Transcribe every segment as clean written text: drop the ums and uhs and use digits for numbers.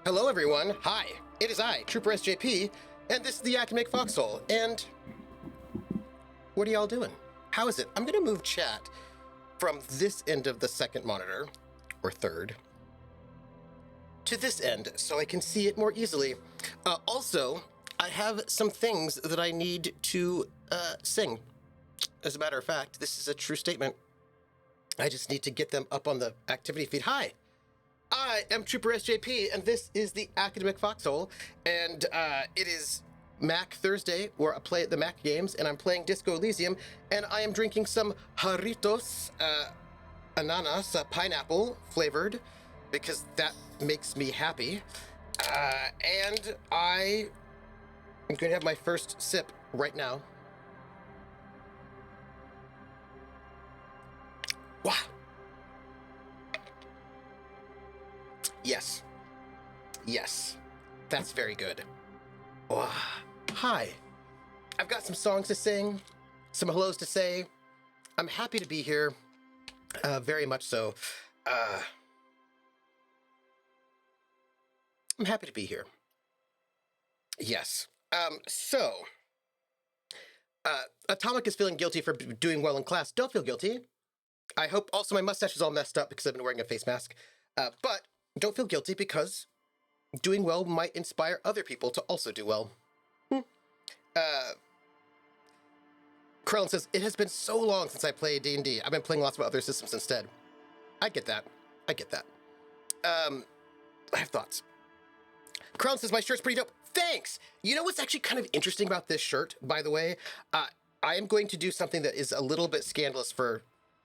Hello everyone, hi, it is I, Trooper SJP, and this is the Academic Foxhole, and What are y'all doing? How is it? I'm gonna move chat from this end of the second monitor, or third, to this end so I can see it more easily. Also, I have some things that I need to sing. As a matter of fact, this is a true statement. I just need to get them up on the activity feed. Hi, I am Trooper SJP, and this is the Academic Foxhole, and it is Mac Thursday, where I play at the Mac games, and I'm playing Disco Elysium, and I am drinking some Jarritos ananas, pineapple flavored, because that makes me happy. And I am going to have my first sip right now. Wow. Yes. Yes. That's very good. Wow. Hi. I've got some songs to sing, some hellos to say. I'm happy to be here. Very much so. I'm happy to be here. Yes. Atomic is feeling guilty for doing well in class. Don't feel guilty. I hope also my mustache is all messed up because I've been wearing a face mask. But don't feel guilty because doing well might inspire other people to also do well. Krellin says, it has been so long since I played D&D. I've been playing lots of other systems instead. I get that. I have thoughts. Krellin says, my shirt's pretty dope. Thanks! You know what's actually kind of interesting about this shirt, by the way? I am going to do something that is a little bit scandalous for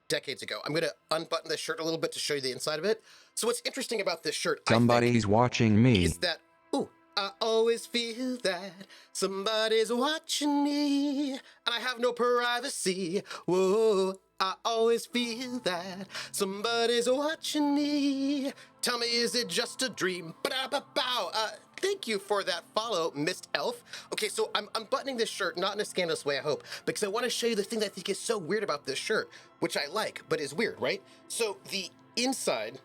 decades ago. I'm going to unbutton this shirt a little bit to show you the inside of it. So what's interesting about this shirt, Somebody's watching me. Is that, I always feel that somebody's watching me, and I have no privacy. Whoa, I always feel that somebody's watching me. Tell me, is it just a dream? Ba-da-ba-bow. Thank you for that follow, Mist Elf. Okay, so I'm unbuttoning this shirt, not in a scandalous way, I hope, because I want to show you the thing that I think is so weird about this shirt, which I like, but is weird, right? So the inside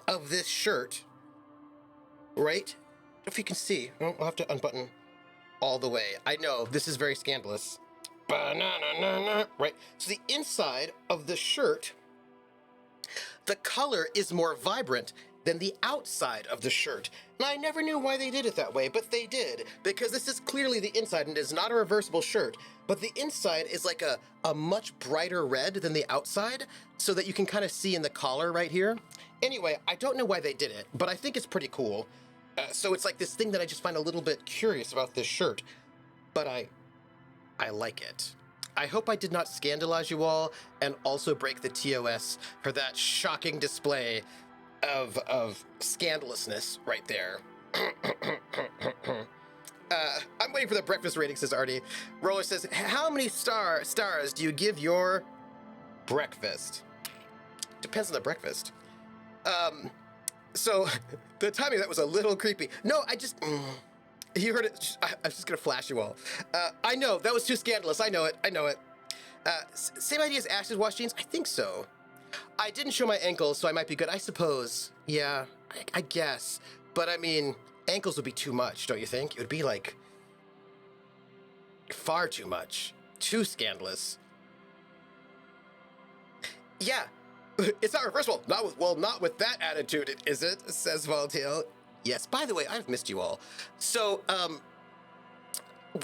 of this shirt, right? If you can see, I'll have to unbutton all the way. I know, this is very scandalous. Ba-na-na-na-na, right? So the inside of the shirt, the color is more vibrant than the outside of the shirt. And I never knew why they did it that way, but they did, because this is clearly the inside and it is not a reversible shirt, but the inside is like a much brighter red than the outside, so that you can kind of see in the collar right here. Anyway, I don't know why they did it, but I think it's pretty cool. So it's like this thing that I just find a little bit curious about this shirt, but I like it. I hope I did not scandalize you all and also break the TOS for that shocking display of scandalousness right there. I'm waiting for the breakfast rating, says Artie. Roller says, how many stars do you give your breakfast? Depends on the breakfast. So the timing of that was a little creepy. No, you heard it. I'm just gonna flash you all. I know, that was too scandalous. I know it. Same idea as Ash's wash jeans? I think so. I didn't show my ankles, so I might be good. I suppose. Yeah, I guess. But I mean, ankles would be too much, don't you think? It would be like far too much. Too scandalous. Yeah, it's not reversible. Not with that attitude, is it? Says Voltaire. Yes, by the way, I've missed you all. So,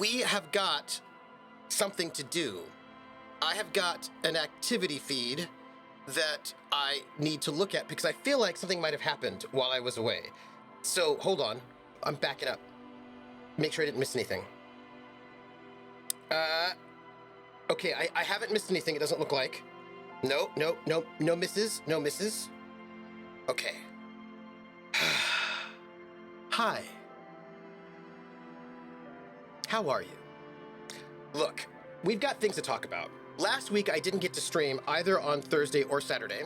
we have got something to do. I have got an activity feed that I need to look at because I feel like something might have happened while I was away. So, hold on. I'm backing up. Make sure I didn't miss anything. Okay, I haven't missed anything, it doesn't look like. No misses. Okay. Hi. How are you? Look, we've got things to talk about. Last week, I didn't get to stream either on Thursday or Saturday.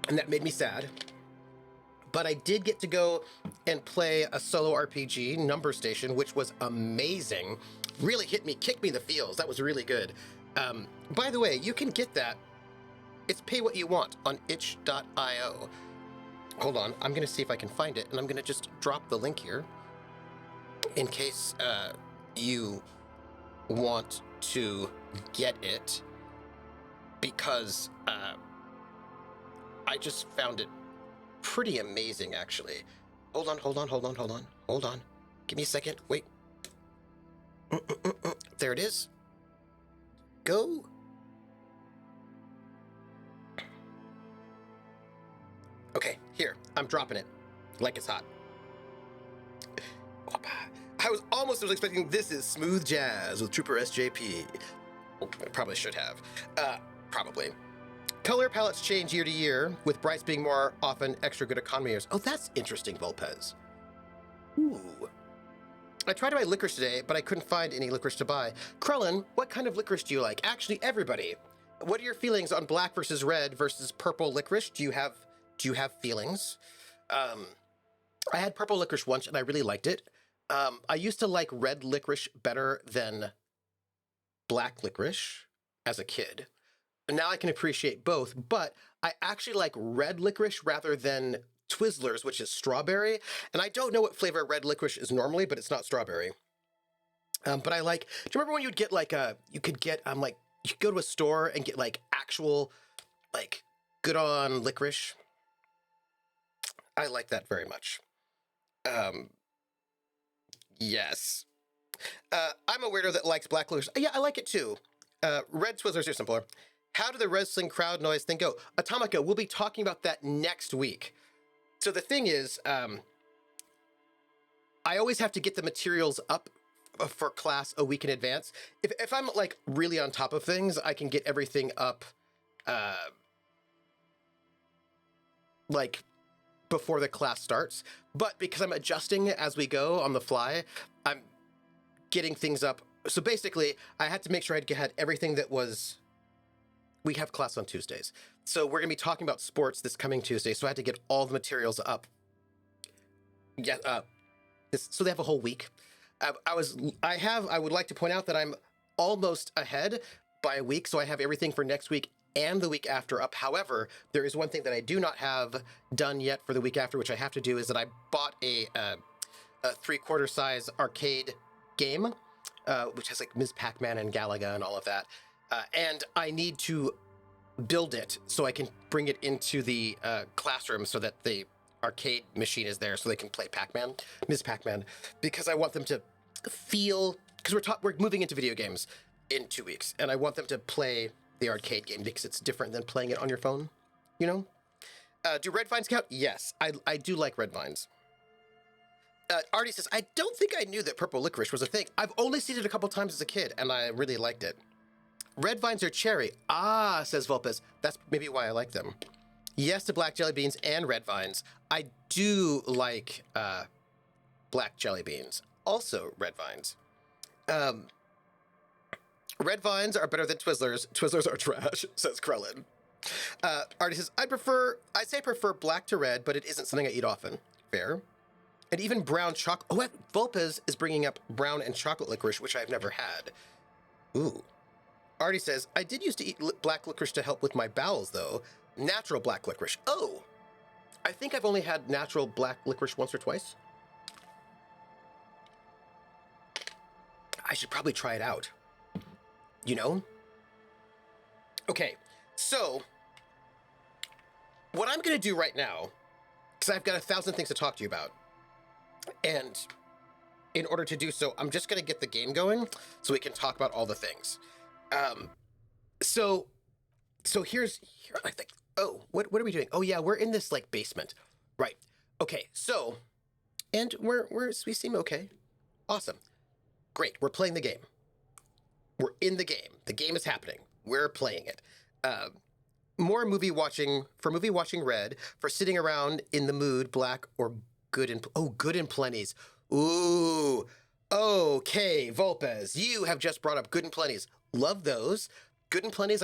And that made me sad. But I did get to go and play a solo RPG, Number Station, which was amazing. Really kicked me in the feels. That was really good. By the way, you can get that. It's pay what you want on itch.io. Hold on, I'm gonna see if I can find it, and I'm gonna just drop the link here in case you want to get it because I just found it pretty amazing, actually. Hold on. Give me a second. Wait. There it is. Go. Okay, here. I'm dropping it like it's hot. I was almost expecting This Is Smooth Jazz with Trooper SJP. I probably should have. Probably. Color palettes change year to year, with brights being more often extra good economy years. Oh, that's interesting, Volpez. Ooh. I tried to buy licorice today, but I couldn't find any licorice to buy. Krellin, what kind of licorice do you like? Actually, everybody. What are your feelings on black versus red versus purple licorice? Do you have feelings? I had purple licorice once, and I really liked it. I used to like red licorice better than black licorice as a kid. Now I can appreciate both, but I actually like red licorice rather than Twizzlers, which is strawberry. And I don't know what flavor red licorice is normally, but it's not strawberry. But I like, do you remember when you'd get like you could go to a store and get like actual, like good on licorice? I like that very much. Yes. I'm a weirdo that likes black licorice. Yeah, I like it too. Red Twizzlers are simpler. How did the wrestling crowd noise thing go? Atomica, we'll be talking about that next week. So the thing is, I always have to get the materials up for class a week in advance. If I'm like really on top of things, I can get everything up like before the class starts. But because I'm adjusting as we go on the fly, I'm getting things up. So basically, I had to make sure I had everything that was... We have class on Tuesdays. So we're going to be talking about sports this coming Tuesday. So I had to get all the materials up. Yeah, so they have a whole week. I would like to point out that I'm almost ahead by a week. So I have everything for next week and the week after up. However, there is one thing that I do not have done yet for the week after, which I have to do, is that I bought a 3/4 size arcade game, which has like Ms. Pac-Man and Galaga and all of that. And I need to build it so I can bring it into the classroom so that the arcade machine is there so they can play Pac-Man, Ms. Pac-Man, because I want them to feel, because we're moving into video games in 2 weeks, and I want them to play the arcade game because it's different than playing it on your phone, you know? Do red vines count? Yes, I do like red vines. Artie says, I don't think I knew that purple licorice was a thing. I've only seen it a couple times as a kid, and I really liked it. Red vines are cherry. Ah, says Volpez. That's maybe why I like them. Yes to black jelly beans and red vines. I do like black jelly beans. Also red vines. Red vines are better than Twizzlers. Twizzlers are trash, says Krellin. Artie says, I prefer black to red, but it isn't something I eat often. Fair. And even brown chocolate. Oh, Volpez is bringing up brown and chocolate licorice, which I've never had. Ooh. Artie says, I did used to eat black licorice to help with my bowels, though. Natural black licorice. Oh, I think I've only had natural black licorice once or twice. I should probably try it out. You know? Okay, so what I'm going to do right now, because I've got 1,000 things to talk to you about, and in order to do so, I'm just going to get the game going so we can talk about all the things. So here, I think, oh, what are we doing? Oh yeah, we're in this like basement. Right. Okay. So, and we seem okay. Awesome. Great. We're playing the game. We're in the game. The game is happening. We're playing it. More movie watching red, for sitting around in the mood, black or good and, good and plenties. Ooh. Okay. Volpez, you have just brought up good and plenties. Love those. Good and Plenty's,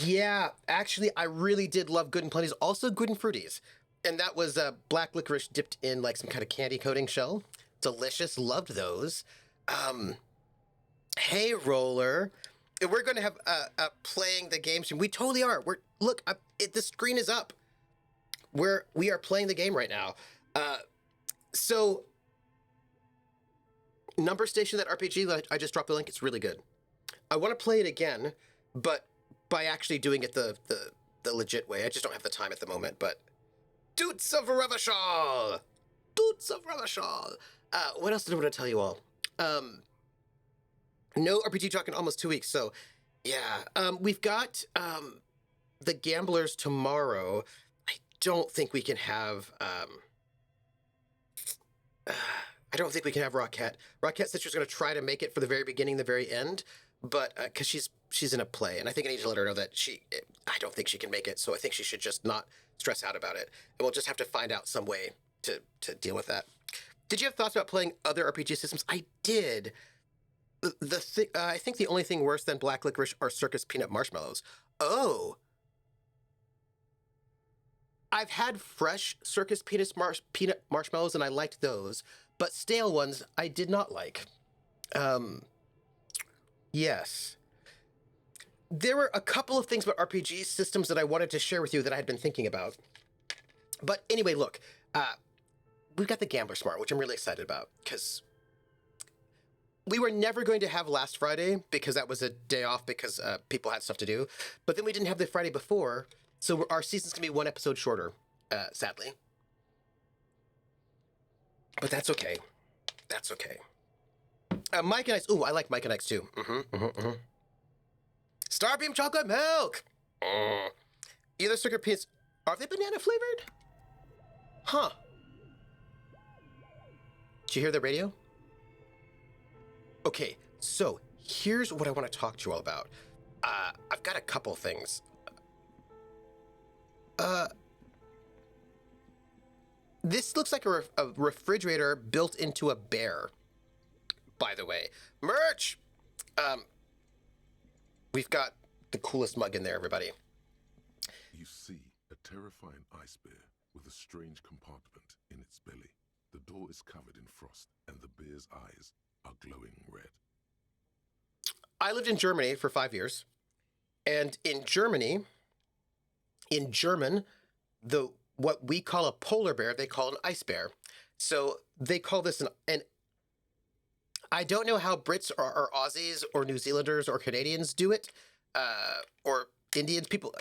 yeah, actually, I really did love Good and Plenty's. Also, Good and Fruities. And that was black licorice dipped in like some kind of candy coating shell. Delicious. Loved those. Hey, Roller. We're going to have playing the game soon. We totally are. Look, the screen is up. We are playing the game right now. So Number Station, that RPG that I just dropped the link. It's really good. I want to play it again, but by actually doing it the legit way. I just don't have the time at the moment. But Doots of Revachol! Doots of Revachol! What else did I want to tell you all? No RPG talk in almost 2 weeks, so yeah. We've got the Gamblers tomorrow. I don't think we can have I don't think we can have Rockette. Rockette said she was going to try to make it for the very beginning, the very end, but because she's in a play, and I think I need to let her know that I don't think she can make it, so I think she should just not stress out about it, and we'll just have to find out some way to deal with that. Did you have thoughts about playing other RPG systems? I did. I think the only thing worse than Black Licorice are Circus Peanut Marshmallows. Oh. I've had fresh Circus Peanut Marshmallows, and I liked those, but stale ones I did not like. Yes. There were a couple of things about RPG systems that I wanted to share with you that I had been thinking about. But anyway, look, we've got the Gambler Smart, which I'm really excited about, because we were never going to have last Friday because that was a day off because people had stuff to do. But then we didn't have the Friday before, so our season's going to be one episode shorter, sadly. But that's okay. That's okay. Mike and Ike's. Ooh, I like Mike and Ike's too. Starbeam chocolate milk. Either Circuit Peanuts. Are they banana flavored? Huh. Did you hear the radio? Okay, so here's what I want to talk to you all about. I've got a couple things. This looks like a refrigerator built into a bear, by the way. Merch! We've got the coolest mug in there, everybody. You see a terrifying ice bear with a strange compartment in its belly. The door is covered in frost, and the bear's eyes are glowing red. I lived in Germany for 5 years, and in Germany, in German, what we call a polar bear, they call an ice bear. So they call this an I don't know how Brits or Aussies or New Zealanders or Canadians do it, or Indians, people,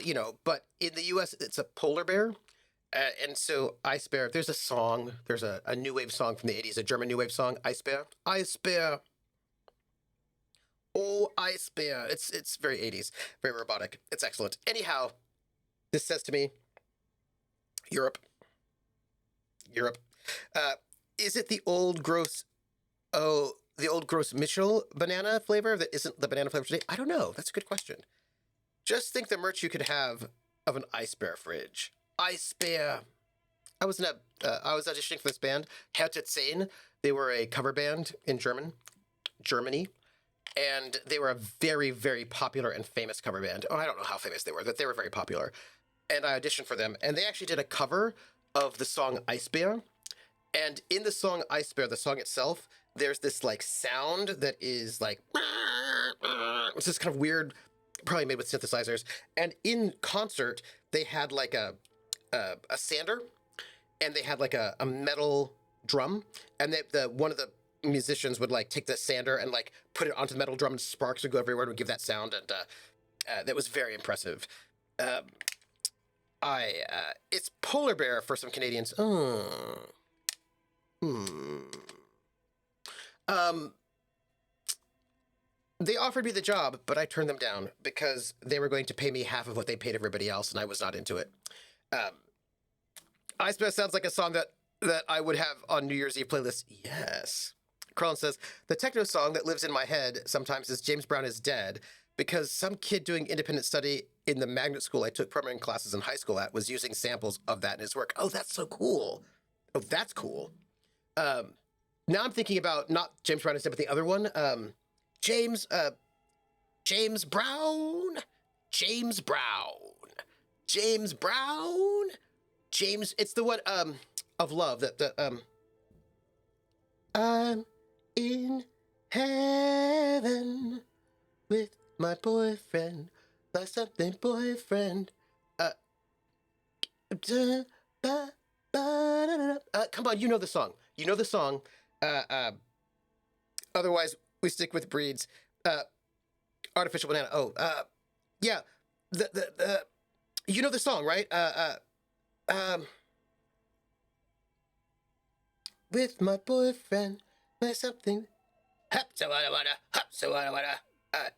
but in the U.S., it's a polar bear. And so Ice Bear, there's a song, there's a new wave song from the 80s, a German new wave song, Ice Bear. Ice Bear. Oh, Ice Bear. It's very 80s, very robotic. It's excellent. Anyhow, this says to me, Europe. Is it the old gross Mitchell banana flavor that isn't the banana flavor today? I don't know. That's a good question. Just think the merch you could have of an Ice Bear fridge. Ice Bear. I was auditioning for this band, Härte 10. They were a cover band in Germany, and they were a very, very popular and famous cover band. Oh, I don't know how famous they were, but they were very popular. And I auditioned for them, and they actually did a cover of the song Ice Bear. And in the song Ice Bear, the song itself, there's this like sound that is like, it's this kind of weird, probably made with synthesizers. And in concert, they had like a sander, and they had like a metal drum, and one of the musicians would like take the sander and like put it onto the metal drum, and sparks would go everywhere and would give that sound, and that was very impressive. It's polar bear for some Canadians. They offered me the job, but I turned them down because they were going to pay me half of what they paid everybody else, and I was not into it. Ice Bear sounds like a song that I would have on New Year's Eve playlist. Yes. Carlin says, the techno song that lives in my head sometimes is James Brown is Dead, because some kid doing independent study in the magnet school I took programming classes in high school at was using samples of that in his work. Oh, that's so cool. Oh, that's cool. Now I'm thinking about not James Brown is Dead, but the other one. James Brown. James Brown. It's the one of love that I'm in heaven with my boyfriend, my something boyfriend. Come on, you know the song. Otherwise, we stick with breeds. Artificial banana. Oh, yeah. The you know the song, right? With my boyfriend, my something. Hop so wada wada, hop so wada wada.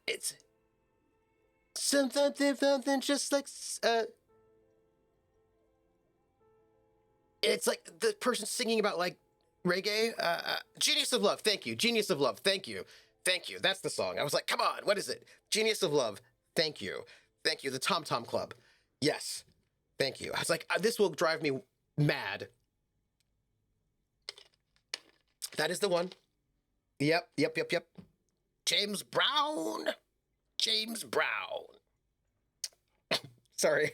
It's something just like it's like the person singing about like reggae. Genius of Love. Thank you. Genius of Love. Thank you. Thank you. That's the song. I was like, come on, what is it? Genius of Love. Thank you. Thank you. The Tom Tom Club. Yes. Thank you. I was like, this will drive me mad. That is the one. Yep. James Brown. James Brown. Sorry.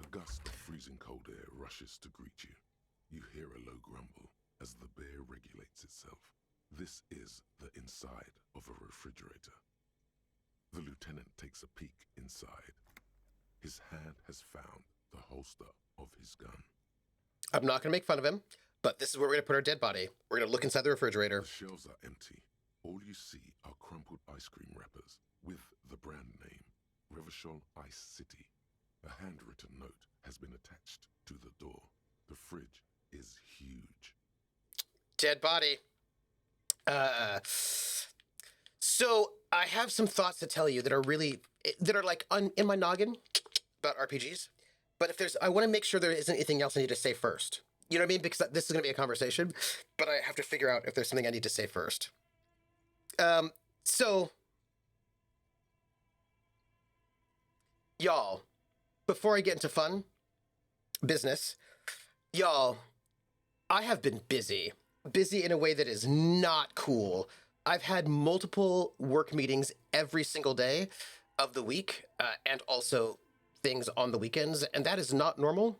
A gust of freezing cold air rushes to greet you. You hear a low grumble as the bear regulates itself. This is the inside of a refrigerator. The lieutenant takes a peek inside. His hand has found the holster of his gun. I'm not going to make fun of him, but this is where we're going to put our dead body. We're going to look inside the refrigerator. The shelves are empty. All you see are crumpled ice cream wrappers with the brand name, Revachol Ice City. A handwritten note has been attached to the door. The fridge is huge. Dead body. So I have some thoughts to tell you that are like in my noggin about RPGs. But if I want to make sure there isn't anything else I need to say first. You know what I mean? Because this is going to be a conversation, but I have to figure out if there's something I need to say first. So, y'all, before I get into fun business, y'all, I have been busy in a way that is not cool. I've had multiple work meetings every single day of the week, and also things on the weekends, and that is not normal.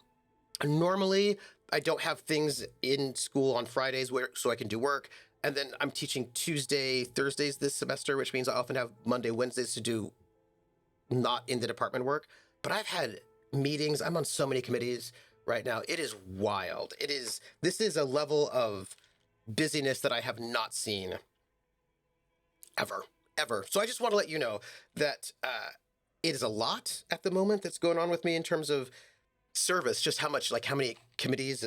Normally, I don't have things in school on Fridays so I can do work, and then I'm teaching Tuesday, Thursdays this semester, which means I often have Monday, Wednesdays to do not in the department work. But I've had meetings. I'm on so many committees right now. It is wild. This is a level of busyness that I have not seen ever. So I just want to let you know that it is a lot at the moment that's going on with me in terms of service, just how many committees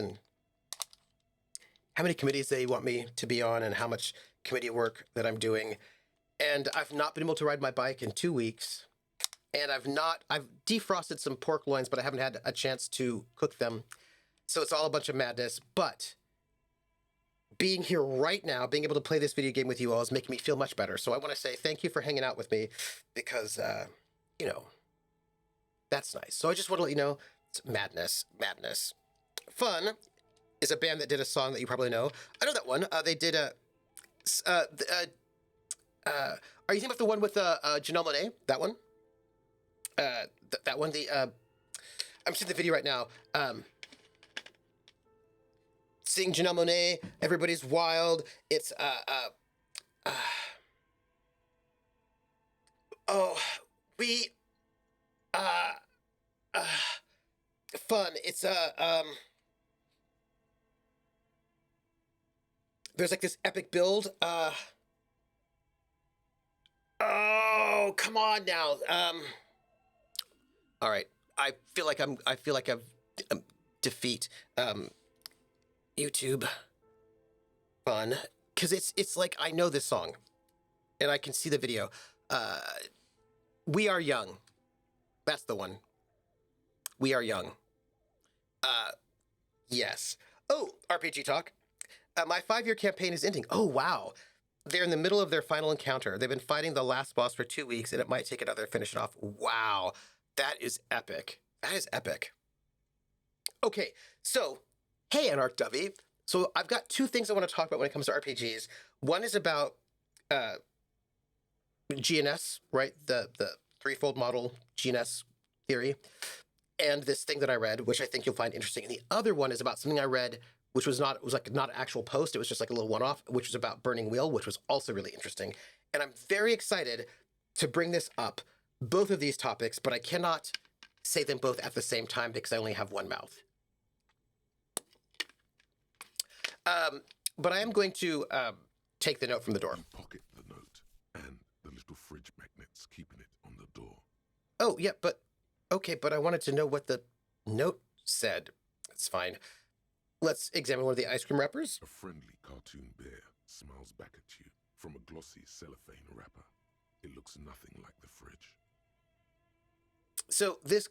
they want me to be on and how much committee work that I'm doing. And I've not been able to ride my bike in 2 weeks. And I've defrosted some pork loins, but I haven't had a chance to cook them. So it's all a bunch of madness. But being here right now, being able to play this video game with you all is making me feel much better. So I want to say thank you for hanging out with me because, that's nice. So I just want to let you know, it's madness. Fun is a band that did a song that you probably know. I know that one. They did are you thinking about the one with Janelle Monáe? That one? That one, I'm seeing the video right now. Seeing Janelle Monáe, everybody's wild. It's fun. It's there's like this epic build. Oh, come on now. All right. I feel like I've defeat YouTube fun because it's like I know this song and I can see the video. We Are Young. That's the one. We Are Young. Yes. Oh, RPG talk. My 5-year campaign is ending. Oh, wow. They're in the middle of their final encounter. They've been fighting the last boss for 2 weeks, and it might take another to finish it off. Wow. That is epic. That is epic. Okay, so, hey, Anarch Dovey. So I've got 2 things I want to talk about when it comes to RPGs. One is about GNS, right? The threefold model GNS theory. And this thing that I read, which I think you'll find interesting. And the other one is about something I read, which was not an actual post. It was just like a little one-off, which was about Burning Wheel, which was also really interesting. And I'm very excited to bring this up, both of these topics, but I cannot say them both at the same time because I only have one mouth. But I am going to take the note from the door. You pocket the fridge magnets keeping it on the door. Oh, yeah, but okay, but I wanted to know what the note said. That's fine. Let's examine one of the ice cream wrappers. A friendly cartoon bear smiles back at you from a glossy cellophane wrapper. It looks nothing like the fridge. So this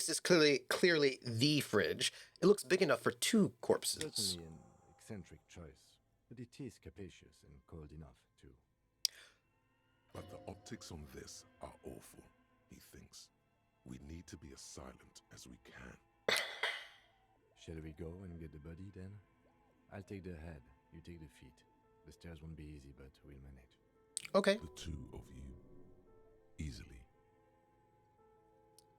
is clearly the fridge. It looks big enough for 2 corpses. Certainly an eccentric choice, but it is capacious and cold enough, too. But the optics on this are awful, he thinks. We need to be as silent as we can. Shall we go and get the body, then? I'll take the head, you take the feet. The stairs won't be easy, but we'll manage. Okay. The 2 of you. Easily.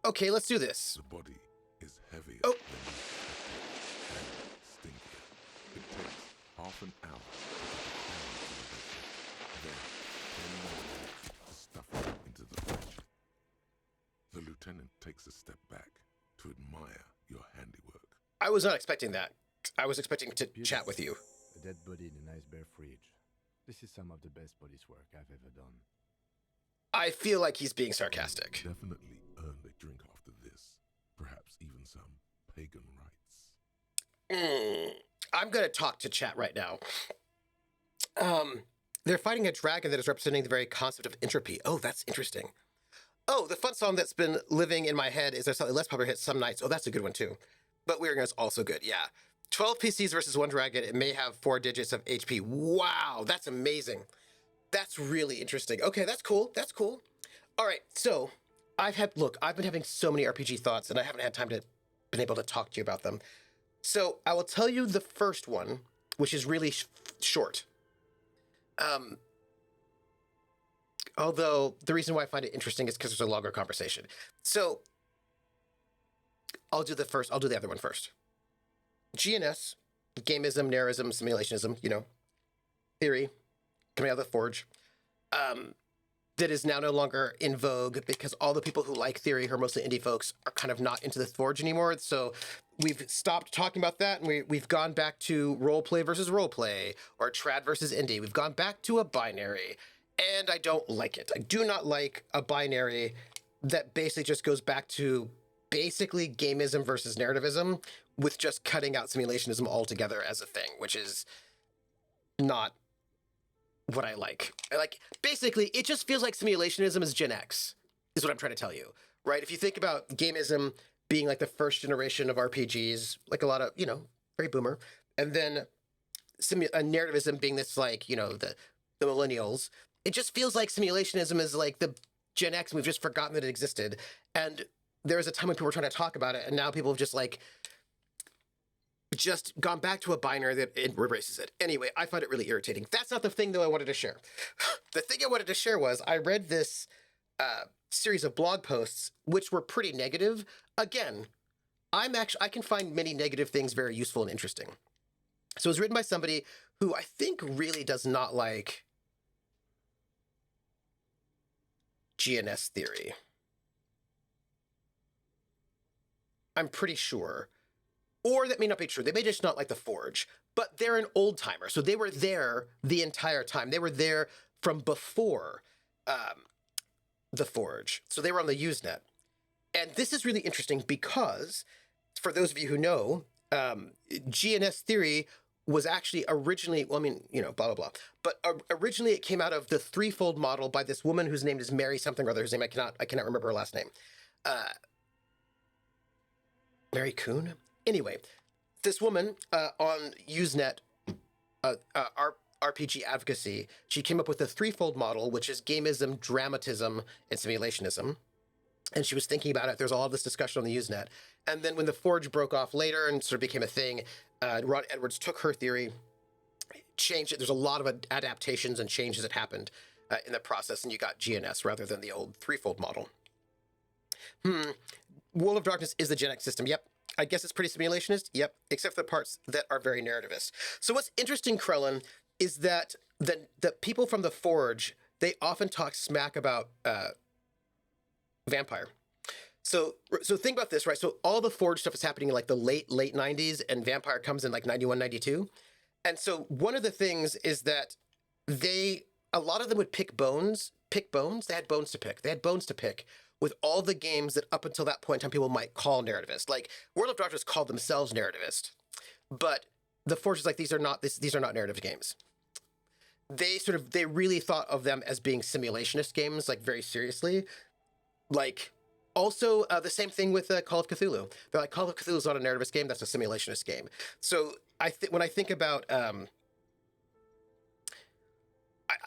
Okay, let's do this. The body is heavier Oh. than you expected and stinkier. It takes half an hour to get the then 10 minutes to stuff it into the fridge. The lieutenant takes a step back to admire your handiwork. I was not expecting that. I was expecting to chat with you. A dead body in a nice bare fridge. This is some of the best police work I've ever done. I feel like he's being sarcastic. Definitely earn a drink after this. Perhaps even some pagan rites. I'm going to talk to chat right now. They're fighting a dragon that is representing the very concept of entropy. Oh, that's interesting. Oh, the fun song that's been living in my head is There's Something Less Popular Hit Some Nights. Oh, that's a good one too. But Weird is also good, yeah. 12 PCs versus 1 dragon. It may have 4 digits of HP. Wow, that's amazing. That's really interesting. Okay, that's cool. That's cool. All right, so I've been having so many RPG thoughts, and I haven't had time to been able to talk to you about them. So I will tell you the first one, which is really short. Although the reason why I find it interesting is because there's a longer conversation. So I'll do the other one first. GNS, gamism, narratism, simulationism, theory, coming out of the Forge, that is now no longer in vogue because all the people who like theory, who are mostly indie folks, are kind of not into the Forge anymore. So we've stopped talking about that, and we've gone back to roleplay versus roleplay, or trad versus indie. We've gone back to a binary, and I don't like it. I do not like a binary that basically just goes back to basically gamism versus narrativism, with just cutting out simulationism altogether as a thing, which is not what I like. Basically, it just feels like simulationism is Gen X, is what I'm trying to tell you, right? If you think about gamism being like the first generation of RPGs, like a lot of, very boomer, and then narrativism being this, like, the millennials, it just feels like simulationism is like the Gen X, and we've just forgotten that it existed. And there was a time when people were trying to talk about it, and now people have just gone back to a binary that embraces it. Anyway, I find it really irritating. That's not the thing, though, I wanted to share. The thing I wanted to share was I read this series of blog posts, which were pretty negative. Again, I can find many negative things very useful and interesting. So it was written by somebody who I think really does not like GNS theory. I'm pretty sure. Or that may not be true. They may just not like the Forge, but they're an old timer. So they were there the entire time. They were there from before the Forge. So they were on the Usenet. And this is really interesting because, for those of you who know, GNS theory was actually originally, blah, blah, blah. But originally it came out of the threefold model by this woman whose name is Mary something or other, whose name I cannot remember her last name. Mary Kuhn? Anyway, this woman on Usenet, RPG advocacy, she came up with a threefold model, which is gamism, dramatism, and simulationism. And she was thinking about it. There's all this discussion on the Usenet. And then when the Forge broke off later and sort of became a thing, Ron Edwards took her theory, changed it. There's a lot of adaptations and changes that happened in the process, and you got GNS rather than the old threefold model. World of Darkness is the Gen X system. Yep. I guess it's pretty simulationist. Yep. Except for the parts that are very narrativist. So what's interesting, Krellin, is that the people from the Forge, they often talk smack about Vampire. So think about this, right? So all the Forge stuff is happening in like the late 90s, and Vampire comes in like 91, 92. And so one of the things is that a lot of them would pick bones pick bones. They had bones to pick. They had bones to pick with all the games that up until that point in time people might call narrativist. Like World of Darkness called themselves narrativist, but the Forge is like these are not narrative games. They really thought of them as being simulationist games, like very seriously. Like also the same thing with Call of Cthulhu. They're like Call of Cthulhu is not a narrativist game; that's a simulationist game. So when I think about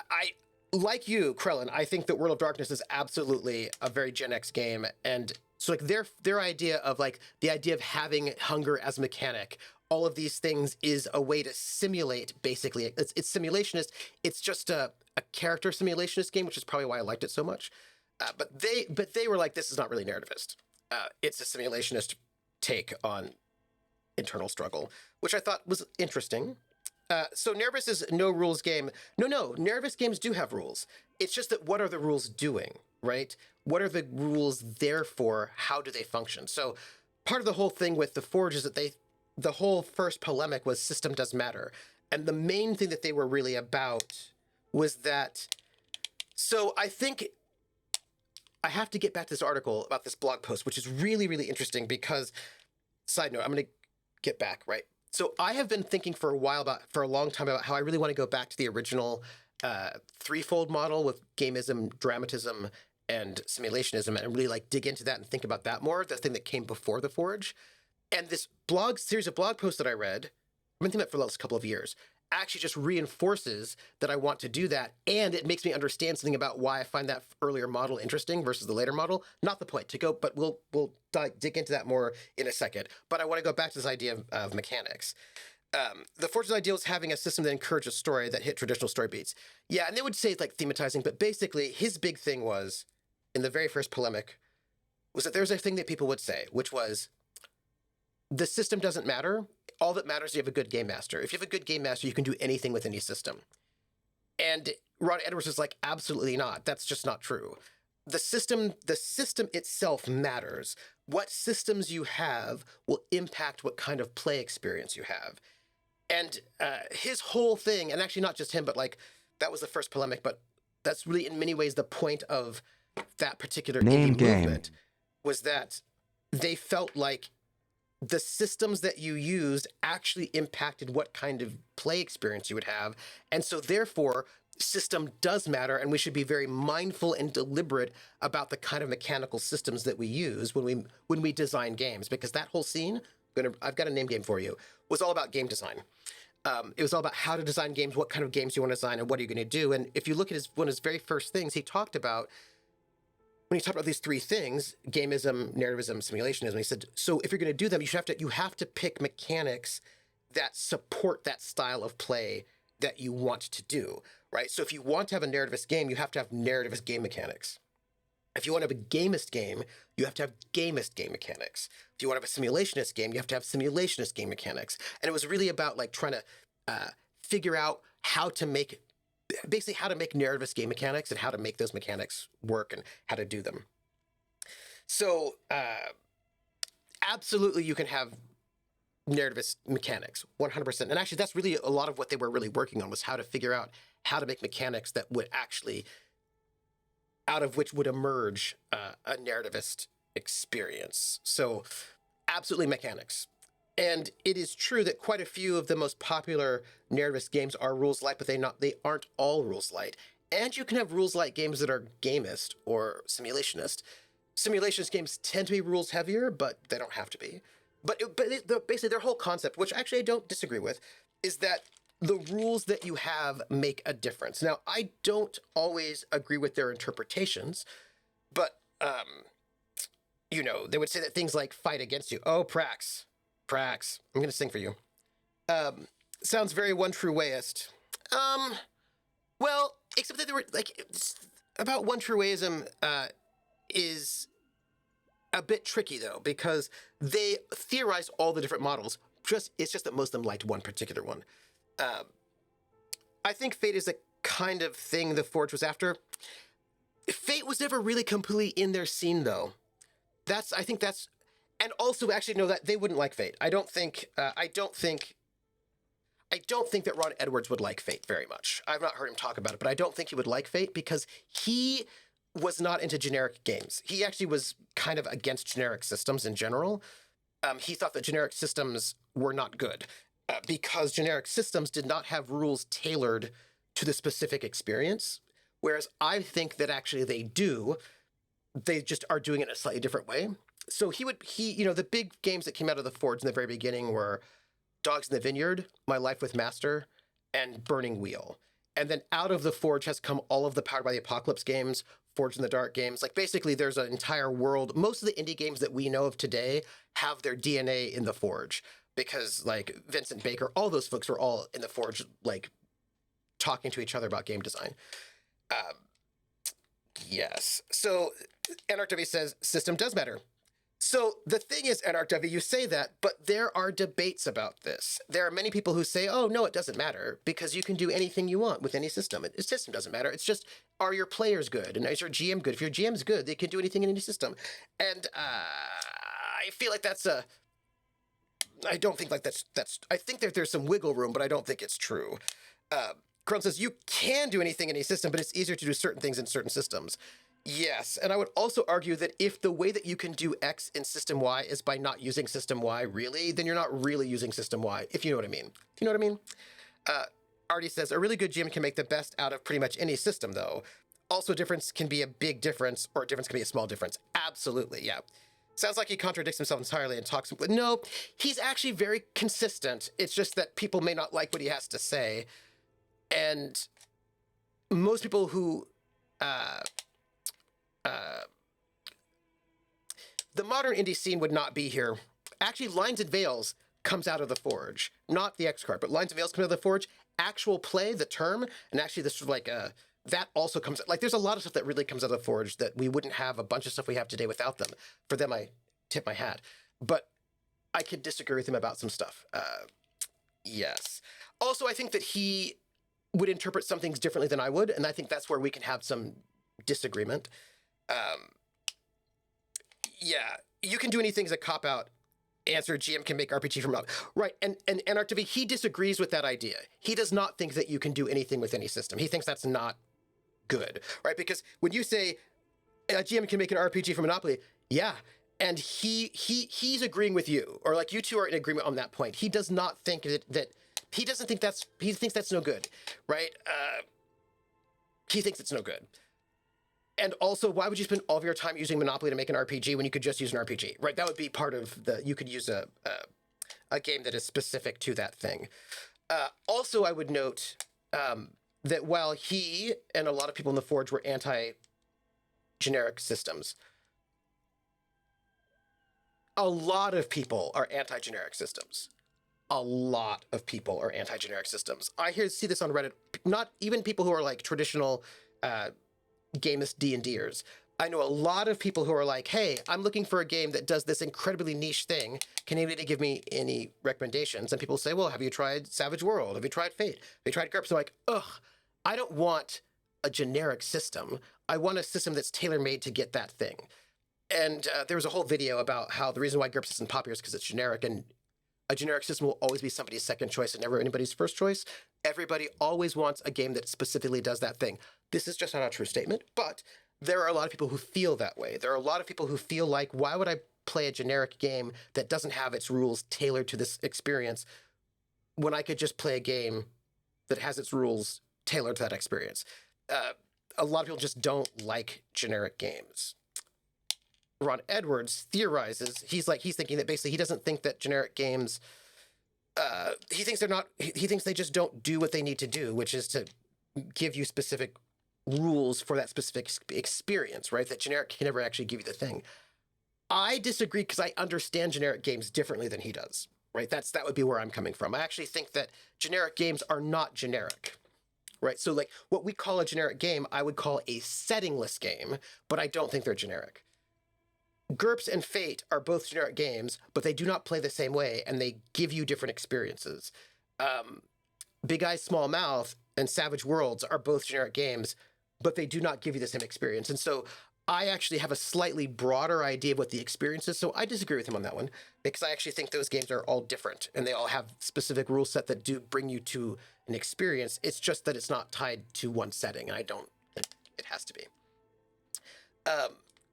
I like you, Krellin, I think that World of Darkness is absolutely a very Gen X game, and so like their idea of like the idea of having hunger as a mechanic, all of these things is a way to simulate. Basically, it's simulationist. It's just a character simulationist game, which is probably why I liked it so much. But they were like, this is not really narrativist. It's a simulationist take on internal struggle, which I thought was interesting. So Nervous is no rules game. No, Nervous games do have rules. It's just that what are the rules doing, right? What are the rules there for? How do they function? So part of the whole thing with the Forge is that the whole first polemic was system does matter. And the main thing that they were really about was that, so I think I have to get back to this article about this blog post, which is really, really interesting because, side note, I'm going to get back, right? So I have been thinking for a long time about how I really want to go back to the original threefold model with gamism, dramatism, and simulationism, and really like dig into that and think about that more, the thing that came before the Forge. And this series of blog posts that I read, I've been thinking about for the last couple of years, actually just reinforces that I want to do that, and it makes me understand something about why I find that earlier model interesting versus the later model. Not the point to go, but we'll dig into that more in a second. But I want to go back to this idea of mechanics. The Forge's idea was having a system that encouraged a story that hit traditional story beats. Yeah, and they would say it's like thematizing, but basically his big thing was, in the very first polemic, was that there's a thing that people would say, which was, the system doesn't matter. All that matters is you have a good game master. If you have a good game master, you can do anything with any system. And Ron Edwards is like, absolutely not. That's just not true. The system itself matters. What systems you have will impact what kind of play experience you have. And his whole thing, and actually not just him, but like that was the first polemic, but that's really in many ways the point of that particular indie movement, was that they felt like the systems that you used actually impacted what kind of play experience you would have. And so therefore, system does matter, and we should be very mindful and deliberate about the kind of mechanical systems that we use when we design games, because that whole scene, I've got a name game for you, was all about game design. It was all about how to design games, what kind of games you want to design, and what are you going to do. And if you look at one of his very first things, he talked about, when he talked about these three things, gamism, narrativism, simulationism, he said, so if you're going to do them, you have to pick mechanics that support that style of play that you want to do, right? So if you want to have a narrativist game, you have to have narrativist game mechanics. If you want to have a gamist game, you have to have gamist game mechanics. If you want to have a simulationist game, you have to have simulationist game mechanics. And it was really about like trying to figure out how to make narrativist game mechanics and how to make those mechanics work and how to do them. So absolutely you can have narrativist mechanics, 100%. And actually that's really a lot of what they were really working on, was how to figure out how to make mechanics that would actually, out of which would emerge a narrativist experience. So absolutely mechanics. And it is true that quite a few of the most popular narrativist games are rules light, but they aren't all rules light. And you can have rules light games that are gamist or simulationist. Simulationist games tend to be rules heavier, but they don't have to be. But basically their whole concept, which actually I don't disagree with, is that the rules that you have make a difference. Now, I don't always agree with their interpretations, but, they would say that things like fight against you. Oh, Prax, I'm going to sing for you. Sounds very One True Wayist. Well, except that they were, like, about One True Wayism is a bit tricky, though, because they theorized all the different models. It's just that most of them liked one particular one. I think Fate is the kind of thing the Forge was after. Fate was never really completely in their scene, though. And also, actually, no, that they wouldn't like Fate. I I don't think that Ron Edwards would like Fate very much. I've not heard him talk about it, but I don't think he would like Fate because he was not into generic games. He actually was kind of against generic systems in general. He thought that generic systems were not good because generic systems did not have rules tailored to the specific experience, whereas I think that actually they do. They just are doing it in a slightly different way. So the big games that came out of the Forge in the very beginning were Dogs in the Vineyard, My Life with Master, and Burning Wheel. And then out of the Forge has come all of the Powered by the Apocalypse games, Forged in the Dark games. Like basically there's an entire world. Most of the indie games that we know of today have their DNA in the Forge because like Vincent Baker, all those folks were all in the Forge, like talking to each other about game design. Yes. So NRW says system does matter. So the thing is, NRW, you say that, but there are debates about this. There are many people who say, oh, no, it doesn't matter because you can do anything you want with any system. The system doesn't matter. It's just, are your players good? And is your GM good? If your GM's good, they can do anything in any system. And I feel like I don't think like that's, I think that there's some wiggle room, but I don't think it's true. Kron says, you can do anything in any system, but it's easier to do certain things in certain systems. Yes, and I would also argue that if the way that you can do X in System Y is by not using System Y, really, then you're not really using System Y, if you know what I mean. Do you know what I mean? Artie says, a really good GM can make the best out of pretty much any system, though. Also, a difference can be a big difference, or a difference can be a small difference. Absolutely, yeah. Sounds like he contradicts himself entirely and talks... No, he's actually very consistent. It's just that people may not like what he has to say. And most people who... the modern indie scene would not be here. Actually, Lines and Veils comes out of the Forge, not the X card, but Lines and Veils comes out of the Forge. Actual play, the term, and actually this sort of like that also comes like there's a lot of stuff that really comes out of the Forge that we wouldn't have a bunch of stuff we have today without them. For them, I tip my hat, but I could disagree with him about some stuff. Yes. Also, I think that he would interpret some things differently than I would, and I think that's where we can have some disagreement. Yeah, you can do anything as a cop-out answer. GM can make RPG from out. Right, and NRTV, he disagrees with that idea. He does not think that you can do anything with any system. He thinks that's not good, right? Because when you say a GM can make an RPG from Monopoly, yeah, and he's agreeing with you, or like you two are in agreement on that point. He does not think that he doesn't think he thinks that's no good, right? He thinks it's no good. And also, why would you spend all of your time using Monopoly to make an RPG when you could just use an RPG, right? That would be part of you could use a game that is specific to that thing. Also, I would note that while he and a lot of people in the Forge were anti-generic systems, a lot of people are anti-generic systems. A lot of people are anti-generic systems. I see this on Reddit, not even people who are like traditional gamist D&Ders. I know a lot of people who are like, hey, I'm looking for a game that does this incredibly niche thing. Can anybody give me any recommendations? And people say, well, have you tried Savage World? Have you tried Fate? Have you tried GURPS? I'm like, ugh, I don't want a generic system. I want a system that's tailor-made to get that thing. And there was a whole video about how the reason why GURPS isn't popular is because it's generic, and a generic system will always be somebody's second choice and never anybody's first choice. Everybody always wants a game that specifically does that thing. This is just not a true statement, but there are a lot of people who feel that way. There are a lot of people who feel like, why would I play a generic game that doesn't have its rules tailored to this experience when I could just play a game that has its rules tailored to that experience? A lot of people just don't like generic games. Ron Edwards theorizes, he's thinking that basically he doesn't think that generic games, he thinks they just don't do what they need to do, which is to give you specific rules for that specific experience, right? That generic can never actually give you the thing. I disagree because I understand generic games differently than he does, right? That would be where I'm coming from. I actually think that generic games are not generic, right? So like what we call a generic game, I would call a settingless game, but I don't think they're generic. GURPS and Fate are both generic games, but they do not play the same way, and they give you different experiences. Big Eyes, Small Mouth and Savage Worlds are both generic games, but they do not give you the same experience. And so I actually have a slightly broader idea of what the experience is, so I disagree with him on that one, because I actually think those games are all different, and they all have specific rule set that do bring you to an experience. It's just that it's not tied to one setting, and I don't think it has to be.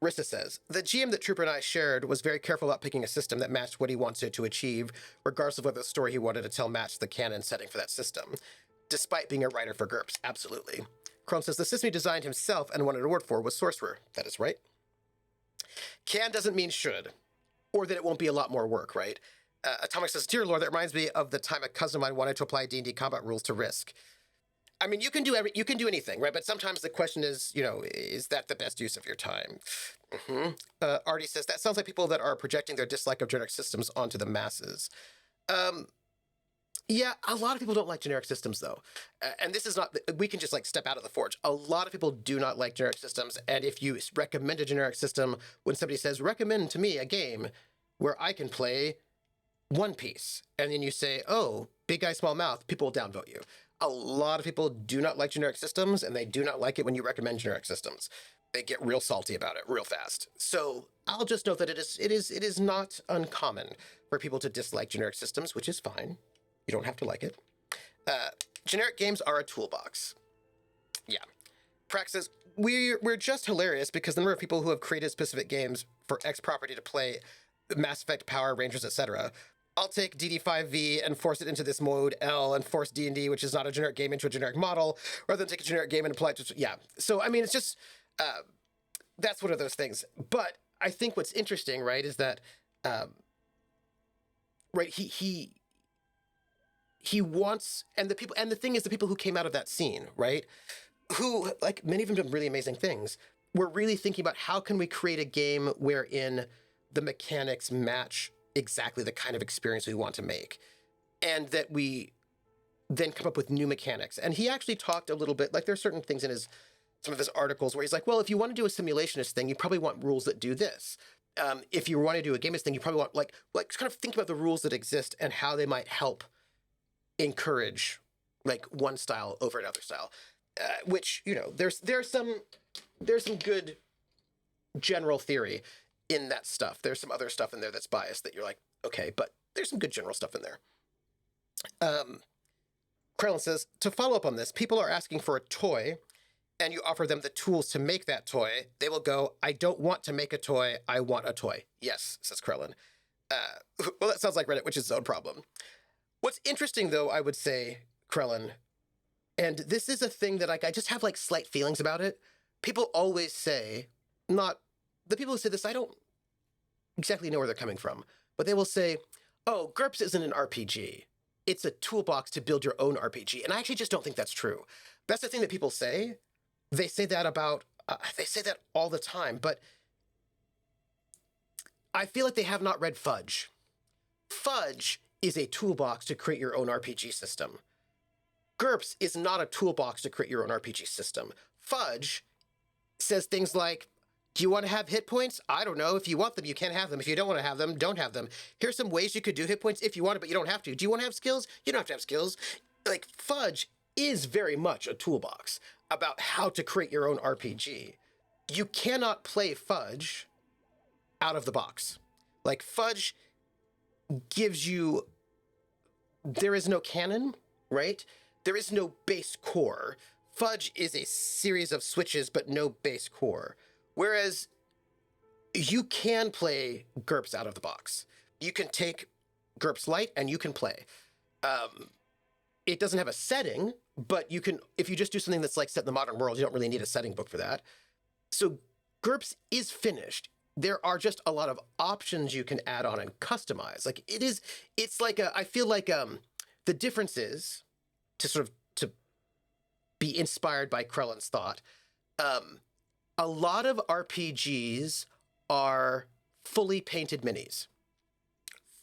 Rissa says, the GM that Trooper and I shared was very careful about picking a system that matched what he wanted to achieve, regardless of whether the story he wanted to tell matched the canon setting for that system, despite being a writer for GURPS. Absolutely. Crone says, the system he designed himself and won an award for was Sorcerer. That is right. Can doesn't mean should, or that it won't be a lot more work, right? Atomic says, dear Lord, that reminds me of the time a cousin of mine wanted to apply D&D combat rules to Risk. I mean, you can do anything, right? But sometimes the question is, is that the best use of your time? Artie says, that sounds like people that are projecting their dislike of generic systems onto the masses. Yeah, a lot of people don't like generic systems, though. And this is not, we can just step out of the forge. A lot of people do not like generic systems. And if you recommend a generic system, when somebody says, recommend to me a game where I can play One Piece, and then you say, oh, big guy, small mouth, people will downvote you. A lot of people do not like generic systems, and they do not like it when you recommend generic systems. They get real salty about it real fast. So I'll just note that it is not uncommon for people to dislike generic systems, which is fine. You don't have to like it. Generic games are a toolbox. Yeah. Prax says, we're just hilarious because the number of people who have created specific games for X property to play, Mass Effect, Power Rangers, etc. I'll take DD5V and force it into this mode L and force D&D, which is not a generic game, into a generic model, rather than take a generic game and apply it to... Yeah. So, I mean, it's just... that's one of those things. But I think what's interesting, right, is that... right, he wants... And the thing is, the people who came out of that scene, right, who, many of them did really amazing things, were really thinking about how can we create a game wherein the mechanics match exactly the kind of experience we want to make, and that we then come up with new mechanics. And he actually talked a little bit, there's certain things in some of his articles where he's like, well, if you want to do a simulationist thing, you probably want rules that do this. If you want to do a gamist thing, you probably want kind of think about the rules that exist and how they might help encourage one style over another style. Which, there's some good general theory in that stuff. There's some other stuff in there that's biased that you're like, okay, but there's some good general stuff in there. Krellin says, to follow up on this, people are asking for a toy and you offer them the tools to make that toy. They will go, I don't want to make a toy. I want a toy. Yes, says Krellin. Well, that sounds like Reddit, which is its own problem. What's interesting, though, I would say, Krellin, and this is a thing that I just have slight feelings about it. People always say, not the people who say this, I don't exactly know where they're coming from, but they will say, oh, GURPS isn't an RPG. It's a toolbox to build your own RPG. And I actually just don't think that's true. That's the thing that people say. They say that they say that all the time, but I feel like they have not read Fudge. Fudge is a toolbox to create your own RPG system. GURPS is not a toolbox to create your own RPG system. Fudge says things like, do you want to have hit points? I don't know. If you want them, you can have them. If you don't want to have them, don't have them. Here's some ways you could do hit points if you want it, but you don't have to. Do you want to have skills? You don't have to have skills. Fudge is very much a toolbox about how to create your own RPG. You cannot play Fudge out of the box. Fudge gives you... There is no canon, right? There is no base core. Fudge is a series of switches, but no base core. Whereas you can play GURPS out of the box. You can take GURPS Lite and you can play. It doesn't have a setting, but you can, if you just do something that's set in the modern world, you don't really need a setting book for that. So GURPS is finished. There are just a lot of options you can add on and customize. I feel like the difference is, to be inspired by Krellin's thought, a lot of RPGs are fully painted minis.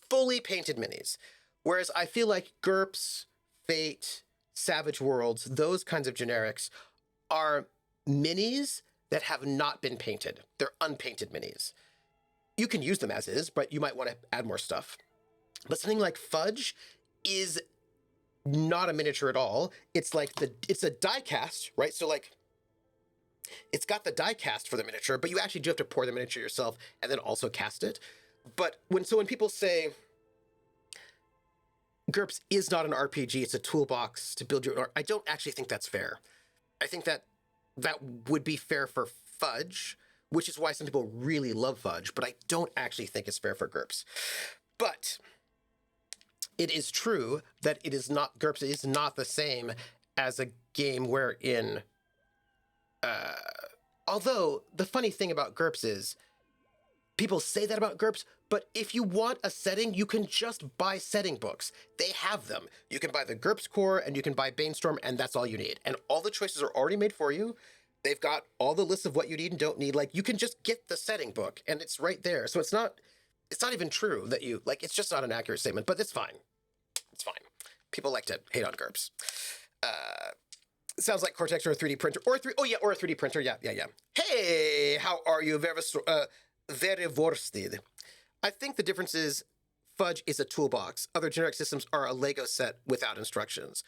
Fully painted minis. Whereas I feel like GURPS, Fate, Savage Worlds, those kinds of generics are minis that have not been painted. They're unpainted minis. You can use them as is, but you might want to add more stuff. But something like Fudge is not a miniature at all. It's a die cast, right? So It's got the die cast for the miniature, but you actually do have to pour the miniature yourself and then also cast it. But when people say GURPS is not an RPG, it's a toolbox to build your own, I don't actually think that's fair. I think that would be fair for Fudge, which is why some people really love Fudge, but I don't actually think it's fair for GURPS. But it is true that GURPS is not the same as a game wherein, although the funny thing about GURPS is, people say that about GURPS, but if you want a setting, you can just buy setting books. They have them. You can buy the GURPS core and you can buy Banestorm, and that's all you need. And all the choices are already made for you. They've got all the lists of what you need and don't need. Like, you can just get the setting book and it's right there. So it's not even true that you, like, it's just not an accurate statement, but it's fine. It's fine. People like to hate on GURPS. Sounds like Cortex or a 3D printer or a 3D printer. Yeah. Hey, how are you? Very worsted. I think the difference is Fudge is a toolbox. Other generic systems are a Lego set without instructions.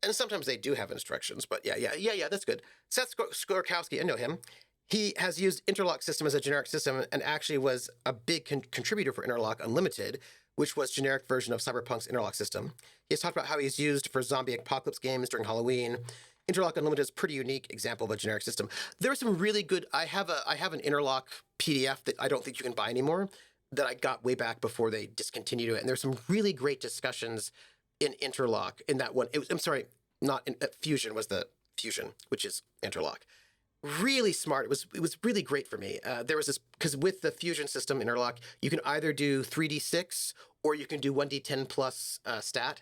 And sometimes they do have instructions, but yeah, that's good. Seth Skorkowski, I know him. He has used Interlock System as a generic system and actually was a big contributor for Interlock Unlimited, which was generic version of Cyberpunk's Interlock System. He has talked about how he's used for zombie apocalypse games during Halloween. Interlock Unlimited is a pretty unique example of a generic system. There are some really good, I have an Interlock PDF that I don't think you can buy anymore, that I got way back before they discontinued it. And there's some really great discussions in Interlock in that one. Fusion was the Fusion, which is Interlock. Really smart. It was really great for me. There was this, because with the Fusion system, Interlock, you can either do 3d6 or you can do 1d10 plus stat.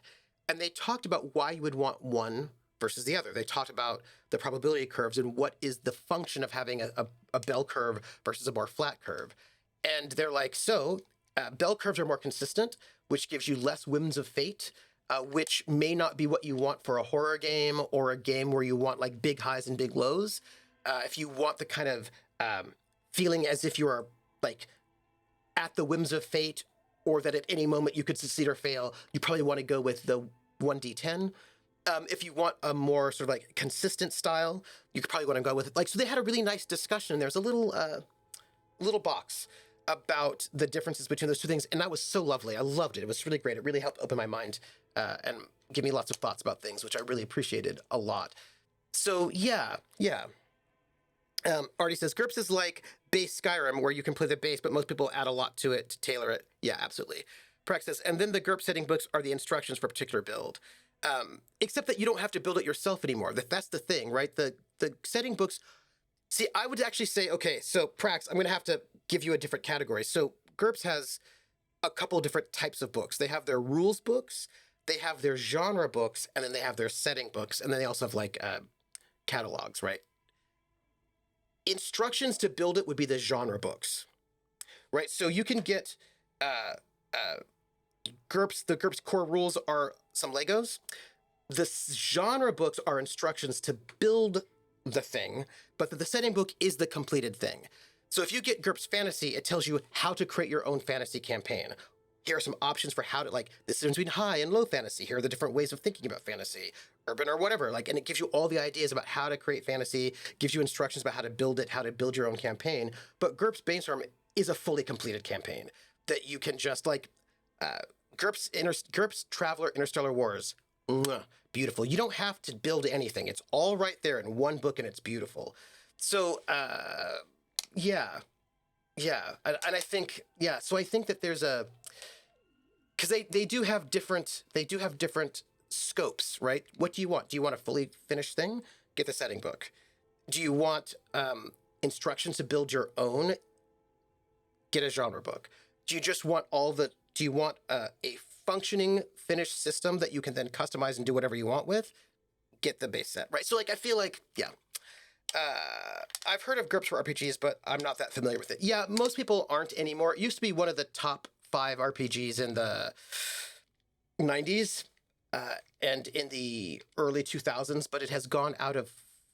And they talked about why you would want one versus the other. They talked about the probability curves and what is the function of having a bell curve versus a more flat curve. And they're like, bell curves are more consistent, which gives you less whims of fate, which may not be what you want for a horror game or a game where you want like big highs and big lows. If you want the kind of feeling as if you are like at the whims of fate, or that at any moment you could succeed or fail, you probably want to go with the 1d10. If you want a more sort of like consistent style, you could probably want to go with it. Like, so they had a really nice discussion. There's a little box about the differences between those two things, and that was so lovely. I loved it. It was really great. It really helped open my mind and give me lots of thoughts about things, which I really appreciated a lot. So yeah. Artie says, GURPS is like base Skyrim, where you can play the base, but most people add a lot to it to tailor it. Yeah, absolutely. Praxis. And then the GURPS setting books are the instructions for a particular build. Except that you don't have to build it yourself anymore. That's the thing, right? The setting books. See, I would actually say, okay, so Prax, I'm going to have to give you a different category. So GURPS has a couple different types of books. They have their rules books, they have their genre books, and then they have their setting books, and then they also have like catalogs, right? Instructions to build it would be the genre books, right? So you can get GURPS. The GURPS core rules are some Legos. The genre books are instructions to build the thing, but the setting book is the completed thing. So if you get GURPS Fantasy, it tells you how to create your own fantasy campaign. Here are some options for how to, like, this is between high and low fantasy. Here are the different ways of thinking about fantasy, urban or whatever. Like, and it gives you all the ideas about how to create fantasy, gives you instructions about how to build it, how to build your own campaign. But GURPS Brainstorm is a fully completed campaign that you can just, like, GURPS Traveler Interstellar Wars. Beautiful. You don't have to build anything. It's all right there in one book, and it's beautiful. So, yeah. And I think, so I think that there's a, because they do have different scopes, right? What do you want? Do you want a fully finished thing? Get the setting book. Do you want instructions to build your own? Get a genre book. Do you just want do you want a functioning finished system that you can then customize and do whatever you want with? Get the base set, right? So like, I feel like, I've heard of GURPS for RPGs, but I'm not that familiar with it. Yeah, most people aren't anymore. It used to be one of the top 5 RPGs in the 90s and in the early 2000s, but it has gone out of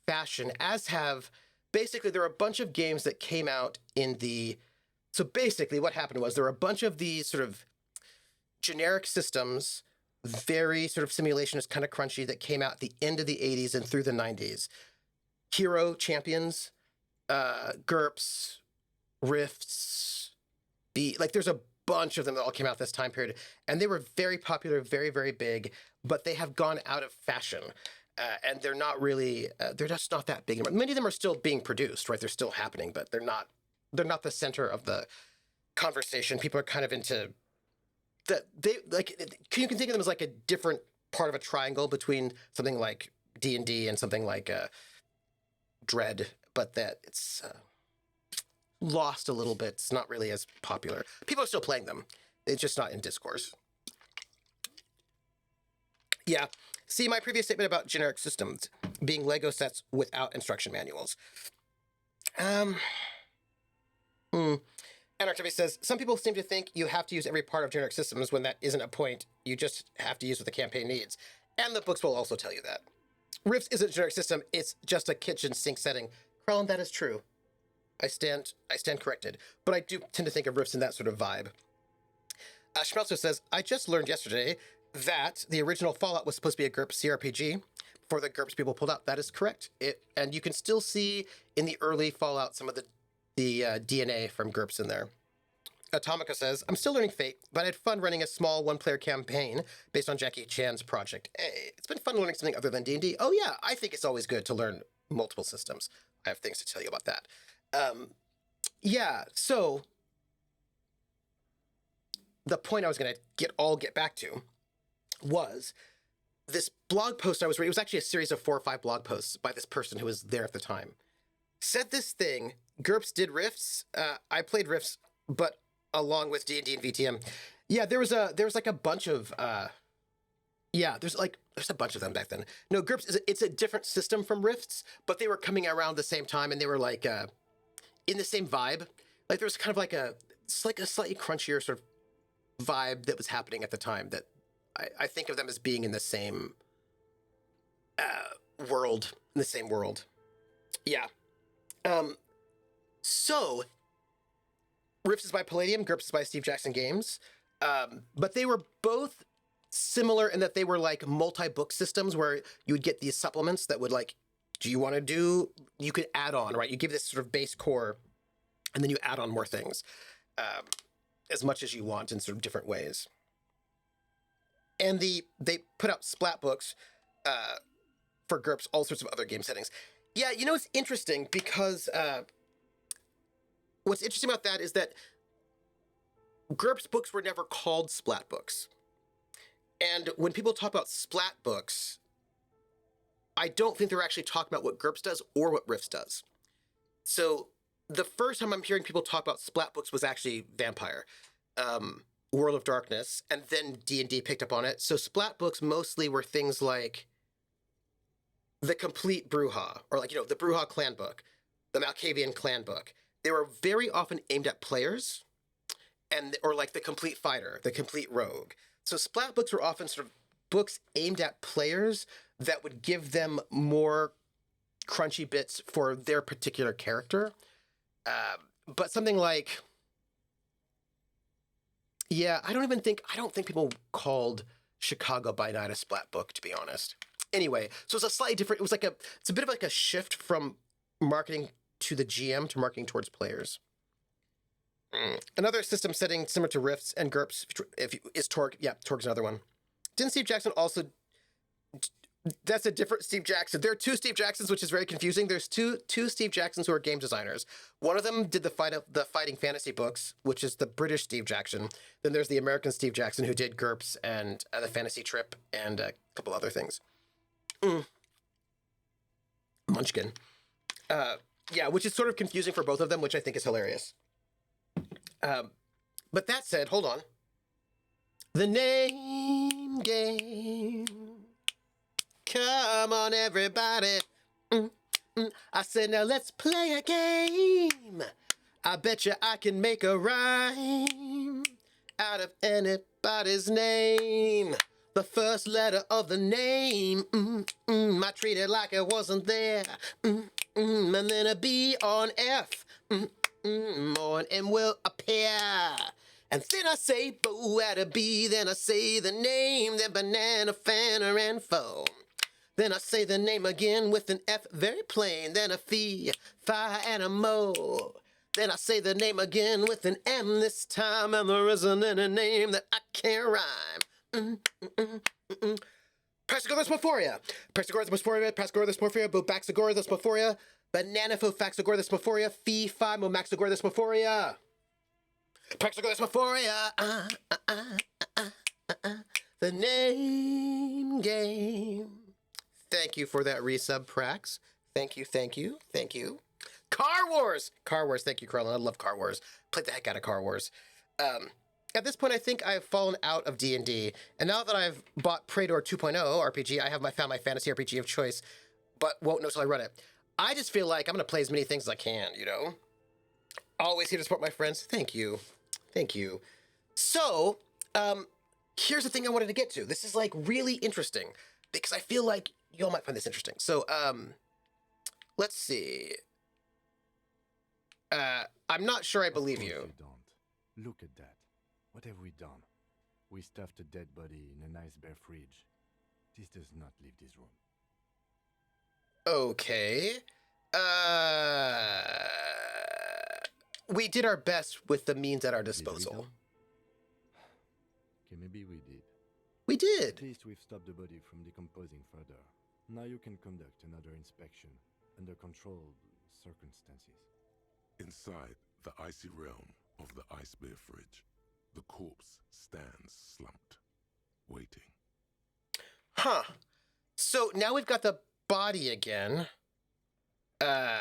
fashion, as have, basically, there are a bunch of games that came out in the, so basically what happened was there were a bunch of these sort of generic systems, very sort of simulationist, kind of crunchy, that came out at the end of the 80s and through the 90s. Hero Champions, GURPS, Rifts, there's a bunch of them that all came out this time period, and they were very popular, very, very big, but they have gone out of fashion. And they're not really, they're just not that big anymore. Many of them are still being produced, right? They're still happening, but they're not the center of the conversation. People are kind of into that. You can think of them as like a different part of a triangle between something like D&D and something like Dread, but that it's lost a little bit. It's not really as popular. People are still playing them. It's just not in discourse. Yeah. See my previous statement about generic systems being Lego sets without instruction manuals. Anarchivy says, some people seem to think you have to use every part of generic systems when that isn't a point. You just have to use what the campaign needs. And the books will also tell you that. Rifts isn't a generic system. It's just a kitchen sink setting. Krellin, that is true. I stand corrected. But I do tend to think of Rifts in that sort of vibe. Schmelzer says, I just learned yesterday that the original Fallout was supposed to be a GURPS CRPG for the GURPS people pulled out. That is correct. And you can still see in the early Fallout some of the DNA from GURPS in there. Atomica says, I'm still learning Fate, but I had fun running a small one-player campaign based on Jackie Chan's project. Hey, it's been fun learning something other than D&D. Oh yeah, I think it's always good to learn multiple systems. I have things to tell you about that. Yeah, so the point I was going to get back to was this blog post I was reading. It was actually a series of 4 or 5 blog posts by this person who was there at the time. Said this thing, GURPS did Rifts. I played Rifts, but along with D&D and VTM. Yeah, there was like a bunch of, there's a bunch of them back then. No, GURPS, it's a different system from Rifts, but they were coming around the same time, and they were like, in the same vibe. Like there was kind of like a slightly crunchier sort of vibe that was happening at the time that I think of them as being in the same world, Yeah. So, Rifts is by Palladium, GURPS is by Steve Jackson Games. But they were both similar in that they were like multi-book systems where you would get these supplements that would like, you could add on, right? You give this sort of base core, and then you add on more things as much as you want in sort of different ways. And they put out splat books for GURPS, all sorts of other game settings. Yeah, it's interesting because what's interesting about that is that GURPS books were never called splat books. And when people talk about splat books, I don't think they're actually talking about what GURPS does or what Rifts does. So the first time I'm hearing people talk about splat books was actually Vampire. World of Darkness, and then D&D picked up on it. So splat books mostly were things like the Complete Brujah, or like, the Brujah clan book, the Malkavian clan book. They were very often aimed at players, or like the Complete Fighter, the Complete Rogue. So splat books were often sort of books aimed at players that would give them more crunchy bits for their particular character. But something like, I don't think people called Chicago by Night a splat book, to be honest. Anyway, so it's a slightly different, it's a bit of like a shift from marketing to the GM to marketing towards players. Another system setting similar to Rifts and GURPS is Torg. Yeah, Torg's another one. Didn't Steve Jackson also... That's a different Steve Jackson. There are 2 Steve Jacksons, which is very confusing. There's two Steve Jacksons who are game designers. One of them did the Fighting Fantasy books, which is the British Steve Jackson. Then there's the American Steve Jackson who did GURPS and the Fantasy Trip and a couple other things. Munchkin. Which is sort of confusing for both of them, which I think is hilarious. But that said, hold on. The name game. Come on, everybody. I said, now let's play a game. I bet you I can make a rhyme out of anybody's name. The first letter of the name. I treat it like it wasn't there. And then a B on F. Or an M will appear. And then I say Bo at a B. Then I say the name. Then banana, Fanta, and phone. Then I say the name again with an F very plain. Then a fee, fi, and a mo. Then I say the name again with an M this time, and there isn't any name that I can't rhyme. Praxagorismophoria. Praxagorismophoria, Praxagorismophoria, Bubaxagorismophoria, Bananophofaxagorismophoria, Fee, Fi, Momaxagorismophoria. Praxagorismophoria. The name game. Thank you for that resub, Prax. Thank you, thank you, thank you. Car Wars! Car Wars, thank you, Carlin. I love Car Wars. Played the heck out of Car Wars. At this point, I think I've fallen out of D&D, and now that I've bought Praetor 2.0 RPG, I have found my fantasy RPG of choice, but won't know till I run it. I just feel like I'm going to play as many things as I can, you know? Always here to support my friends. Thank you. Thank you. So, here's the thing I wanted to get to. This is, like, really interesting, because I feel like you all might find this interesting. So, let's see. I'm not sure I believe you. Don't. Look at that. What have we done? We stuffed a dead body in a nice bare fridge. This does not leave this room. Okay. We did our best with the means at our disposal. Okay, maybe we did. We did. At least we've stopped the body from decomposing further. Now you can conduct another inspection under controlled circumstances. Inside the icy realm of the ice bear fridge, the corpse stands slumped, waiting. Huh. So now we've got the body again. I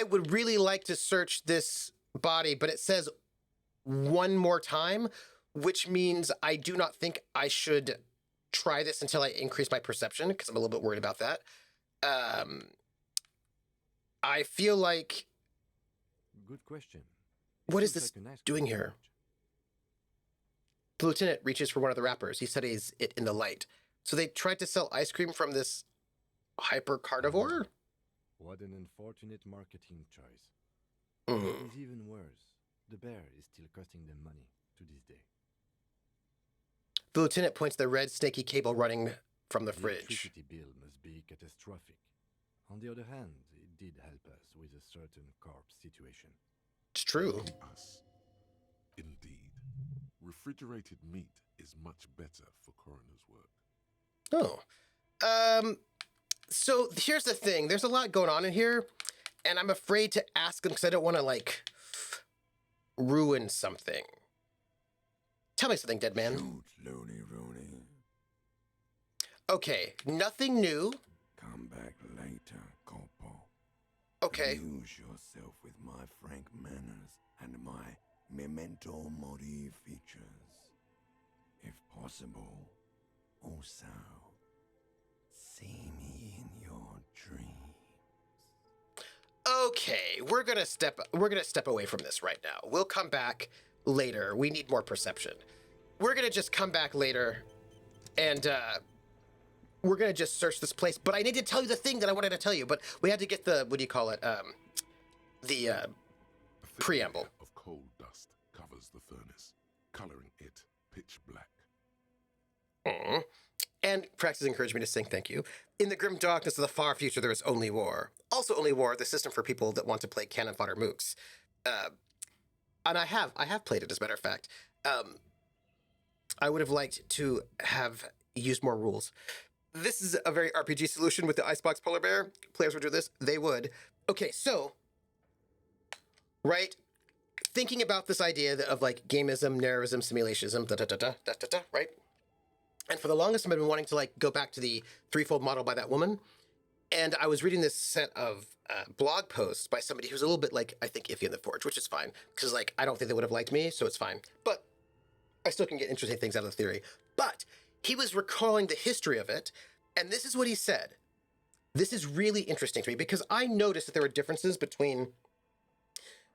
would really like to search this body, but it says one more time, which means I do not think I should try this until I increase my perception, because I'm a little bit worried about that. I feel like... Good question. What is this doing here? The lieutenant reaches for one of the wrappers. He studies it in the light. So they tried to sell ice cream from this hyper carnivore? What an unfortunate marketing choice. Mm. It is even worse. The bear is still costing them money to this day. The lieutenant points the red snaky cable running from the The fridge. electricity bill must be catastrophic. On the other hand, it did help us with a certain corpse situation. It's true. Us. Indeed. Refrigerated meat is much better for coroner's work. Oh. So here's the thing. There's a lot going on in here, and I'm afraid to ask them because I don't want to, like, ruin something. Tell me something, dead man. Shoot, Looney Rooney. Okay, nothing new. Come back later, Corporal. Okay. Amuse yourself with my frank manners and my memento mori features. If possible, also, see me in your dreams. Okay, we're gonna step away from this right now. We'll come back later. We need more perception. We're gonna just come back later, and we're gonna just search this place. But I need to tell you the thing that I wanted to tell you. But we had to get the A thick preamble. layer of coal dust covers the furnace, coloring it pitch black. And practice encouraged me to sing thank you. In the grim darkness of the far future, there is only war. Also only war, the system for people that want to play cannon fodder mooks. And I have played it, as a matter of fact. I would have liked to have used more rules. This is a very RPG solution with the Icebox Polar Bear. Players would do this. They would. Okay, so, right? Thinking about this idea of, like, gamism, narratism, simulationism, right? And for the longest time, I've been wanting to, like, go back to the threefold model by that woman. And I was reading this set of blog posts by somebody who's a little bit, like, I think, iffy in the Forge, which is fine. Because, like, I don't think they would have liked me, so it's fine. But I still can get interesting things out of the theory. But he was recalling the history of it, and this is what he said. This is really interesting to me, because I noticed that there were differences between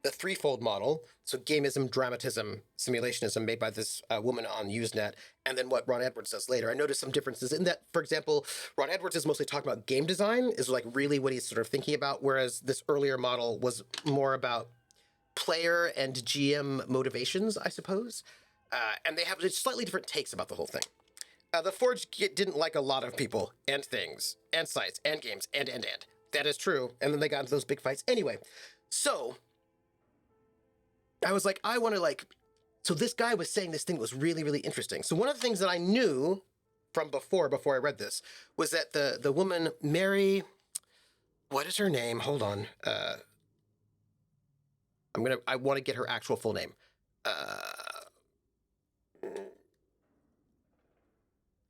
the threefold model, so gamism, dramatism, simulationism made by this woman on Usenet, and then what Ron Edwards does later. I noticed some differences in that. For example, Ron Edwards is mostly talking about game design, is like really what he's sort of thinking about, whereas this earlier model was more about player and GM motivations, I suppose. And they have slightly different takes about the whole thing. The Forge didn't like a lot of people and things and sites and games and. That is true. And then they got into those big fights. Anyway, so I was like, I want to like. So this guy was saying this thing was really, really interesting. So one of the things that I knew from before I read this was that the woman Mary, what is her name? Hold on. I want to get her actual full name.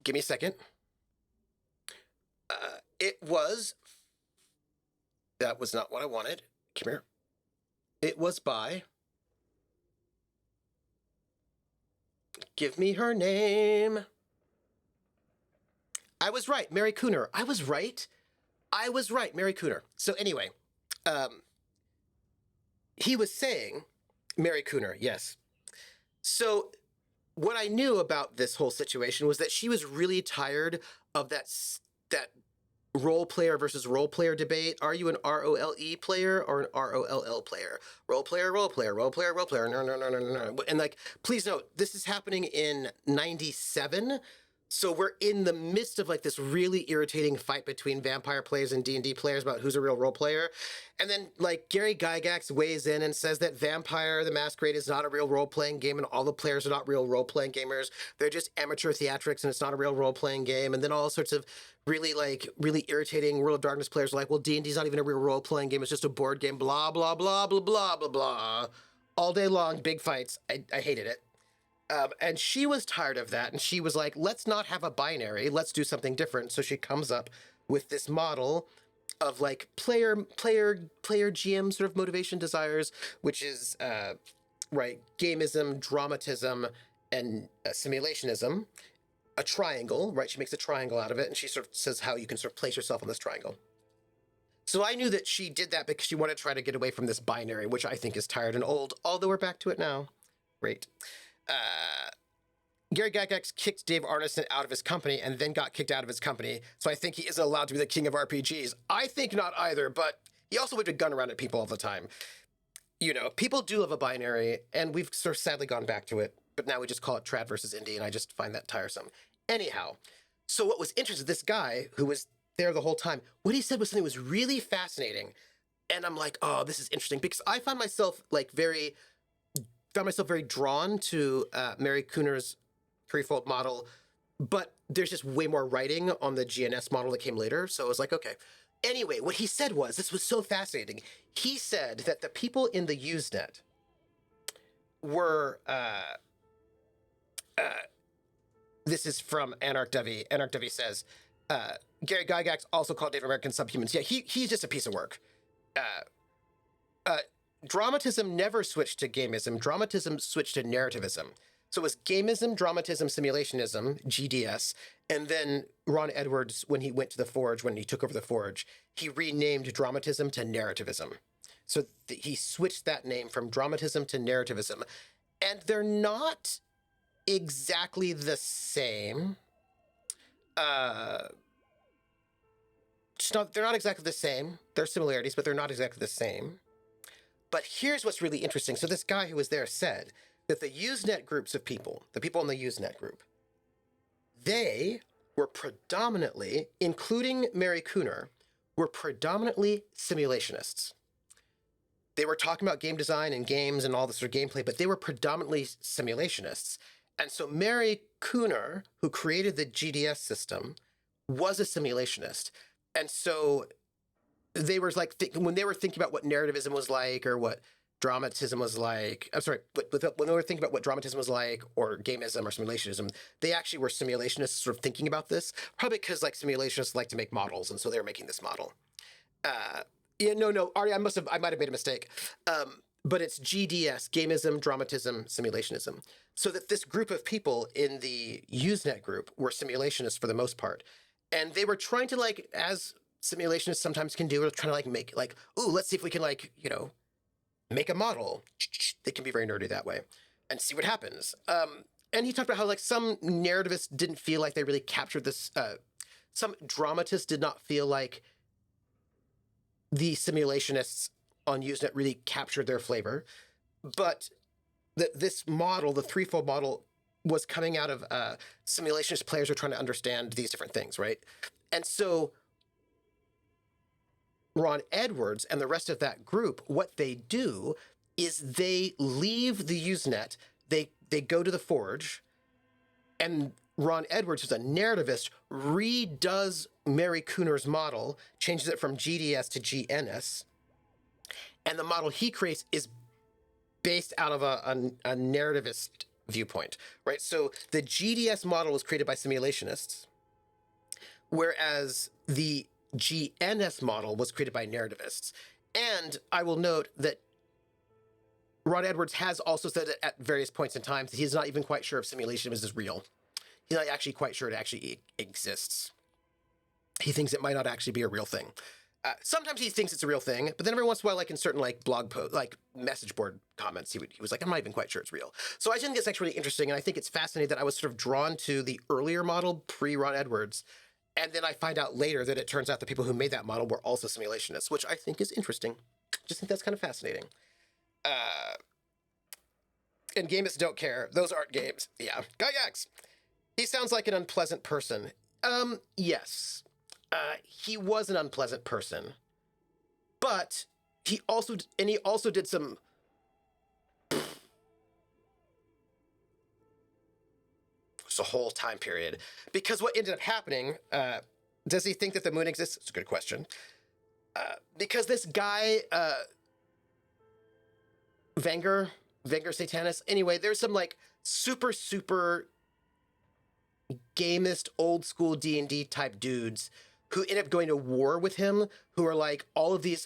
Give me a second. That was not what I wanted. Come here. It was by. Give me her name. I was right, Mary Cooner. I was right, Mary Cooner. So anyway, he was saying, Mary Cooner, yes. So what I knew about this whole situation was that she was really tired of that role player versus role player debate. Are you an ROLE player or an ROLL player? Role player, role player, role player, role player. No. And like, please note, this is happening in 97. So we're in the midst of like this really irritating fight between vampire players and D&D players about who's a real role player. And then like Gary Gygax weighs in and says that Vampire the Masquerade is not a real role-playing game and all the players are not real role-playing gamers. They're just amateur theatrics and it's not a real role-playing game. And then all sorts of really irritating World of Darkness players are like, well, D&D's not even a real role-playing game. It's just a board game, blah, blah, blah, blah, blah, blah, blah. All day long, big fights. I hated it. And she was tired of that, and she was like, let's not have a binary, let's do something different. So she comes up with this model of like player GM sort of motivation desires, which is gamism, dramatism, and simulationism. A triangle, right? She makes a triangle out of it, and she sort of says how you can sort of place yourself on this triangle. So I knew that she did that because she wanted to try to get away from this binary, which I think is tired and old, although we're back to it now. Great. Gary Gygax kicked Dave Arneson out of his company and then got kicked out of his company. So I think he isn't allowed to be the king of RPGs. I think not either, but he also waved a gun around at people all the time. You know, people do love a binary, and we've sort of sadly gone back to it, but now we just call it trad versus indie, and I just find that tiresome. Anyhow, so what was interesting, this guy who was there the whole time, what he said was something that was really fascinating. And I'm like, oh, this is interesting, because I found myself very drawn to Mary Cooner's threefold model, but there's just way more writing on the GNS model that came later. So I was like, okay. Anyway, what he said was, this was so fascinating. He said that the people in the Usenet were, this is from Anarch Dovey. Anarch Dovey says, Gary Gygax also called Native American subhumans. Yeah, he's just a piece of work. Dramatism never switched to gamism. Dramatism switched to narrativism. So it was gamism, dramatism, simulationism, GDS, and then Ron Edwards, when he went to the Forge, when he took over the Forge, he renamed dramatism to narrativism. So he switched that name from dramatism to narrativism. And they're not exactly the same. They're not exactly the same. There are similarities, but they're not exactly the same. But here's what's really interesting. So this guy who was there said that the Usenet groups of people, the people in the Usenet group, they were predominantly, including Mary Cooner, were predominantly simulationists. They were talking about game design and games and all this sort of gameplay, but they were predominantly simulationists. And so Mary Cooner, who created the GDS system, was a simulationist. And so they were like, when they were thinking about what narrativism was like or what dramatism was like, when they were thinking about what dramatism was like or gamism or simulationism, they actually were simulationists sort of thinking about this, probably because like simulationists like to make models. And so they were making this model. Ari, I might have made a mistake. But it's GDS, gamism, dramatism, simulationism. So that this group of people in the Usenet group were simulationists for the most part. And they were trying to like, as simulationists sometimes can do, trying to like make like, ooh, let's see if we can like, make a model. They can be very nerdy that way and see what happens. And he talked about how like some narrativists didn't feel like they really captured this. Some dramatists did not feel like the simulationists on Usenet really captured their flavor. But this model, the threefold model, was coming out of simulationist players are trying to understand these different things, right? And so Ron Edwards and the rest of that group, what they do is they leave the Usenet, they go to the Forge, and Ron Edwards, who's a narrativist, redoes Mary Cooner's model, changes it from GDS to GNS, and the model he creates is based out of a narrativist viewpoint, right? So the GDS model was created by simulationists, whereas the GNS model was created by narrativists. And I will note that Ron Edwards has also said at various points in time that he's not even quite sure if simulation is real. He's not actually quite sure it actually exists. He thinks it might not actually be a real thing. Sometimes he thinks it's a real thing, but then every once in a while, like in certain like blog posts, like message board comments, he was like, I'm not even quite sure it's real. So I think it's actually really interesting, and I think it's fascinating that I was sort of drawn to the earlier model pre-Ron Edwards, and then I find out later that it turns out the people who made that model were also simulationists, which I think is interesting. Just think that's kind of fascinating. And gamists don't care. Those aren't games. Yeah. Gygax. He sounds like an unpleasant person. Yes. He was an unpleasant person. But he also did some it's a whole time period. Because what ended up happening, does he think that the moon exists? It's a good question. Because this guy, Wenger Satanis. Anyway, there's some like super gamist, old school D&D type dudes who end up going to war with him, who are like, all of these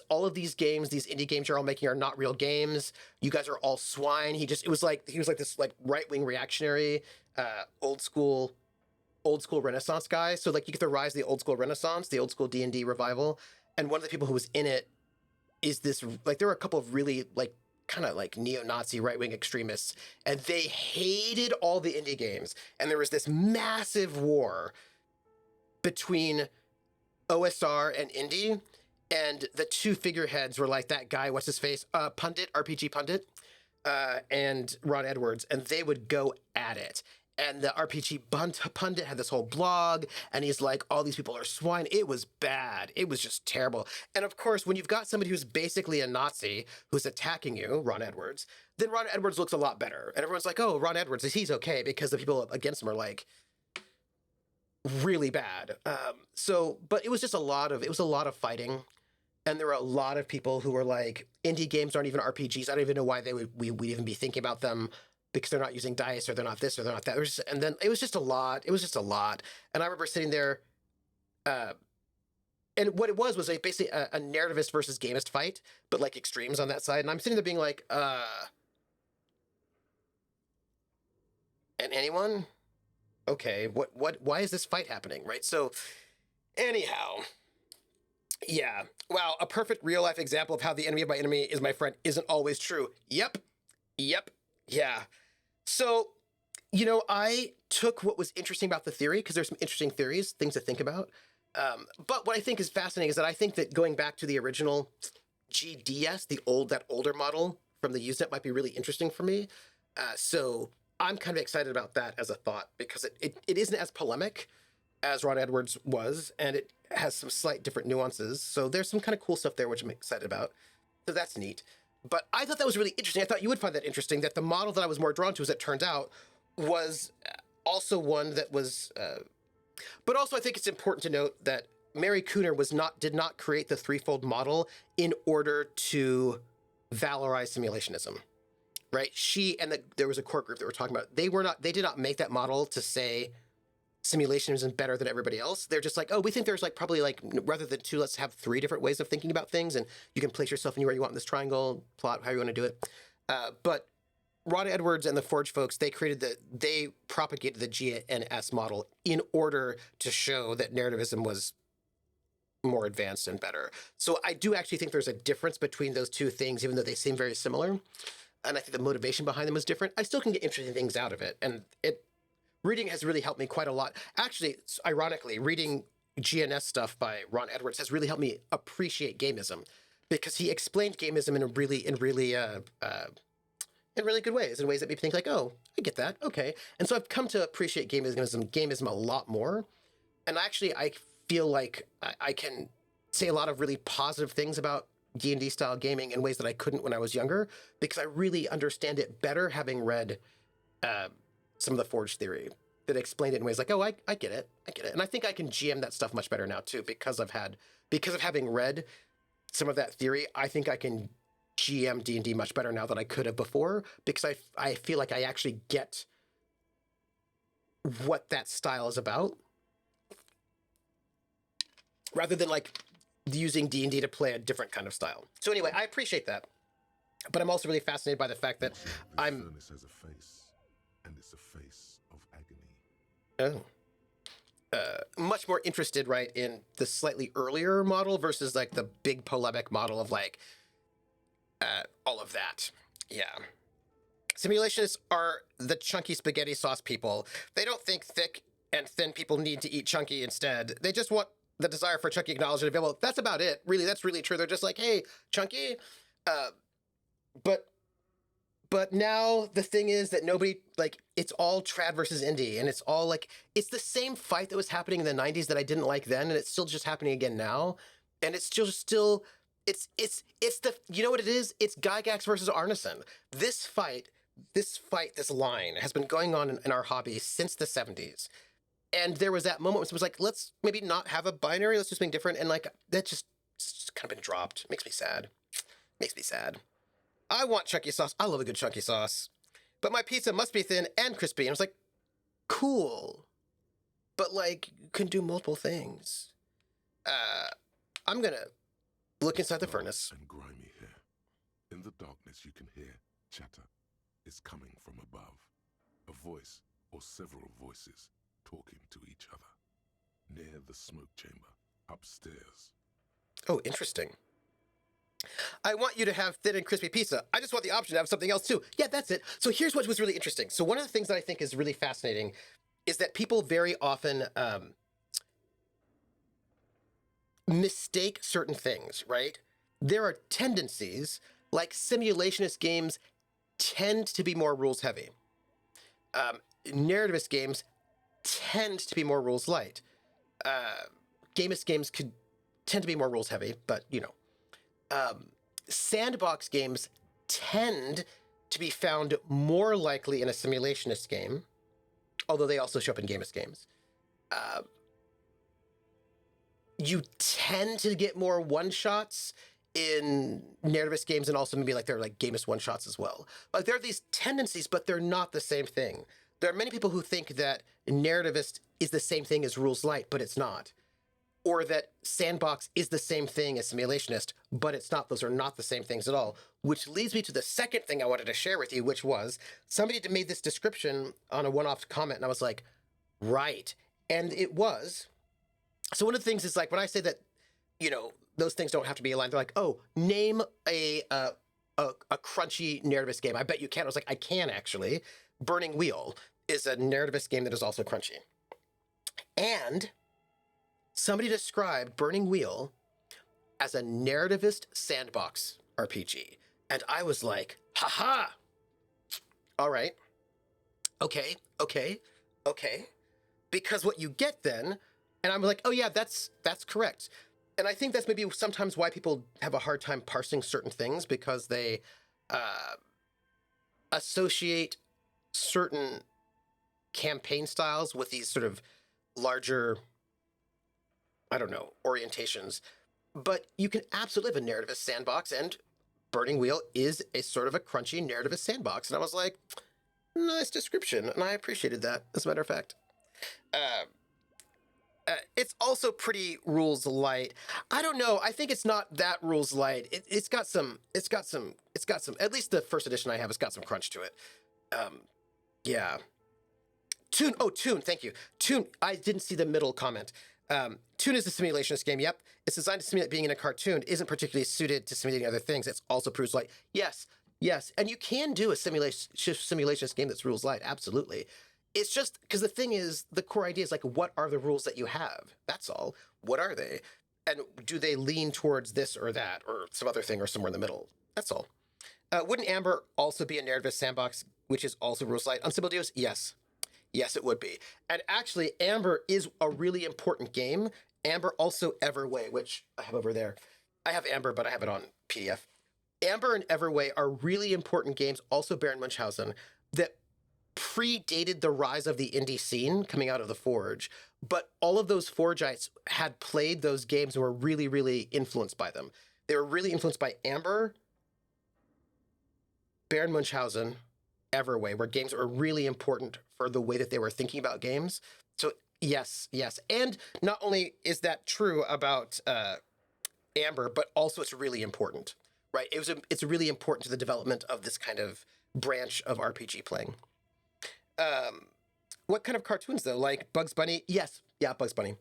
games, these indie games you're all making are not real games. You guys are all swine. He was like this like right-wing reactionary, old school Renaissance guy. So like you get the rise of the old school Renaissance, the old school D&D revival. And one of the people who was in it is this, like, there were a couple of really like kind of like neo-Nazi right-wing extremists, and they hated all the indie games. And there was this massive war between OSR and indie, and the two figureheads were like that guy, what's his face, RPG Pundit, and Ron Edwards, and they would go at it. And the RPG Pundit had this whole blog, and he's like, all these people are swine. It was bad. It was just terrible. And of course, when you've got somebody who's basically a Nazi who's attacking you, Ron Edwards, then Ron Edwards looks a lot better. And everyone's like, oh, Ron Edwards, he's okay, because the people against him are like really bad. But it was just a lot of fighting. And there were a lot of people who were like, indie games aren't even RPGs. I don't even know why we'd even be thinking about them, because they're not using dice, or they're not this, or they're not that. And then it was just a lot. And I remember sitting there, and what it was like basically a narrativist versus gamist fight, but like extremes on that side. And I'm sitting there being like, and anyone? Okay, why is this fight happening, right? So anyhow, yeah. Wow, a perfect real life example of how the enemy of my enemy is my friend isn't always true. Yep. Yeah. So, I took what was interesting about the theory, because there's some interesting theories, things to think about. But what I think is fascinating is that I think that going back to the original GDS, that older model from the Usenet, might be really interesting for me. So I'm kind of excited about that as a thought, because it isn't as polemic as Ron Edwards was, and it has some slight different nuances. So there's some kind of cool stuff there, which I'm excited about. So that's neat. But I thought that was really interesting. I thought you would find that interesting, that the model that I was more drawn to, as it turned out, was also one that was... but also I think it's important to note that Mary Cooner did not create the threefold model in order to valorize simulationism, right? There was a core group that were talking about, they did not make that model to say simulation isn't better than everybody else. They're just like, oh, we think there's like probably like, rather than two, let's have three different ways of thinking about things, and you can place yourself anywhere you want in this triangle plot, how you want to do it. But Ron Edwards and the Forge folks, they propagated the GNS model in order to show that narrativism was more advanced and better. So I do actually think there's a difference between those two things, even though they seem very similar. And I think the motivation behind them is different. I still can get interesting things out of it. And reading has really helped me quite a lot. Actually, ironically, reading GNS stuff by Ron Edwards has really helped me appreciate gamism, because he explained gamism in really in really good ways, in ways that make me think like, oh, I get that. Okay. And so I've come to appreciate gamism a lot more. And actually, I feel like I can say a lot of really positive things about D&D style gaming in ways that I couldn't when I was younger, because I really understand it better having read some of the Forge theory that explained it in ways like, oh, I get it. I get it. And I think I can GM that stuff much better now too, because of having read some of that theory. I think I can GM D&D much better now than I could have before, because I feel like I actually get what that style is about, rather than like using D&D to play a different kind of style. So anyway, I appreciate that. But I'm also really fascinated by the fact that This I'm... furnace has a face, and it's a face of agony. much more interested, right, in the slightly earlier model versus like the big polemic model of like all of that. Yeah. Simulationists are the chunky spaghetti sauce people. They don't think thick and thin people need to eat chunky instead. They just want the desire for chunky acknowledged and available. That's about it. Really, that's really true. They're just like, hey, chunky. But now the thing is that nobody, like, it's all trad versus indie, and it's all like, it's the same fight that was happening in the 90s that I didn't like then, and it's still just happening again now. And it's still it's the, you know what it is? It's Gygax versus Arneson. This line has been going on in our hobby since the 70s. And there was that moment when it was like, let's maybe not have a binary, let's do something different. And like, that just kind of been dropped. Makes me sad. I want chunky sauce. I love a good chunky sauce. But my pizza must be thin and crispy. And I was like, cool. But like, you can do multiple things. I'm going to look inside the furnace. And grimy here. In the darkness you can hear chatter. It's coming from above. A voice or several voices talking to each other. Near the smoke chamber, upstairs. Oh, interesting. I want you to have thin and crispy pizza. I just want the option to have something else too. Yeah, that's it. So here's what was really interesting. So one of the things that I think is really fascinating is that people very often mistake certain things, right? There are tendencies, like simulationist games tend to be more rules heavy. Narrativist games tend to be more rules light. Gamist games could tend to be more rules heavy, but you know. Sandbox games tend to be found more likely in a simulationist game, although they also show up in gamist games. You tend to get more one-shots in narrativist games, and also maybe like they're like gamist one-shots as well. Like there are these tendencies, but they're not the same thing. There are many people who think that narrativist is the same thing as rules light, but it's not. Or that sandbox is the same thing as simulationist, but it's not. Those are not the same things at all. Which leads me to the second thing I wanted to share with you, which was somebody made this description on a one-off comment, and I was like, right. And it was. So one of the things is like, when I say that, you know, those things don't have to be aligned, they're like, oh, name a crunchy narrativist game. I bet you can. I was like, I can actually. Burning Wheel is a narrativist game that is also crunchy. And somebody described Burning Wheel as a narrativist sandbox RPG. And I was like, haha. All right. Okay. Because what you get then, and I'm like, oh yeah, that's correct. And I think that's maybe sometimes why people have a hard time parsing certain things, because they associate certain campaign styles with these sort of larger, I don't know, orientations. But you can absolutely have a narrativist sandbox, and Burning Wheel is a sort of a crunchy narrativist sandbox. And I was like, nice description, and I appreciated that, as a matter of fact. It's also pretty rules light. I don't know. I think it's not that rules light. It's got some, at least the first edition I have, it's got some crunch to it. Yeah. Toon, thank you. Toon, I didn't see the middle comment. Toon is a simulationist game, yep. It's designed to simulate being in a cartoon, isn't particularly suited to simulating other things. It's also proves light. Yes. And you can do a simulationist game that's rules light, absolutely. It's just, because the thing is, the core idea is like, what are the rules that you have? That's all. What are they? And do they lean towards this or that, or some other thing, or somewhere in the middle? That's all. Wouldn't Amber also be a narrative sandbox, which is also rules light on Sibyldios? Yes. Yes, it would be. And actually, Amber is a really important game. Amber also Everway, which I have over there. I have Amber, but I have it on PDF. Amber and Everway are really important games, also Baron Munchausen, that predated the rise of the indie scene coming out of the Forge. But all of those Forgeites had played those games and were really, really influenced by them. They were really influenced by Amber, Baron Munchausen, Everway, where games were really important for the way that they were thinking about games. So yes, yes. And not only is that true about Amber, but also it's really important, right? It's really important to the development of this kind of branch of RPG playing. What kind of cartoons though? Like Bugs Bunny? Yes, yeah, Bugs Bunny.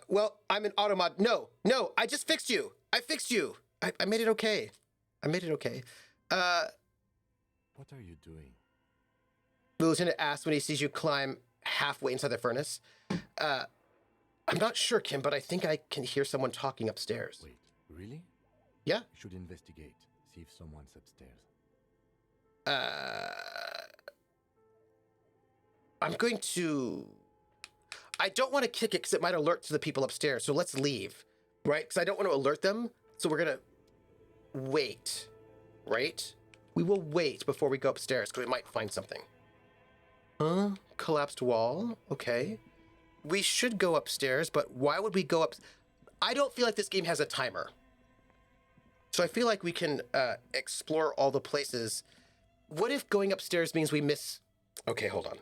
Well, I'm an automod. No, I just fixed you. I fixed you. I made it okay. I made it okay. What are you doing? The lieutenant asks when he sees you climb halfway inside the furnace. I'm not sure, Kim, but I think I can hear someone talking upstairs. Wait, really? Yeah? We should investigate, see if someone's upstairs. I'm going to... I don't want to kick it because it might alert to the people upstairs, so let's leave, right? Because I don't want to alert them, so we're going to wait, right? We will wait before we go upstairs because we might find something. Huh? Collapsed wall? Okay. We should go upstairs, but why would we go up? I don't feel like this game has a timer. So I feel like we can explore all the places. What if going upstairs means we miss... Okay, hold on.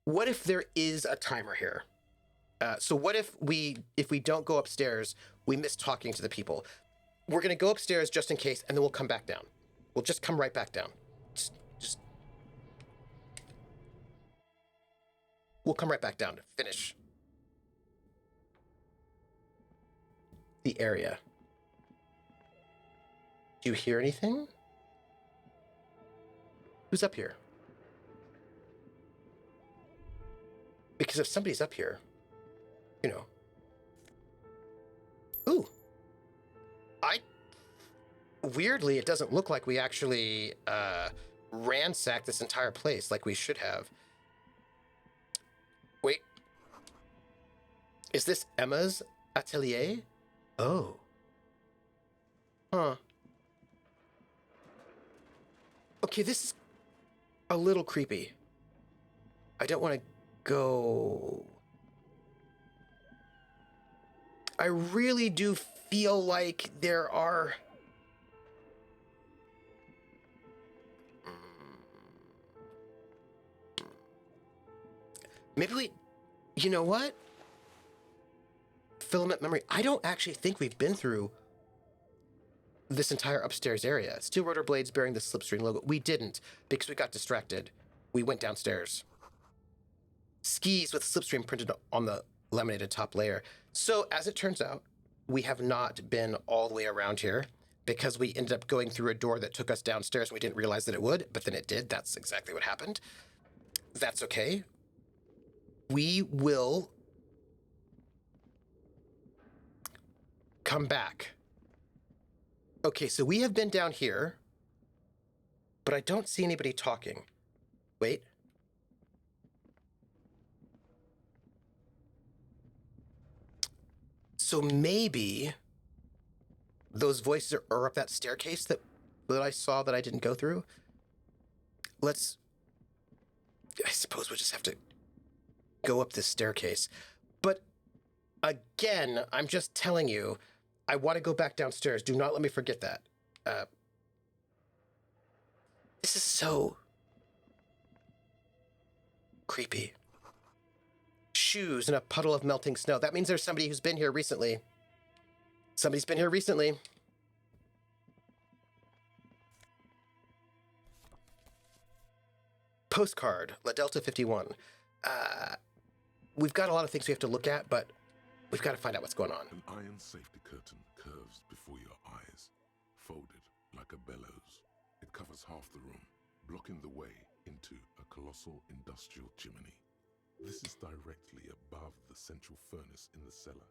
What if there is a timer here? So what if we don't go upstairs, we miss talking to the people? We're going to go upstairs just in case, and then we'll come back down. We'll just come right back down. Just... We'll come right back down to finish the area. Do you hear anything? Who's up here? Because if somebody's up here, you know. Ooh. Weirdly, it doesn't look like we actually ransacked this entire place like we should have. Wait. Is this Emma's atelier? Oh. Huh. Okay, this is a little creepy. I don't want to go... I really do feel like there are... Maybe we... You know what? Filament memory. I don't actually think we've been through this entire upstairs area. Steel rotor blades bearing the Slipstream logo. We didn't, because we got distracted. We went downstairs. Skis with Slipstream printed on the laminated top layer. So, as it turns out, we have not been all the way around here because we ended up going through a door that took us downstairs and we didn't realize that it would, but then it did. That's exactly what happened. That's okay. We will come back. Okay, so we have been down here, but I don't see anybody talking. Wait. So maybe those voices are up that staircase that I saw that I didn't go through. I suppose we'll just have to go up this staircase. But again, I'm just telling you, I want to go back downstairs. Do not let me forget that. This is so creepy. Shoes in a puddle of melting snow. That means there's somebody who's been here recently. Somebody's been here recently. Postcard, La Delta 51. We've got a lot of things we have to look at, but we've got to find out what's going on. An iron safety curtain curves before your eyes, folded like a bellows. It covers half the room, blocking the way into a colossal industrial chimney. This is directly above the central furnace in the cellar.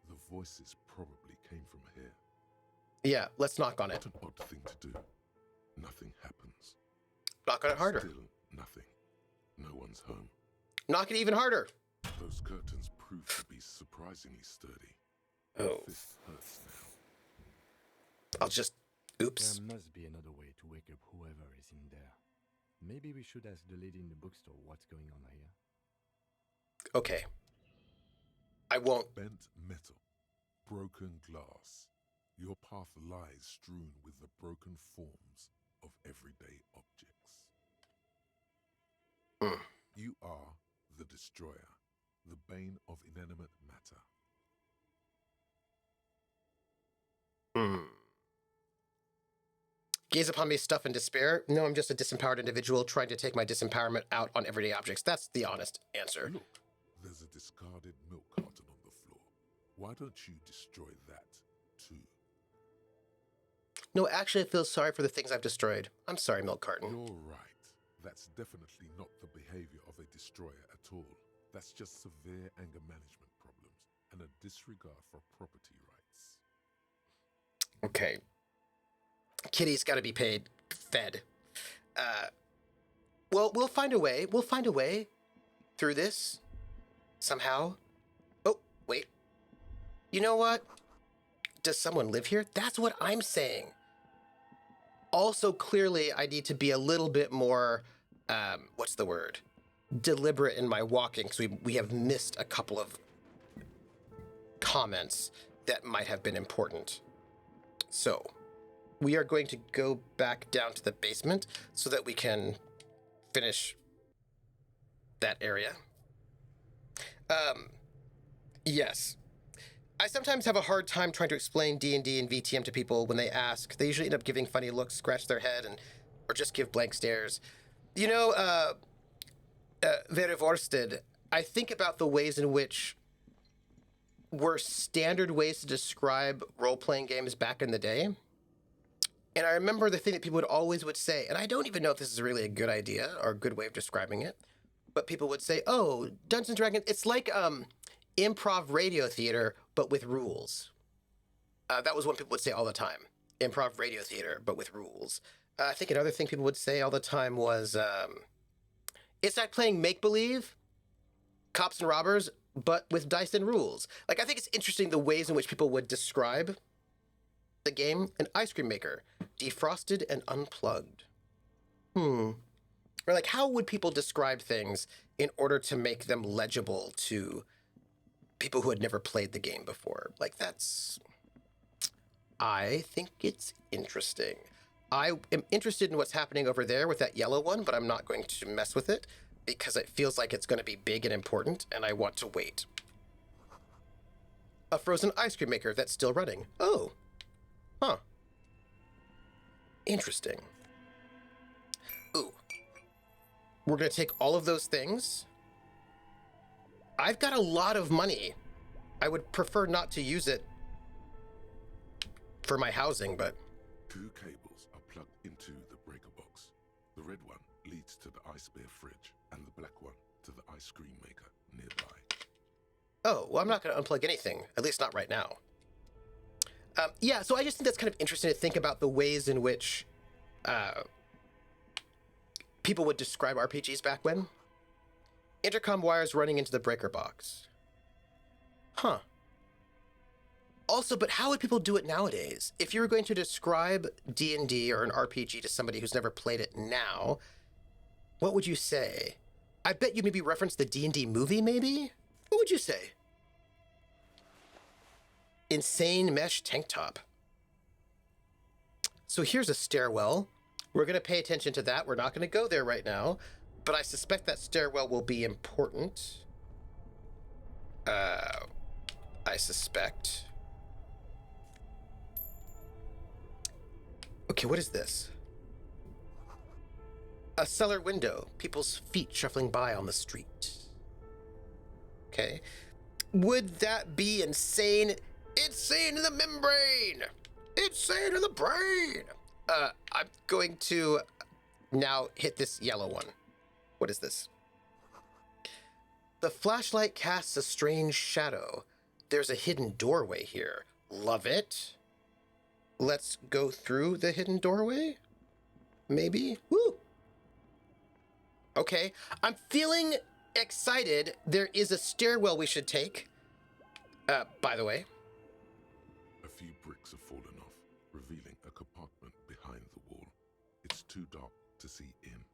The voices probably came from here. Yeah, let's knock on it. What an odd thing to do. Nothing happens. Knock on it harder. Still nothing. No one's home. Knock it even harder. Those curtains prove to be surprisingly sturdy. Oh. This hurts now. I'll just... Oops. There must be another way to wake up whoever is in there. Maybe we should ask the lady in the bookstore what's going on here. Okay. I won't. Bent metal. Broken glass. Your path lies strewn with the broken forms of everyday objects. Mm. You are the destroyer, the bane of inanimate matter. Mm. Gaze upon me, stuff in despair. No, I'm just a disempowered individual trying to take my disempowerment out on everyday objects. That's the honest answer. Look, there's a discarded milk carton on the floor. Why don't you destroy that, too? No, actually, I feel sorry for the things I've destroyed. I'm sorry, milk carton. You're right. That's definitely not the behavior of a destroyer at all. That's just severe anger management problems and a disregard for property rights. Okay. Kitty's got to be paid, fed. Well, we'll find a way. We'll find a way through this somehow. Oh, wait. You know what? Does someone live here? That's what I'm saying. Also, clearly, I need to be a little bit more, what's the word? Deliberate in my walking, because we have missed a couple of comments that might have been important. So, we are going to go back down to the basement so that we can finish that area. Yes. I sometimes have a hard time trying to explain D&D and VTM to people when they ask. They usually end up giving funny looks, scratch their head, or just give blank stares. You know, Vera Vorsted, I think about the ways in which were standard ways to describe role-playing games back in the day. And I remember the thing that people would say, and I don't even know if this is really a good idea or a good way of describing it, but people would say, oh, Dungeons & Dragons, it's like improv radio theater, but with rules. That was what people would say all the time. Improv radio theater, but with rules. I think another thing people would say all the time was, it's like playing make-believe, cops and robbers, but with dice and rules. Like, I think it's interesting the ways in which people would describe the game. An ice cream maker, defrosted and unplugged. Or like, how would people describe things in order to make them legible to people who had never played the game before? Like, I think it's interesting. I am interested in what's happening over there with that yellow one, but I'm not going to mess with it because it feels like it's going to be big and important, and I want to wait. A frozen ice cream maker that's still running. Oh. Huh. Interesting. Ooh. We're going to take all of those things. I've got a lot of money. I would prefer not to use it for my housing, but... 2 cables are plugged into the breaker box. The red one leads to the ice bear fridge, and the black one to the ice cream maker nearby. Oh, well, I'm not going to unplug anything, at least not right now. Yeah, so I just think that's kind of interesting to think about the ways in which people would describe RPGs back when. Intercom wires running into the breaker box. Huh. Also, but how would people do it nowadays? If you were going to describe D&D or an RPG to somebody who's never played it now, what would you say? I bet you maybe reference the D&D movie, maybe? What would you say? Insane mesh tank top. So here's a stairwell. We're going to pay attention to that. We're not going to go there right now, but I suspect that stairwell will be important. I suspect. Okay, what is this? A cellar window. People's feet shuffling by on the street. Okay. Would that be insane? Insane in the membrane! Insane in the brain! I'm going to now hit this yellow one. What is this? The flashlight casts a strange shadow. There's a hidden doorway here. Love it. Let's go through the hidden doorway. maybe? Woo! Okay, I'm feeling excited. There is a stairwell we should take. By the way. A few bricks have fallen off, revealing a compartment behind the wall. It's too dark to see in.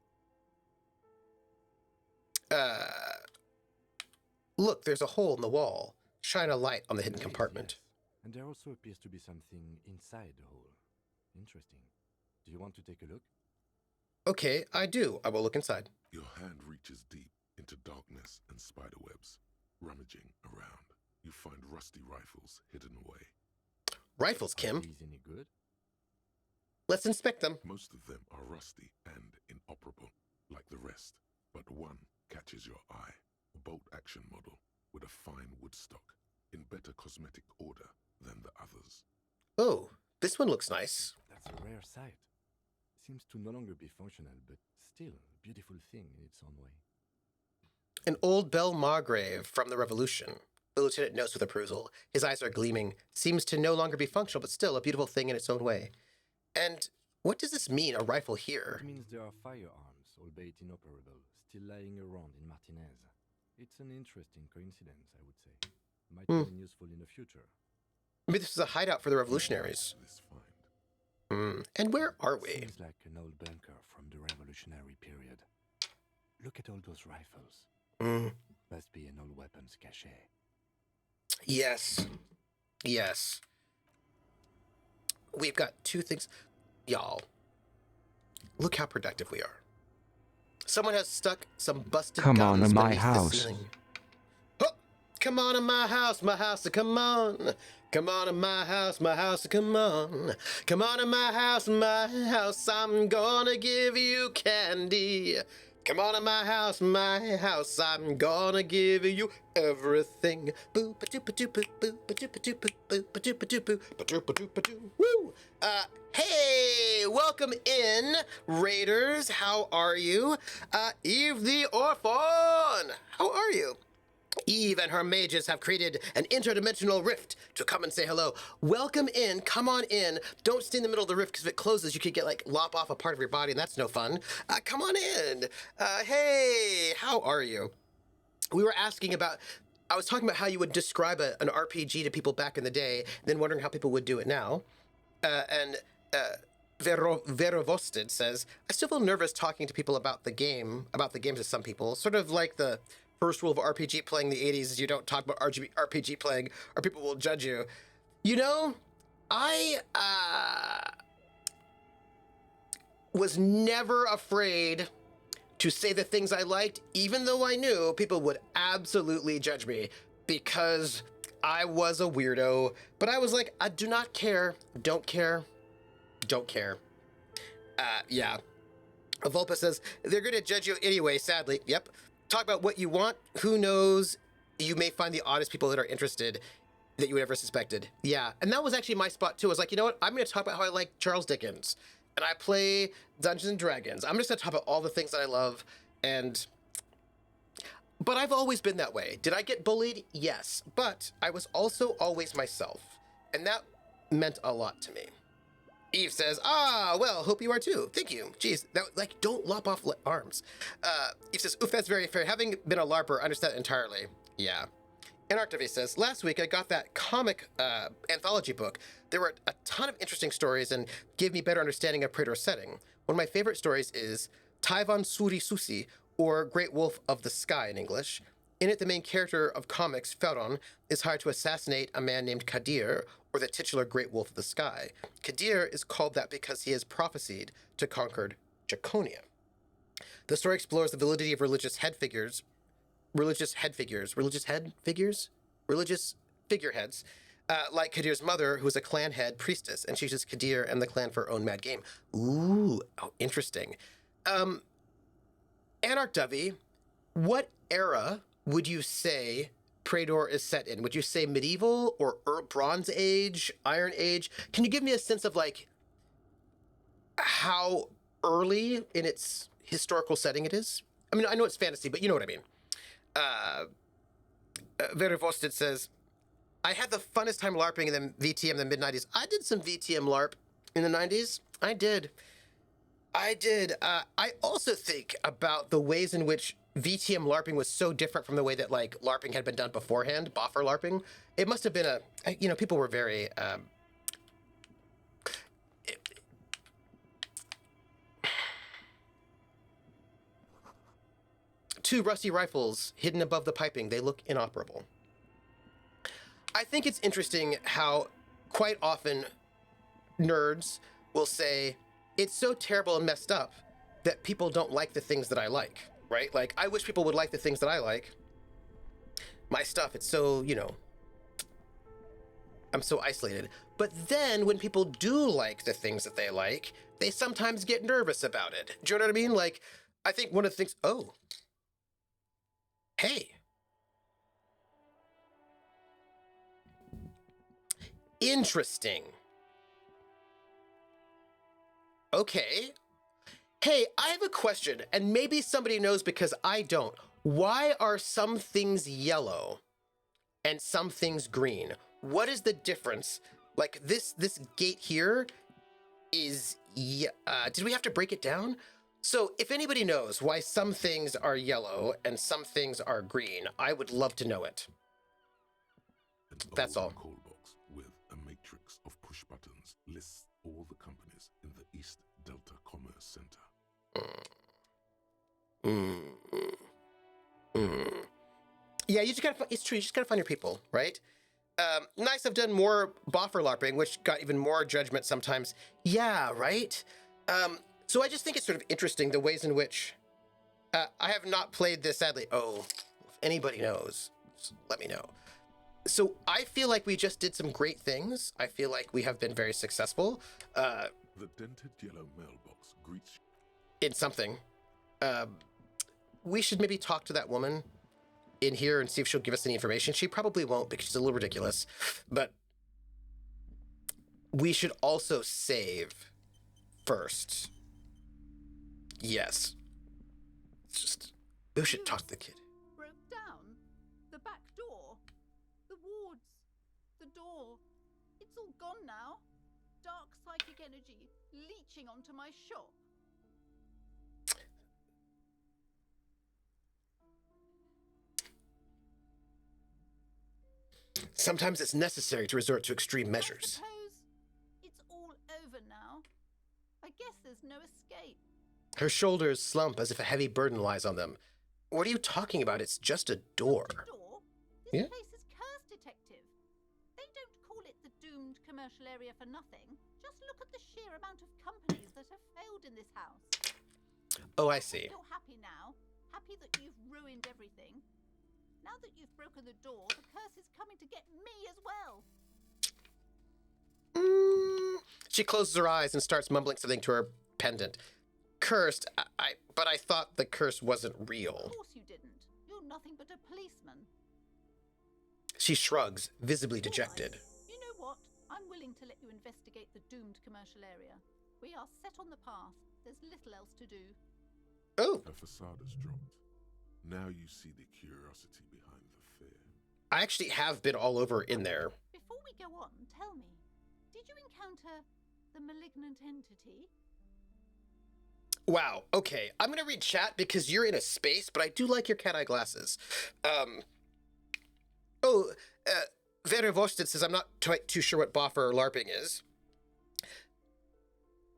Look, there's a hole in the wall. Shine a light on the hidden compartment. Yes. And there also appears to be something inside the hole. Interesting. Do you want to take a look? Okay, I do. I will look inside. Your hand reaches deep into darkness and spiderwebs. Rummaging around, you find rusty rifles hidden away. Rifles, Are Kim. these any good? Let's inspect them. Most of them are rusty and inoperable, like the rest, but one catches your eye. A bolt-action model with a fine wood stock, in better cosmetic order than the others. Oh, this one looks nice. That's a rare sight. Seems to no longer be functional, but still a beautiful thing in its own way. An old bell Margrave from the Revolution. The lieutenant notes with approval. His eyes are gleaming. Seems to no longer be functional, but still a beautiful thing in its own way. And what does this mean, a rifle here? It means there are firearms, albeit inoperable, still lying around in Martinez. It's an interesting coincidence, I would say. Might come in useful in the future. Maybe this is a hideout for the revolutionaries. This find. And where are we? Seems like an old bunker from the revolutionary period. Look at all those rifles. Must be an old weapons cache. Yes. Yes. We've got two things. Y'all, look how productive we are. Someone has stuck some busted Come on guns to my beneath the house. ceiling. Oh, come on to my house, come on. Come on to my house, come on. Come on to my house, I'm gonna give you candy. Come on to my house, I'm gonna give you everything. Boo ba doo ba doo boo boo ba doo ba doo boo boo ba doo ba doo boo ba doo ba doo ba doo. Woo! Hey, welcome in, Raiders. How are you? Eve the Orphan. How are you? Eve and her mages have created an interdimensional rift to come and say hello. Welcome in. Come on in. Don't stay in the middle of the rift because if it closes, you could get lop off a part of your body, and that's no fun. Come on in. Hey, how are you? We were asking about. I was talking about how you would describe an RPG to people back in the day, then wondering how people would do it now. And Verovosted says, I still feel nervous talking to people about the games to some people. Sort of like the first rule of RPG playing in the 80s is you don't talk about RPG playing or people will judge you. You know, I was never afraid to say the things I liked, even though I knew people would absolutely judge me because I was a weirdo. But I was like, I do not care, don't care, don't care. Yeah. Volpa says, they're going to judge you anyway, sadly. Yep. Talk about what you want. Who knows? You may find the oddest people that are interested that you would ever suspected. Yeah. And that was actually my spot, too. I was like, you know what? I'm going to talk about how I like Charles Dickens. And I play Dungeons and Dragons. I'm just going to talk about all the things that I love. But I've always been that way. Did I get bullied? Yes. But I was also always myself. And that meant a lot to me. Eve says, well, hope you are too. Thank you. Jeez, don't lop off arms. Eve says, oof, that's very fair. Having been a LARPer, I understand entirely. Yeah. And Arctivy says, last week I got that comic anthology book. There were a ton of interesting stories and gave me better understanding of Praetor's setting. One of my favorite stories is Taivan Suri Susi, or Great Wolf of the Sky in English. In it, the main character of comics, Feron, is hired to assassinate a man named Kadir, or the titular Great Wolf of the Sky. Kadir is called that because he is prophesied to conquer Jaconia. The story explores the validity of religious figureheads, like Kadir's mother, who is a clan head priestess, and chooses Kadir and the clan for her own mad game. Ooh, interesting. Anarch Dovey, what era would you say Praetor is set in? Would you say medieval or Bronze Age, Iron Age? Can you give me a sense of how early in its historical setting it is? I mean, I know it's fantasy, but you know what I mean. Verivosted says, I had the funnest time LARPing in the VTM in the mid-90s. I did some VTM LARP in the 90s. I did. I did. I also think about the ways in which VTM LARPing was so different from the way that like LARPing had been done beforehand, boffer LARPing. It must have been people were very, two rusty rifles hidden above the piping. They look inoperable. I think it's interesting how quite often nerds will say, it's so terrible and messed up that people don't like the things that I like, right? Like, I wish people would like the things that I like. My stuff, it's so, I'm so isolated. But then when people do like the things that they like, they sometimes get nervous about it. Do you know what I mean? Like, I think one of the things, oh, hey. Interesting. Okay. Hey, I have a question, and maybe somebody knows because I don't. Why are some things yellow and some things green? What is the difference? Like this gate here is, did we have to break it down? So if anybody knows why some things are yellow and some things are green, I would love to know it. That's all. Call box with a matrix of push buttons lists all the companies in the East Delta Commerce Center. Yeah, it's true, you just gotta find your people, right? Nice, I've done more boffer LARPing, which got even more judgment sometimes. Yeah, right? So I just think it's sort of interesting the ways in which, I have not played this, sadly. Oh, if anybody knows, just let me know. So I feel like we just did some great things. I feel like we have been very successful. The dented yellow mailbox greets In something. We should maybe talk to that woman in here and see if she'll give us any information. She probably won't because she's a little ridiculous. But we should also save first. Yes. It's just, we should talk to the kid. Broke down. The back door. The wards. The door. It's all gone now. Dark psychic energy leeching onto my shop. Sometimes it's necessary to resort to extreme measures. I suppose it's all over now. I guess there's no escape. Her shoulders slump as if a heavy burden lies on them. What are you talking about? It's just a door. Door? This Yeah? place is curse detective. They don't call it the doomed commercial area for nothing. Just look at the sheer amount of companies that have failed in this house. Oh, I see. You're happy now. Happy that you've ruined everything. Now that you've broken the door, the curse is coming to get me as well. She closes her eyes and starts mumbling something to her pendant. Cursed, but I thought the curse wasn't real. Of course you didn't. You're nothing but a policeman. She shrugs, visibly dejected. You know what? I'm willing to let you investigate the doomed commercial area. We are set on the path. There's little else to do. Oh, her facade has dropped. Now you see the curiosity behind the fear. I actually have been all over in there. Before we go on, tell me, did you encounter the malignant entity? Wow, okay. I'm gonna read chat because you're in a space, but I do like your cat eye glasses. Vera Vosted says, I'm not too sure what boffer or LARPing is.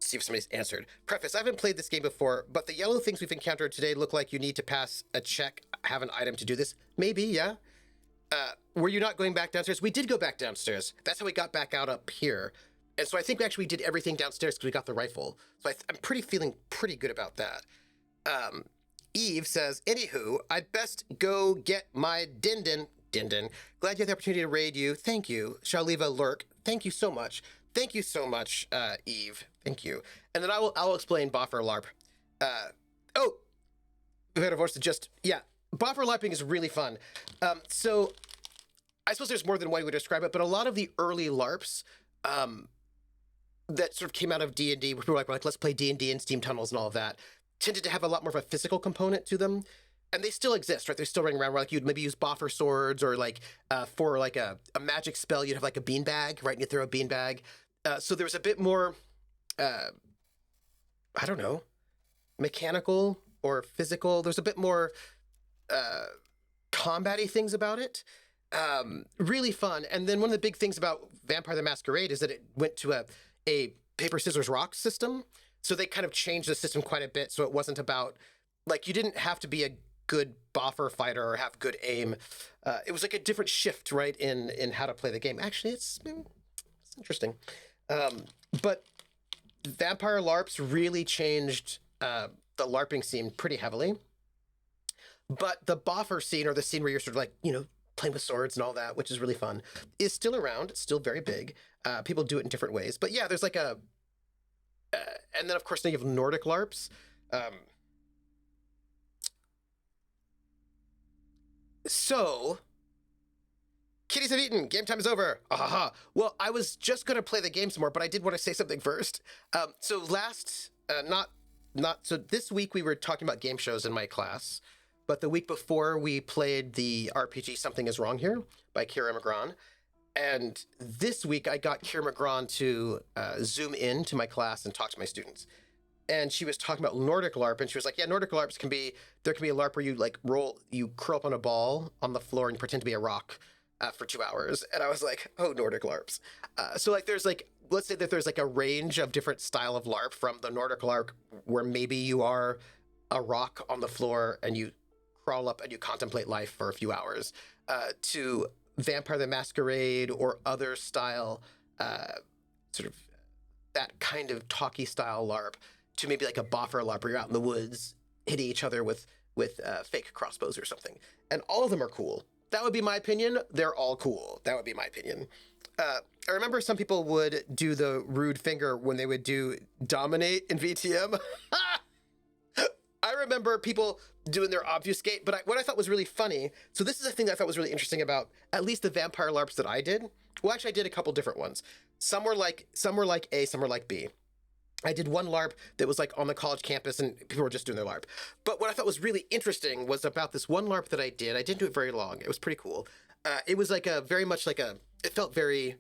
See if somebody's answered. Preface, I haven't played this game before, but the yellow things we've encountered today look like you need to pass a check, have an item to do this. Maybe, yeah. Were you not going back downstairs? We did go back downstairs. That's how we got back out up here. And so I think we actually did everything downstairs because we got the rifle. So I'm feeling pretty good about that. Eve says, anywho, I'd best go get my Dindin. Glad you had the opportunity to raid you. Thank you. Shall leave a lurk. Thank you so much. Thank you so much, Eve. Thank you. And then I'll explain boffer LARP. Boffer LARPing is really fun. So I suppose there's more than one way to describe it, but a lot of the early LARPs that sort of came out of D&D, where people were like, let's play D&D and Steam Tunnels and all of that, tended to have a lot more of a physical component to them. And they still exist, right? They're still running around where like you'd maybe use boffer swords or like for like a magic spell, you'd have like a beanbag, right? And you throw a beanbag. So there was a bit more, I don't know, mechanical or physical. There's a bit more combat-y things about it. Really fun. And then one of the big things about Vampire the Masquerade is that it went to a paper, scissors, rock system. So they kind of changed the system quite a bit. So it wasn't about, like, you didn't have to be a good boffer fighter or have good aim. It was like a different shift, right, in how to play the game. Actually, it's interesting. But Vampire LARPs really changed the LARPing scene pretty heavily. But the boffer scene, or the scene where you're sort of like, playing with swords and all that, which is really fun, is still around. It's still very big. People do it in different ways. But yeah, there's like a... and then, of course, then you have Nordic LARPs. So, kitties have eaten. Game time is over. Ahaha. Well, I was just going to play the game some more, but I did want to say something first. So this week we were talking about game shows in my class, but the week before we played the RPG Something Is Wrong Here by Kira McGrawn. And this week I got Kira McGrawn to zoom in to my class and talk to my students. And she was talking about Nordic LARP, and she was like, yeah, Nordic LARPs there can be a LARP where you curl up on a ball on the floor and pretend to be a rock for 2 hours. And I was like, oh, Nordic LARPs. So like, let's say that there's like a range of different style of LARP, from the Nordic LARP where maybe you are a rock on the floor and you crawl up and you contemplate life for a few hours, to Vampire the Masquerade or other style, sort of that kind of talky style LARP, to maybe like a boffer LARP where you're out in the woods hitting each other with fake crossbows or something. And all of them are cool. That would be my opinion. They're all cool. That would be my opinion. I remember some people would do the rude finger when they would do dominate in VTM. I remember people doing their obfuscate, but what I thought was really funny, so this is a thing that I thought was really interesting about at least the Vampire LARPs that I did. Well, actually, I did a couple different ones. Some were like A, some were like B. I did one LARP that was like on the college campus and people were just doing their LARP. But what I thought was really interesting was about this one LARP that I did. I didn't do it very long. It was pretty cool. It was like it felt very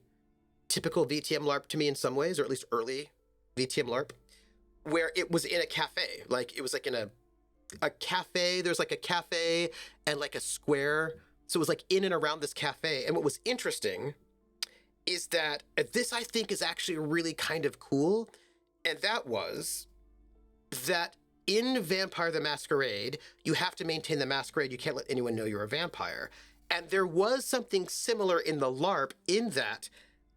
typical VTM LARP to me in some ways, or at least early VTM LARP, where it was in a cafe. Like it was like in a cafe. There's like a cafe and like a square. So it was like in and around this cafe. And what was interesting is that this, I think, is actually really kind of cool. And that was that in Vampire the Masquerade, you have to maintain the masquerade. You can't let anyone know you're a vampire. And there was something similar in the LARP, in that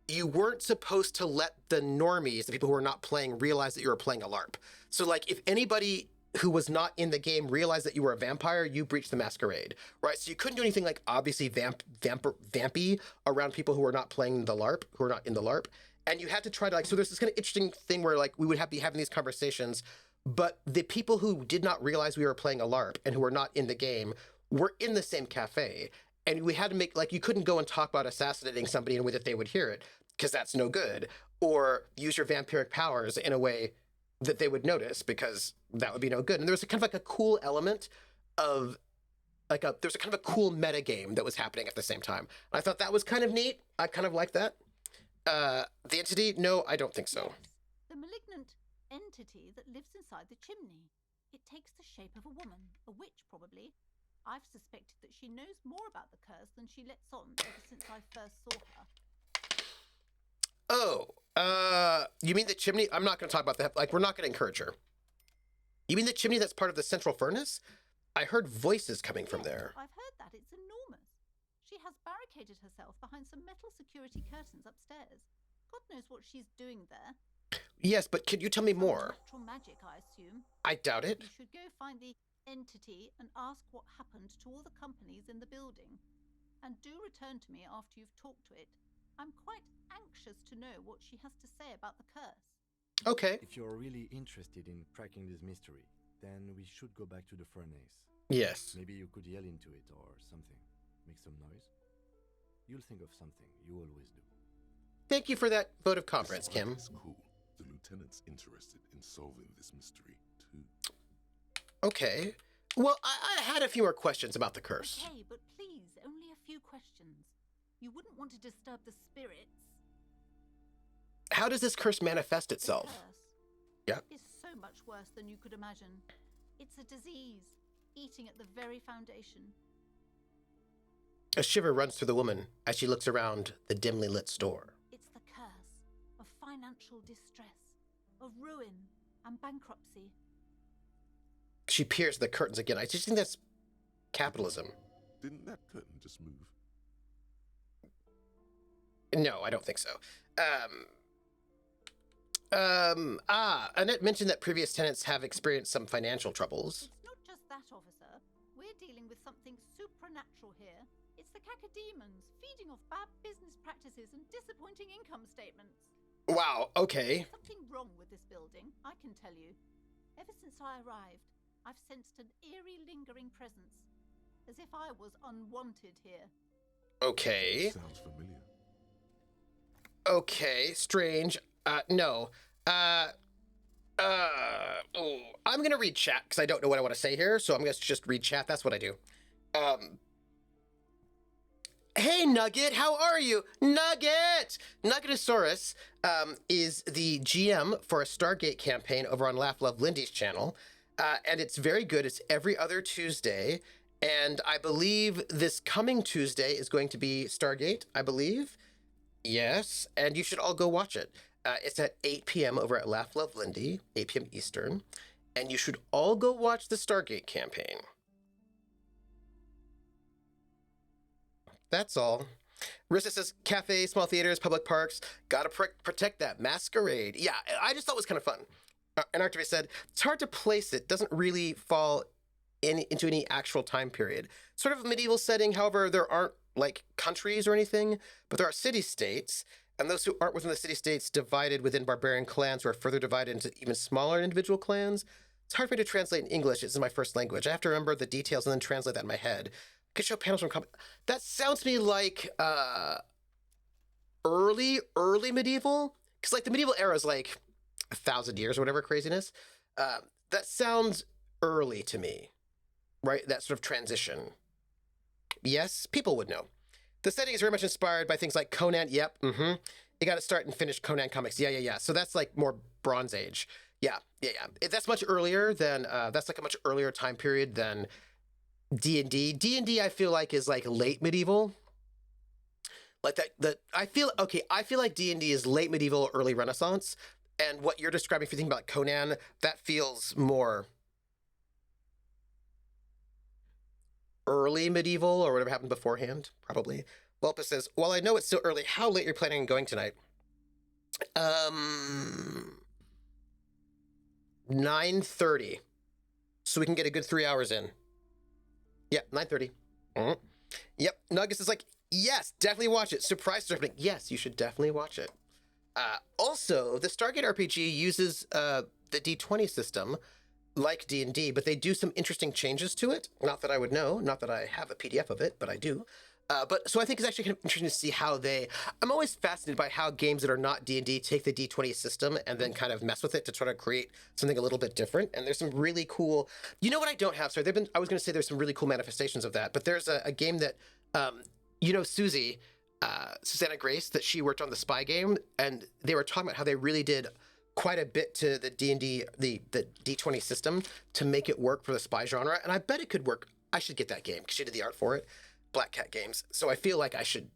you weren't supposed to let the normies, the people who are not playing, realize that you were playing a LARP. So like if anybody who was not in the game realized that you were a vampire, you breached the masquerade, right? So you couldn't do anything like obviously vampy around people who are not playing the LARP, who are not in the LARP. And you had to try to so there's this kind of interesting thing where like we would be having these conversations, but the people who did not realize we were playing a LARP and who were not in the game were in the same cafe. And we had to make, like, you couldn't go and talk about assassinating somebody in a way that they would hear it, because that's no good. Or use your vampiric powers in a way that they would notice, because that would be no good. And there was kind of like a cool element of, there's a kind of a cool meta game that was happening at the same time. And I thought that was kind of neat. I kind of liked that. The entity, no, I don't think so. Yes, the malignant entity that lives inside the chimney. It takes the shape of a woman, a witch probably. I've suspected that she knows more about the curse than she lets on ever since I first saw her. Oh, you mean the chimney? I'm not going to talk about that. Like, we're not going to encourage her. You mean the chimney that's part of the central furnace? I heard voices coming from there. I've heard that. It's enormous. She has barricaded herself behind some metal security curtains upstairs. God knows what she's doing there. Yes, but could you tell me more? Natural magic, I assume. I doubt it. You should go find the entity and ask what happened to all the companies in the building. And do return to me after you've talked to it. I'm quite anxious to know what she has to say about the curse. Okay. If you're really interested in cracking this mystery, then we should go back to the furnace. Yes. Maybe you could yell into it or something. Make some noise. You'll think of something. You always do. Thank you for that vote of confidence, Kim. It's cool. The lieutenant's interested in solving this mystery, too. Okay. Well, I had a few more questions about the curse. Okay, but please, only a few questions. You wouldn't want to disturb the spirits. How does this curse manifest The itself? curse. Yep. is so much worse than you could imagine. It's a disease, eating at the very foundation. A shiver runs through the woman as she looks around the dimly lit store. It's the curse of financial distress, of ruin and bankruptcy. She peers at the curtains again. I just think that's capitalism. Didn't that curtain just move? No, I don't think so. Annette mentioned that previous tenants have experienced some financial troubles. It's not just that, officer. We're dealing with something supernatural here. It's the cacodemons feeding off bad business practices and disappointing income statements. Wow, okay. Something wrong with this building, I can tell you. Ever since I arrived, I've sensed an eerie lingering presence, as if I was unwanted here. Okay. Sounds familiar. Okay, strange. No. I'm gonna read chat because I don't know what I want to say here, so I'm gonna just read chat. That's what I do. Hey, Nugget, how are you? Nugget! Nuggetosaurus is the GM for a Stargate campaign over on Laugh Love Lindy's channel, and it's very good. It's every other Tuesday, and I believe this coming Tuesday is going to be Stargate, I believe. Yes, and you should all go watch it. It's at 8 p.m. over at Laugh Love Lindy, 8 p.m. Eastern, and you should all go watch the Stargate campaign. That's all. Rissa says, cafe, small theaters, public parks, gotta protect that masquerade. Yeah, I just thought it was kind of fun. And Arctivus said, it's hard to place it. Doesn't really fall into any actual time period. Sort of a medieval setting, however, there aren't like countries or anything, but there are city-states, and those who aren't within the city-states divided within barbarian clans who are further divided into even smaller individual clans. It's hard for me to translate in English. It's in my first language. I have to remember the details and then translate that in my head. I could show panels from that sounds to me like early medieval, because like the medieval era is like 1,000 years or whatever craziness. That sounds early to me, right? That sort of transition. Yes, people would know. The setting is very much inspired by things like Conan. Yep. You got to start and finish Conan comics. Yeah. So that's like more Bronze Age. Yeah. That's much earlier than that's like a much earlier time period than D&D. D&D I feel like is like late medieval. Like that I feel like D&D is late medieval, early Renaissance, and what you're describing if you think about Conan, that feels more early medieval or whatever happened beforehand, probably. Welpa says, while I know it's still early, how late you're planning on going tonight? 9:30. So we can get a good 3 hours in. Yeah, 9:30. Yep, Nuggets is like, yes, definitely watch it. Surprise surfing. Yes, you should definitely watch it. Also, the Stargate RPG uses the D20 system like D&D, but they do some interesting changes to it. Not that I would know, not that I have a PDF of it, but I do. But so I think it's actually kind of interesting to see how I'm always fascinated by how games that are not D&D take the D20 system and then kind of mess with it to try to create something a little bit different. And there's some really cool, you know what I don't have? Sorry, I was going to say there's some really cool manifestations of that, but there's a game that, Susie, Susanna Grace, that she worked on the spy game, and they were talking about how they really did quite a bit to the D&D, the D20 system to make it work for the spy genre. And I bet it could work. I should get that game because she did the art for it. Black Cat Games. So I feel like I should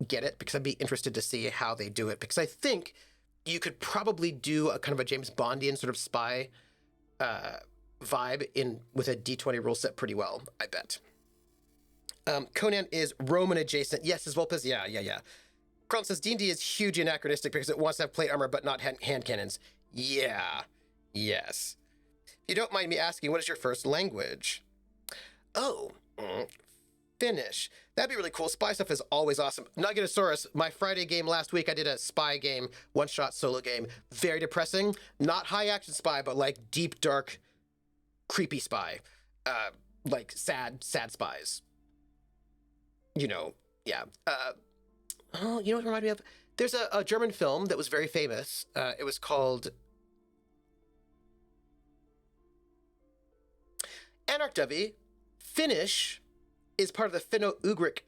get it because I'd be interested to see how they do it, because I think you could probably do a kind of a James Bondian sort of spy vibe with a D20 rule set pretty well, I bet. Conan is Roman adjacent. Yes, his Volpes. Yeah. Carl says D&D is huge anachronistic because it wants to have plate armor but not hand cannons. Yeah. Yes. If you don't mind me asking, what is your first language? Oh, Finnish. That'd be really cool. Spy stuff is always awesome. Nuggetosaurus, my Friday game last week, I did a spy game, one-shot solo game. Very depressing. Not high-action spy, but like deep, dark, creepy spy. Like sad spies. Yeah. You know what it reminded me of? There's a German film that was very famous. It was called Anarchdovey. Finnish is part of the Finno-Ugric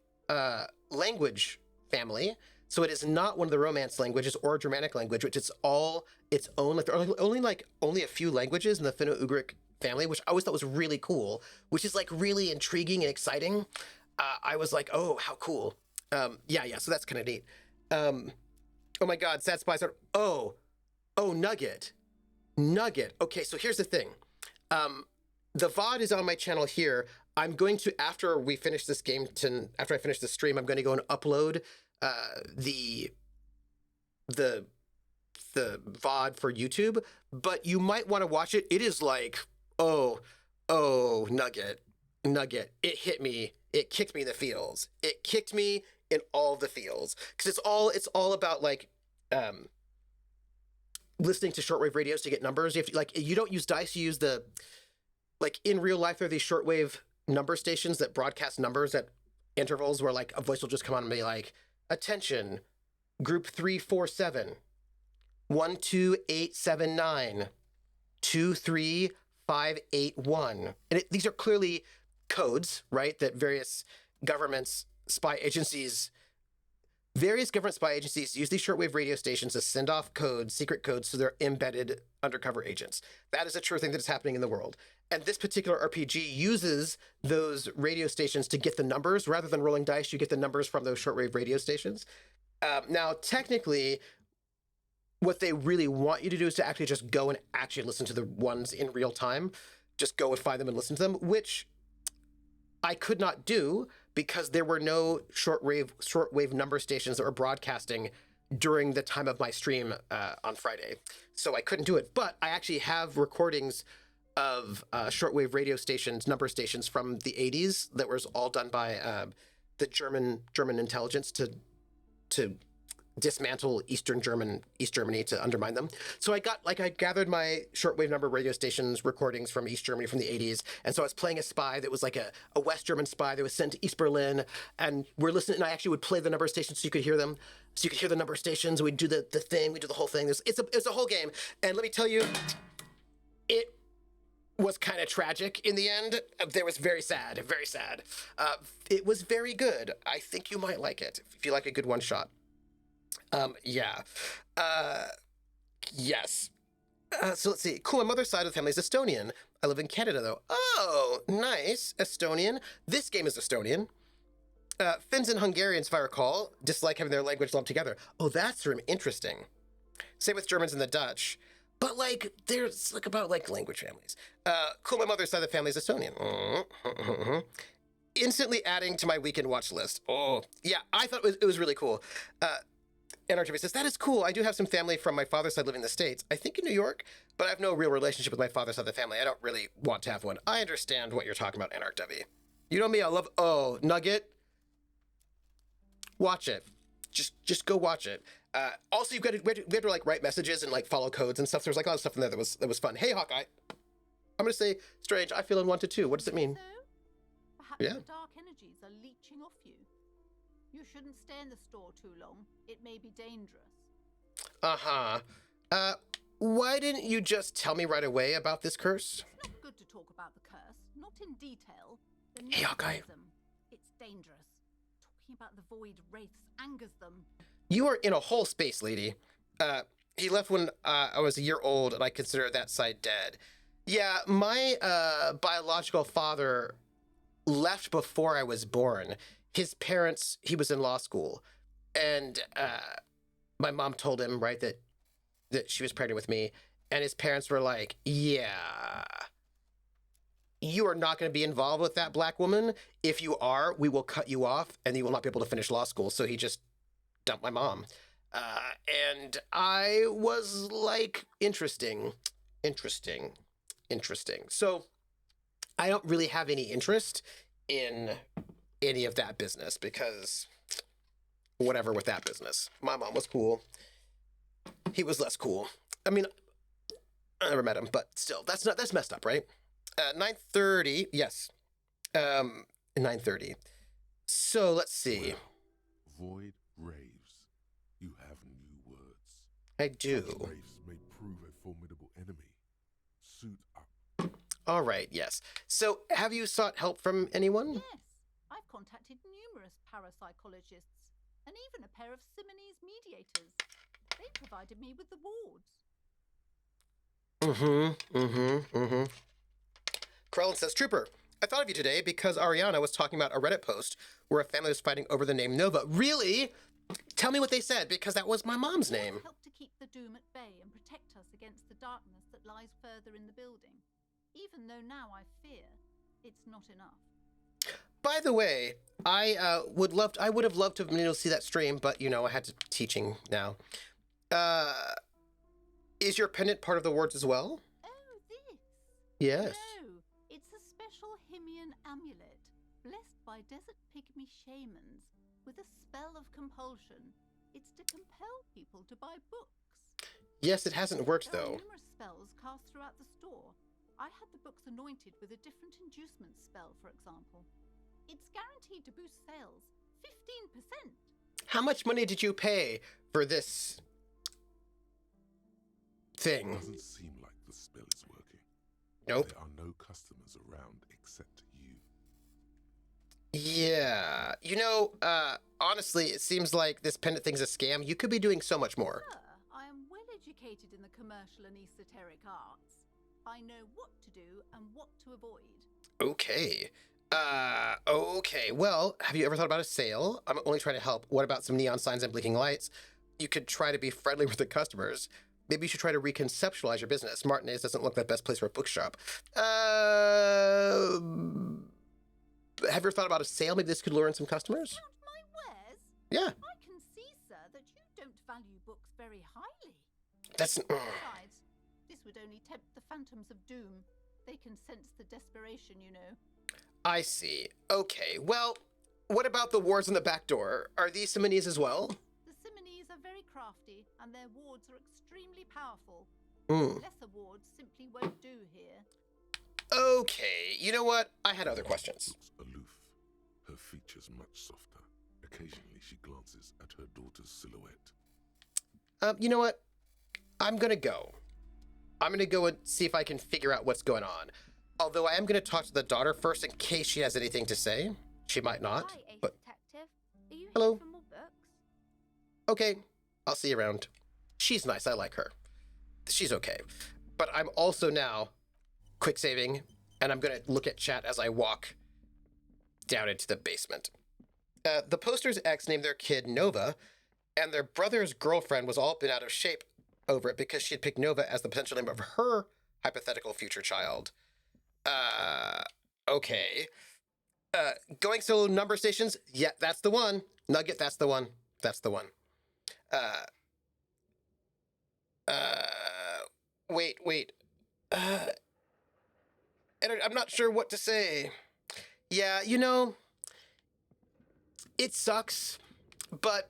language family. So it is not one of the Romance languages or Germanic language, which it's all its own. Like there are only a few languages in the Finno-Ugric family, which I always thought was really cool, which is like really intriguing and exciting. I was like, oh, how cool. Yeah. So that's kind of neat. Oh my God, Sad Spies are. Oh, Nugget. Okay, so here's the thing. The VOD is on my channel here. I'm going to, after we finish this game, after I finish the stream, I'm going to go and upload the VOD for YouTube. But you might want to watch it. It is like, oh, Nugget. It hit me. It kicked me in the feels. It kicked me in all the feels, because it's all about like listening to shortwave radios to get numbers. You have to, like, you don't use dice. You use the, like, in real life there are these shortwave number stations that broadcast numbers at intervals where like a voice will just come on and be like, attention, group 347 12879 23581. And these are clearly codes, right, that various government spy agencies use these shortwave radio stations to send off codes, secret codes, to their embedded undercover agents. That is a true thing that is happening in the world. And this particular RPG uses those radio stations to get the numbers. Rather than rolling dice, you get the numbers from those shortwave radio stations. Now, technically, what they really want you to do is to actually just go and actually listen to the ones in real time. Just go and find them and listen to them, which I could not do because there were no shortwave number stations that were broadcasting during the time of my stream on Friday. So I couldn't do it. But I actually have recordings of shortwave radio stations, number stations from the 80s that was all done by the German intelligence to dismantle East Germany to undermine them. So I gathered my shortwave number radio stations recordings from East Germany from the 80s. And so I was playing a spy that was like a West German spy that was sent to East Berlin. And we're listening, and I actually would play the number stations so you could hear them. So you could hear the number stations. We'd do the thing, we'd do the whole thing. It's a whole game. And let me tell you, it was kind of tragic in the end. There was very sad. It was very good. I think you might like it if you like a good one shot. Yeah. Yes. So let's see. Cool. My mother's side of the family is Estonian. I live in Canada, though. Oh, nice. Estonian. This game is Estonian. Finns and Hungarians, if I recall, dislike having their language lumped together. Oh, that's interesting. Same with Germans and the Dutch. But, like, there's, like, about, like, language families. Cool. My mother's side of the family is Estonian. Instantly adding to my weekend watch list. Oh, yeah. I thought it was really cool. NRTV says, that is cool. I do have some family from my father's side living in the States. I think in New York, but I have no real relationship with my father's side of the family. I don't really want to have one. I understand what you're talking about, NRTV. You know me, I love, Nugget. Watch it. Just go watch it. Also, we had to like write messages and like follow codes and stuff. There's like a lot of stuff in there that was fun. Hey, Hawkeye. I'm going to say, Strange, I feel unwanted too. What does it mean? So? Perhaps the dark energies are leeching off you. You shouldn't stay in the store too long. It may be dangerous. Uh-huh. Why didn't you just tell me right away about this curse? It's not good to talk about the curse, not in detail. Hey, Hawkeye. It's dangerous. Talking about the void wraiths angers them. You are in a whole space, lady. He left when I was a year old, and I consider that side dead. Yeah, my biological father left before I was born. His parents, he was in law school, and my mom told him, right, that she was pregnant with me, and his parents were like, yeah, you are not going to be involved with that black woman. If you are, we will cut you off, and you will not be able to finish law school. So he just dumped my mom. And I was like, interesting. So I don't really have any interest in any of that business because whatever with that business. My mom was cool. He was less cool. I mean, I never met him, but still, that's messed up, right? 9:30, yes. 9:30. So let's see. Well, void raves. You have new words. I do. Such raves may prove a formidable enemy. Suit up. All right, yes. So have you sought help from anyone? Yes, I've contacted numerous parapsychologists. and even a pair of Simonese mediators. They provided me with the wards. Krellin says, Trooper, I thought of you today because Ariana was talking about a Reddit post where a family was fighting over the name Nova. Really? Tell me what they said, because that was my mom's name. Help to keep the doom at bay and protect us against the darkness that lies further in the building. Even though now I fear it's not enough. By the way, I would have loved to have been able to see that stream, but you know, I had to teaching now. Is your pendant part of the wards as well? Oh, this? Yes. No, it's a special Himian amulet, blessed by desert pygmy shamans, with a spell of compulsion. It's to compel people to buy books. Yes, it hasn't worked There though. are numerous spells cast throughout the store. I had the books anointed with a different inducement spell, for example. It's guaranteed to boost sales 15%. How much money did you pay for this thing? Doesn't seem like the spell is working. Nope. There are no customers around except you. Yeah. You know, honestly, it seems like this pendant thing's a scam. You could be doing so much more. Sir, I am well educated in the commercial and esoteric arts. I know what to do and what to avoid. Okay. Okay. Well, have you ever thought about a sale? I'm only trying to help. What about some neon signs and blinking lights? You could try to be friendly with the customers. Maybe you should try to reconceptualize your business. Martinez doesn't look the best place for a bookshop. Have you ever thought about a sale? Maybe this could lure in some customers? Count my wares? Yeah. I can see, sir, that you don't value books very highly. That's... Besides, this would only tempt the phantoms of doom. They can sense the desperation, you know. I see. Okay. Well, what about the wards on the back door? Are these Simonese as well? The Simonese are very crafty, and their wards are extremely powerful. Hmm. Lesser wards simply won't do here. Okay. You know what? I had other questions. Looks aloof, her features much softer. Occasionally she glances at her daughter's silhouette. You know what? I'm gonna go. I'm gonna go and see if I can figure out what's going on. Although I am gonna talk to the daughter first in case she has anything to say. She might not. Hi, Ace But Detective. Are you Hello. here for more books? okay, I'll see you around. She's nice. I like her. She's okay. But I'm also now quick saving, and I'm gonna look at chat as I walk down into the basement. The poster's ex named their kid Nova, and their brother's girlfriend was all bent out of shape over it because she had picked Nova as the potential name of her hypothetical future child. Okay. Going solo number stations? Yeah, that's the one. Nugget, that's the one. That's the one. Wait. I'm not sure what to say. Yeah, you know, it sucks, but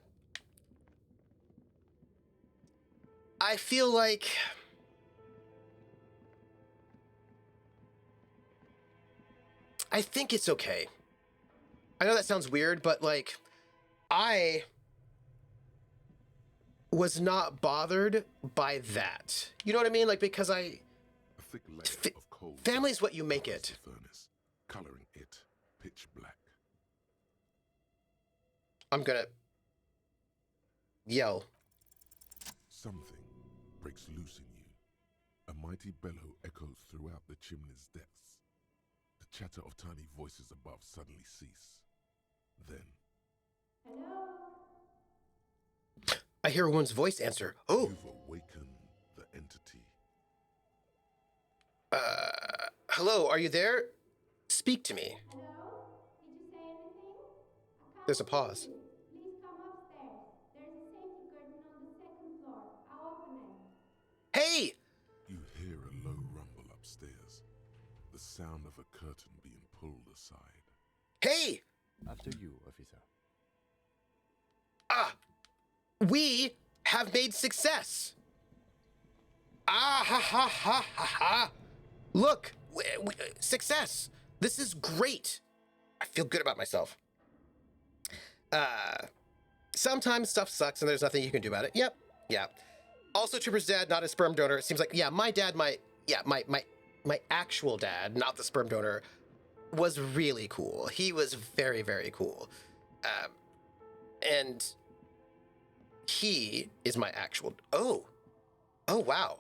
I feel like I think it's okay. I know that sounds weird, but like, I was not bothered by that. You know what I mean? Like, because A thick layer of coal family's what you make covers it. the furnace, coloring it pitch black. I'm gonna yell. Something breaks loose in you. A mighty bellow echoes throughout the chimney's depths. The chatter of tiny voices above suddenly cease. Then, I hear a woman's voice answer. Oh, you've awakened the entity. hello, are you there? Speak to me. Hello? Did you say anything? I can't There's a hear pause. you. Please come upstairs. There's a safety curtain on the second floor. I'll open it. Hey! You hear a low rumble upstairs, the sound of a curtain being pulled aside. Hey! After you, officer. We have made success. Ah ha ha ha ha ha. Look, success. This is great. I feel good about myself. Sometimes stuff sucks and there's nothing you can do about it. Yep. Yeah. Also, Trooper's dad, not a sperm donor. It seems like, yeah, my dad, my actual dad, not the sperm donor, was really cool. He was very, very cool. And key is my actual... Oh, wow.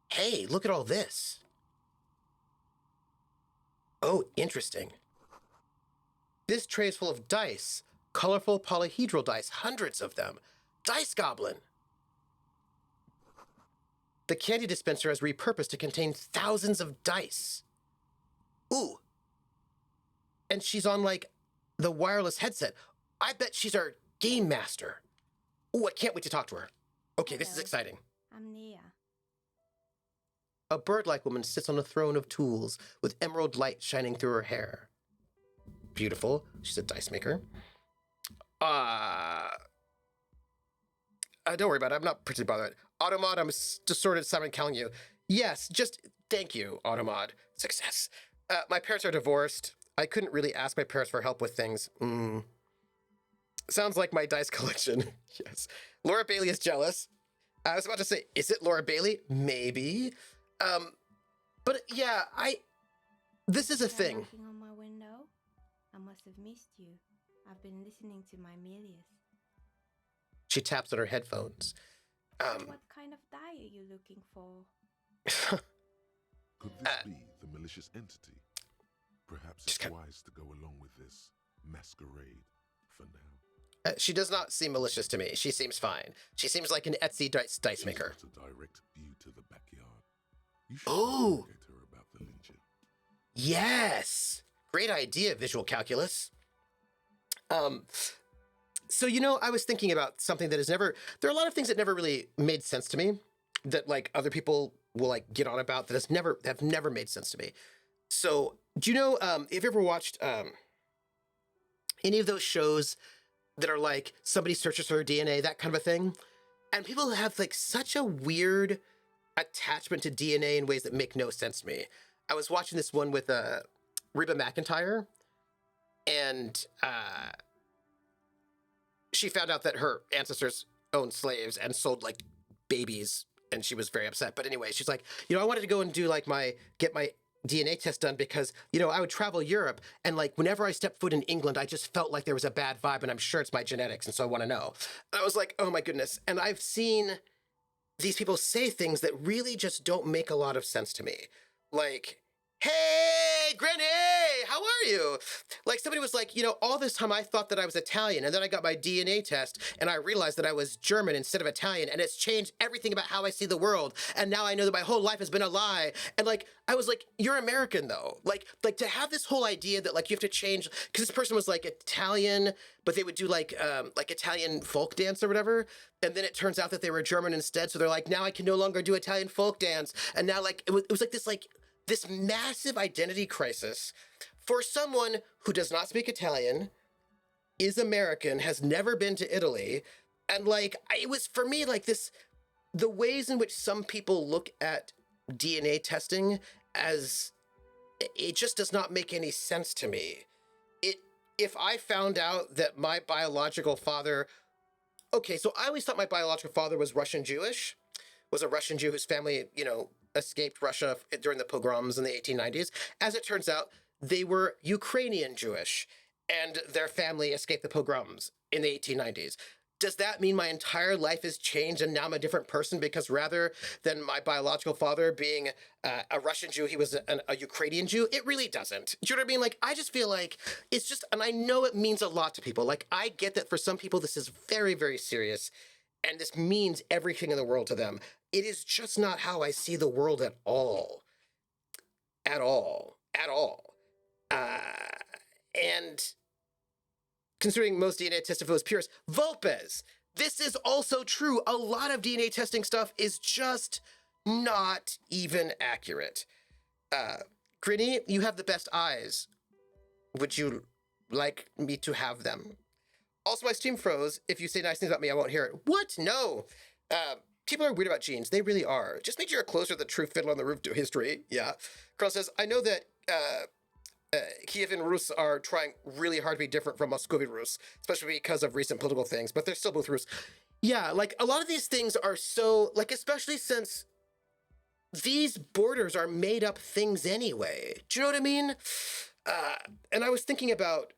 Hey, look at all this. Oh, interesting. This tray is full of dice. Colorful polyhedral dice, hundreds of them. Dice Goblin. The candy dispenser is repurposed to contain thousands of dice. Ooh. And she's on, like, the wireless headset. I bet she's our game master. Ooh, I can't wait to talk to her. Okay, this is Hello. exciting. I'm Nia. A bird-like woman sits on a throne of tools with emerald light shining through her hair. Beautiful. She's a dice maker. Don't worry about it. I'm not particularly bothered. Automod, I'm distorted Simon calling you. Yes, just thank you, Automod. Success. My parents are divorced. I couldn't really ask my parents for help with things. Sounds like my dice collection. Yes. Laura Bailey is jealous. I was about to say, is it Laura Bailey? Maybe. But yeah, this is a You're thing. knocking on my window? I must have missed you. I've been listening to my Melius. She taps on her headphones. What kind of die are you looking for? Could this be the malicious entity? Perhaps Just it's wise to go along with this masquerade for now. She does not seem malicious to me. She seems fine. She seems like an Etsy dice maker. She's got a direct view to the backyard. You should Oh. interrogate her about the lynching. Yes! Great idea, visual calculus. So, I was thinking about something that there are a lot of things that never really made sense to me, that, like, other people will, like, get on about, that have never made sense to me. So, do you know, have you ever watched any of those shows that are, like, somebody searches for DNA, that kind of a thing? And people have, like, such a weird attachment to DNA in ways that make no sense to me. I was watching this one with Reba McEntire, and she found out that her ancestors owned slaves and sold, like, babies, and she was very upset. But anyway, she's like, I wanted to go and do, like, get my DNA test done because, I would travel Europe, and, like, whenever I stepped foot in England, I just felt like there was a bad vibe, and I'm sure it's my genetics, and so I want to know. And I was like, oh my goodness. And I've seen these people say things that really just don't make a lot of sense to me. Like, hey, Granny, how are you? Like, somebody was like, all this time I thought that I was Italian, and then I got my DNA test, and I realized that I was German instead of Italian, and it's changed everything about how I see the world, and now I know that my whole life has been a lie. And, like, I was like, you're American, though. Like to have this whole idea that, like, you have to change, because this person was, like, Italian, but they would do, like Italian folk dance or whatever, and then it turns out that they were German instead, so they're like, now I can no longer do Italian folk dance, and now, like, it was like, this massive identity crisis for someone who does not speak Italian, is American, has never been to Italy. And, like, it was, for me, like, the ways in which some people look at DNA testing as, it just does not make any sense to me. If I found out that my biological father, okay, so I always thought my biological father was Russian Jewish, was a Russian Jew whose family, escaped Russia during the pogroms in the 1890s. As it turns out, they were Ukrainian Jewish, and their family escaped the pogroms in the 1890s. Does that mean my entire life has changed and now I'm a different person because rather than my biological father being a Russian Jew, he was a Ukrainian Jew? It really doesn't. Do you know what I mean? Like, I just feel like it's just, and I know it means a lot to people. Like, I get that for some people this is very, very serious, and this means everything in the world to them. It is just not how I see the world at all. At all. At all. And considering most DNA tests, if it was purist, Vulpes, this is also true. A lot of DNA testing stuff is just not even accurate. Grinny, you have the best eyes. Would you like me to have them? Also, my stream froze. If you say nice things about me, I won't hear it. What? No. People are weird about genes. They really are. Just made you closer to the true Fiddler on the Roof history. Yeah. Carl says, I know that Kievan Rus are trying really hard to be different from Muscovy Rus, especially because of recent political things, but they're still both Rus. Yeah, like, a lot of these things are so, like, especially since these borders are made up things anyway. Do you know what I mean? And I was thinking about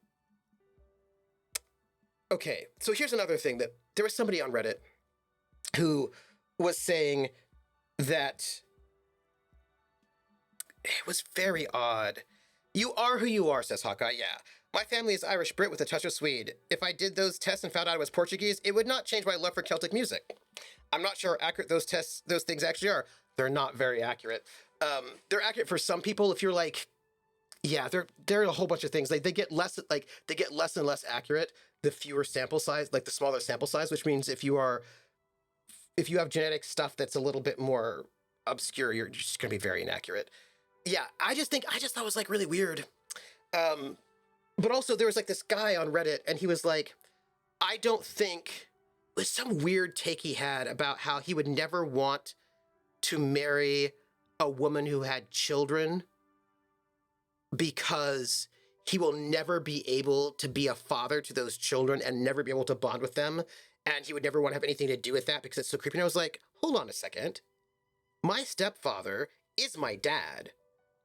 okay, so here's another thing that there was somebody on Reddit who was saying that it was very odd. You are who you are, says Hawkeye. Yeah. My family is Irish Brit with a touch of Swede. If I did those tests and found out I was Portuguese, it would not change my love for Celtic music. I'm not sure how accurate those things actually are. They're not very accurate. They're accurate for some people. If you're like, yeah, there are a whole bunch of things. They get less and less accurate the fewer sample size, like the smaller sample size, which means if you have genetic stuff that's a little bit more obscure, you're just going to be very inaccurate. Yeah, I just thought it was like really weird. But also there was like this guy on Reddit, and he was like, I don't think, it was some weird take he had about how he would never want to marry a woman who had children because he will never be able to be a father to those children and never be able to bond with them. And he would never want to have anything to do with that because it's so creepy. And I was like, hold on a second. My stepfather is my dad.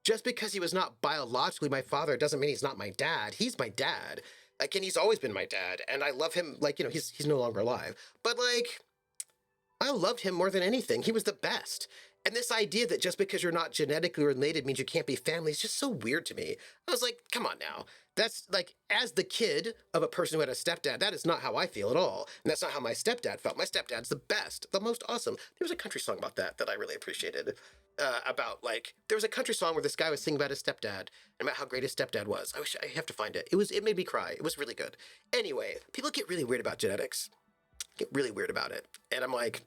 Just because he was not biologically my father doesn't mean he's not my dad. He's my dad. Like, and he's always been my dad. And I love him. Like, you know, he's no longer alive. But like, I loved him more than anything. He was the best. And this idea that just because you're not genetically related means you can't be family is just so weird to me. I was like, come on now. That's like, as the kid of a person who had a stepdad, that is not how I feel at all. And that's not how my stepdad felt. My stepdad's the best, the most awesome. There was a country song about that I really appreciated. There was a country song where this guy was singing about his stepdad and about how great his stepdad was. I have to find it. It made me cry. It was really good. Anyway, people get really weird about genetics. Get really weird about it. And I'm like,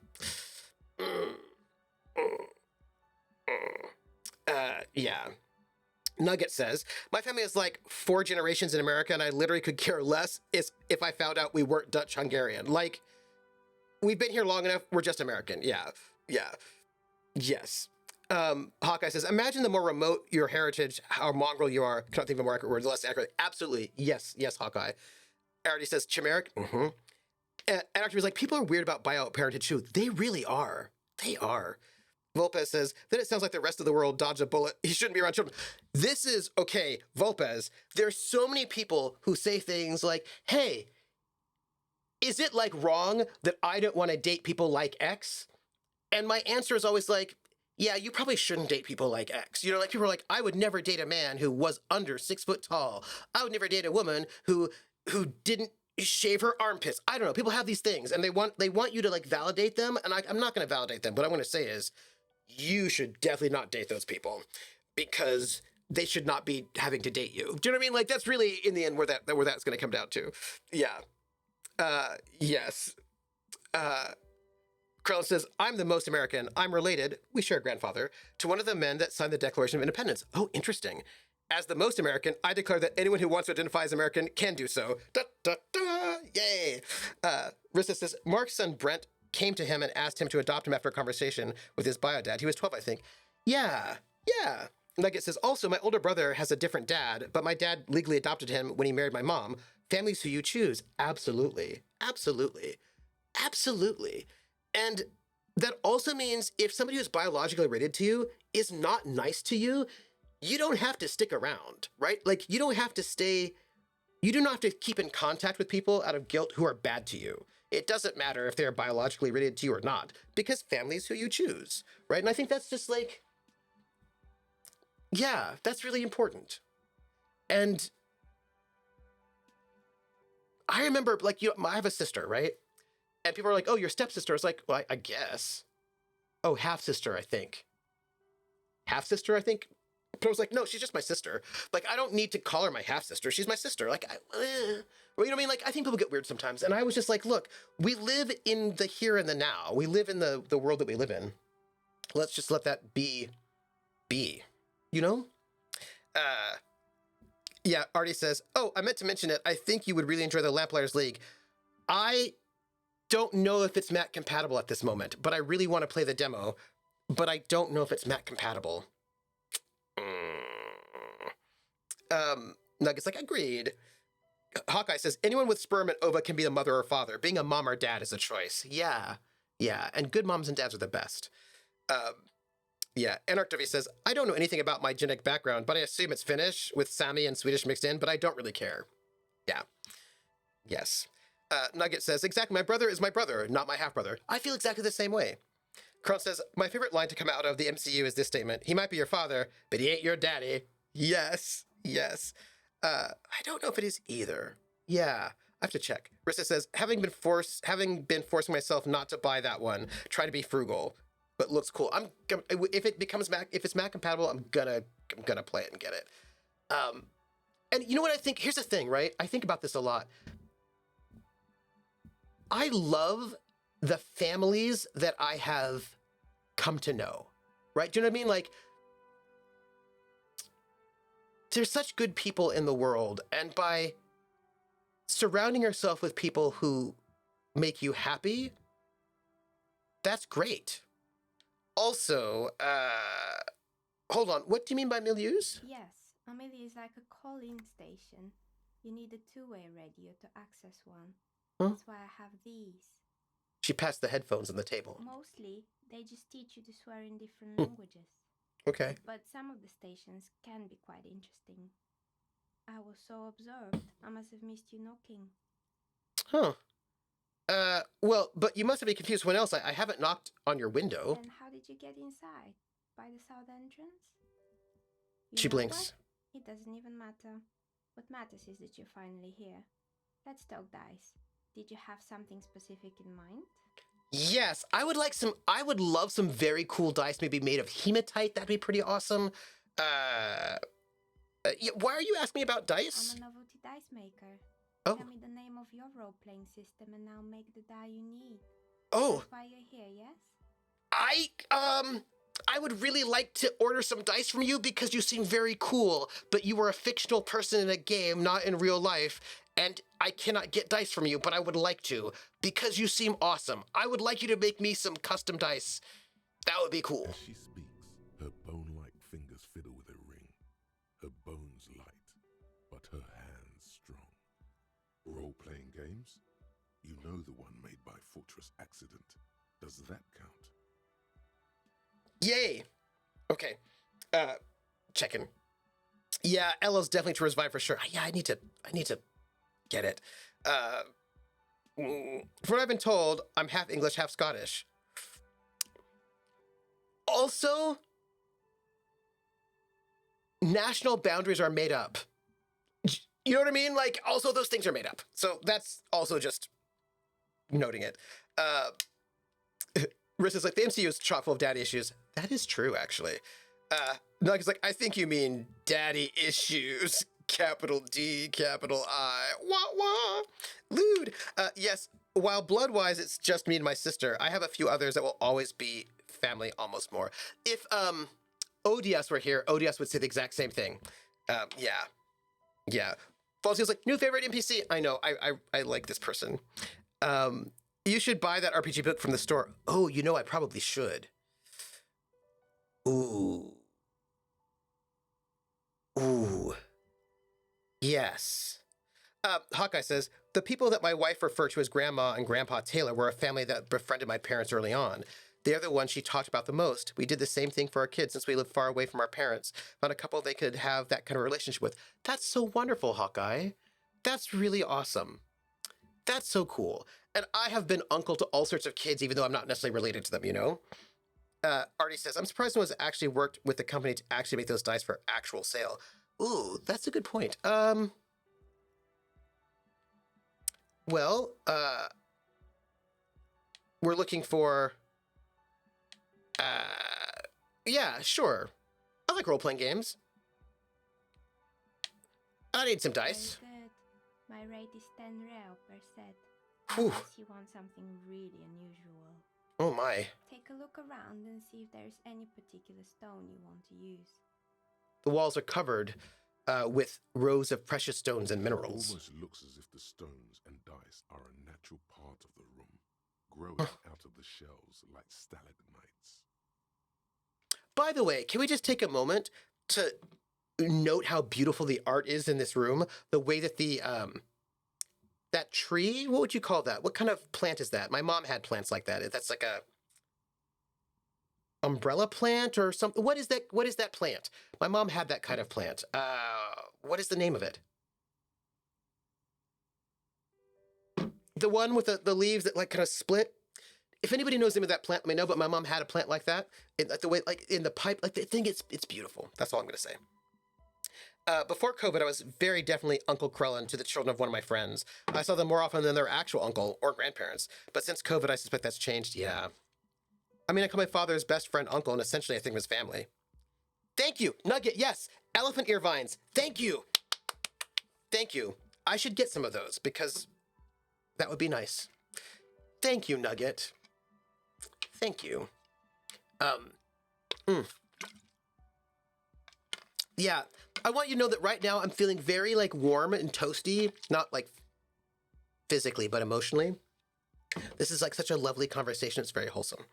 yeah. Nugget says, my family is like 4 generations in America, and I literally could care less if I found out we weren't Dutch Hungarian. Like, we've been here long enough, we're just American. Yeah. Yes. Hawkeye says, imagine the more remote your heritage, how mongrel you are. Can't think of a more accurate word, less accurate. Absolutely. Yes, Hawkeye. Already says, chimeric. Mm-hmm. And actually was like, people are weird about bio-parentage too. They really are. They are. Volpez says, then it sounds like the rest of the world dodged a bullet. He shouldn't be around children. This is, okay, Volpez, there's so many people who say things like, hey, is it like wrong that I don't want to date people like X? And my answer is always like, yeah, you probably shouldn't date people like X. You know, like people are like, I would never date a man who was under 6 foot tall. I would never date a woman who didn't shave her armpits. I don't know. People have these things and they want you to like validate them. And I'm not going to validate them. What I'm going to say is, you should definitely not date those people because they should not be having to date you. Do you know what I mean? Like, that's really in the end where that's going to come down to. Yeah. Yes. Krellin says, I'm the most American. I'm related, we share a grandfather, to one of the men that signed the Declaration of Independence. Oh, interesting. As the most American, I declare that anyone who wants to identify as American can do so. Da, da, da, yay. Rissa says, Mark's son Brent came to him and asked him to adopt him after a conversation with his bio dad. He was 12, I think. Yeah. Nugget says, also, my older brother has a different dad, but my dad legally adopted him when he married my mom. Families who you choose. Absolutely. And that also means if somebody who's biologically related to you is not nice to you, you don't have to stick around, right? Like, you do not have to keep in contact with people out of guilt who are bad to you. It doesn't matter if they're biologically related to you or not, because family's who you choose, right? And I think that's just like, yeah, that's really important. And I remember, like, I have a sister, right? And people are like, oh, your stepsister. It's like, well, I guess. Oh, half-sister, I think. Half-sister, I think? But I was like, no, she's just my sister. Like, I don't need to call her my half-sister. She's my sister. Like, well, you know what I mean? Like, I think people get weird sometimes. And I was just like, look, we live in the here and the now. We live in the world that we live in. Let's just let that be, you know? Yeah, Artie says, oh, I meant to mention it. I think you would really enjoy the Lamplighters League. I don't know if it's Mac compatible at this moment, but I really want to play the demo. But I don't know if it's Mac compatible. Nugget's like, agreed. Hawkeye says, anyone with sperm and ova can be the mother or father. Being a mom or dad is a choice. Yeah. And good moms and dads are the best. Yeah. Anarctovy says, I don't know anything about my genetic background, but I assume it's Finnish with Sami and Swedish mixed in, but I don't really care. Yeah. Yes. Nugget says, exactly, my brother is my brother, not my half-brother. I feel exactly the same way. Kron says, my favorite line to come out of the MCU is this statement. He might be your father, but he ain't your daddy. Yes, yes. I don't know if it is either. Yeah, I have to check. Rissa says, having been forcing myself not to buy that one, try to be frugal, but looks cool. If it's Mac compatible, I'm gonna play it and get it. And you know what I think? Here's the thing, right? I think about this a lot. I love the families that I have come to know, right? Do you know what I mean? Like, there's such good people in the world, and by surrounding yourself with people who make you happy, that's great. Also, hold on, what do you mean by milieus? Yes, a milieu is like a call-in station. You need a two-way radio to access one. Huh? That's why I have these. She passed the headphones on the table. Mostly, they just teach you to swear in different languages. Okay. But some of the stations can be quite interesting. I was so absorbed, I must have missed you knocking. Huh. Well, but you must have been confused when else. I haven't knocked on your window. And how did you get inside? By the south entrance? She know blinks. what? It doesn't even matter. What matters is that you're finally here. Let's talk dice. Did you have something specific in mind? Yes, I would love some very cool dice, maybe made of hematite. That'd be pretty awesome. Yeah, why are you asking me about dice? I'm a novelty dice maker. Oh. Tell me the name of your role-playing system and I'll make the die you need. Oh. That's why you're here, yes? I would really like to order some dice from you because you seem very cool, but you are a fictional person in a game, not in real life, and I cannot get dice from you, but I would like to because you seem awesome. I would like you to make me some custom dice. That would be cool. As she speaks, her bone-like fingers fiddle with a ring. Her bones light, but her hands strong. Role-playing games? You know the one made by Fortress Accident. Does that count? Yay. Okay. Checking. Yeah, Ella's definitely to revive for sure. Yeah, I need to get it. From what I've been told, I'm half English, half Scottish. Also, national boundaries are made up. You know what I mean? Like, also those things are made up. So that's also just noting it. Rissa's like, the MCU is chock full of daddy issues. That is true, actually. Nugget's like, I think you mean daddy issues. Capital D, capital I. Wah, wah. Lewd. Yes, while blood-wise, it's just me and my sister, I have a few others that will always be family almost more. If ODS were here, ODS would say the exact same thing. Yeah. Falsia's like, new favorite NPC. I know, I like this person. You should buy that RPG book from the store. Oh, you know, I probably should. Ooh. Yes. Hawkeye says, the people that my wife referred to as Grandma and Grandpa Taylor were a family that befriended my parents early on. They're the ones she talked about the most. We did the same thing for our kids since we lived far away from our parents. Found a couple they could have that kind of relationship with. That's so wonderful, Hawkeye. That's really awesome. That's so cool. And I have been uncle to all sorts of kids, even though I'm not necessarily related to them, you know? Artie says, I'm surprised no one's actually worked with the company to actually make those dice for actual sale. Ooh, that's a good point. Well, we're looking for... yeah, sure. I like role-playing games. I need some dice. Very good. My rate is 10 real per set. Whew. Unless you want something really unusual. Oh my. Take a look around and see if there's any particular stone you want to use. The walls are covered with rows of precious stones and It minerals. almost looks as if the stones and dice are a natural part of the room, growing out of the shelves like stalagmites. By the way, can we just take a moment to note how beautiful the art is in this room? The way that the that tree, what would you call that? What kind of plant is that? My mom had plants like that. That's like a umbrella plant or something. What is that? What is that plant? My mom had that kind of plant. What is the name of it? The one with the leaves that like kind of split. If anybody knows the name of that plant, let me know. But my mom had a plant like that. Like the way, like in the pipe, like the thing. It's beautiful. That's all I'm gonna say. Before COVID, I was very definitely Uncle Krellin to the children of one of my friends. I saw them more often than their actual uncle or grandparents. But since COVID, I suspect that's changed. Yeah. I mean, I call my father's best friend uncle, and essentially I think of his family. Thank you, Nugget. Yes, elephant ear vines. Thank you. Thank you. I should get some of those because that would be nice. Thank you, Nugget. Thank you. Yeah, I want you to know that right now I'm feeling very like warm and toasty, not like physically, but emotionally. This is like such a lovely conversation. It's very wholesome.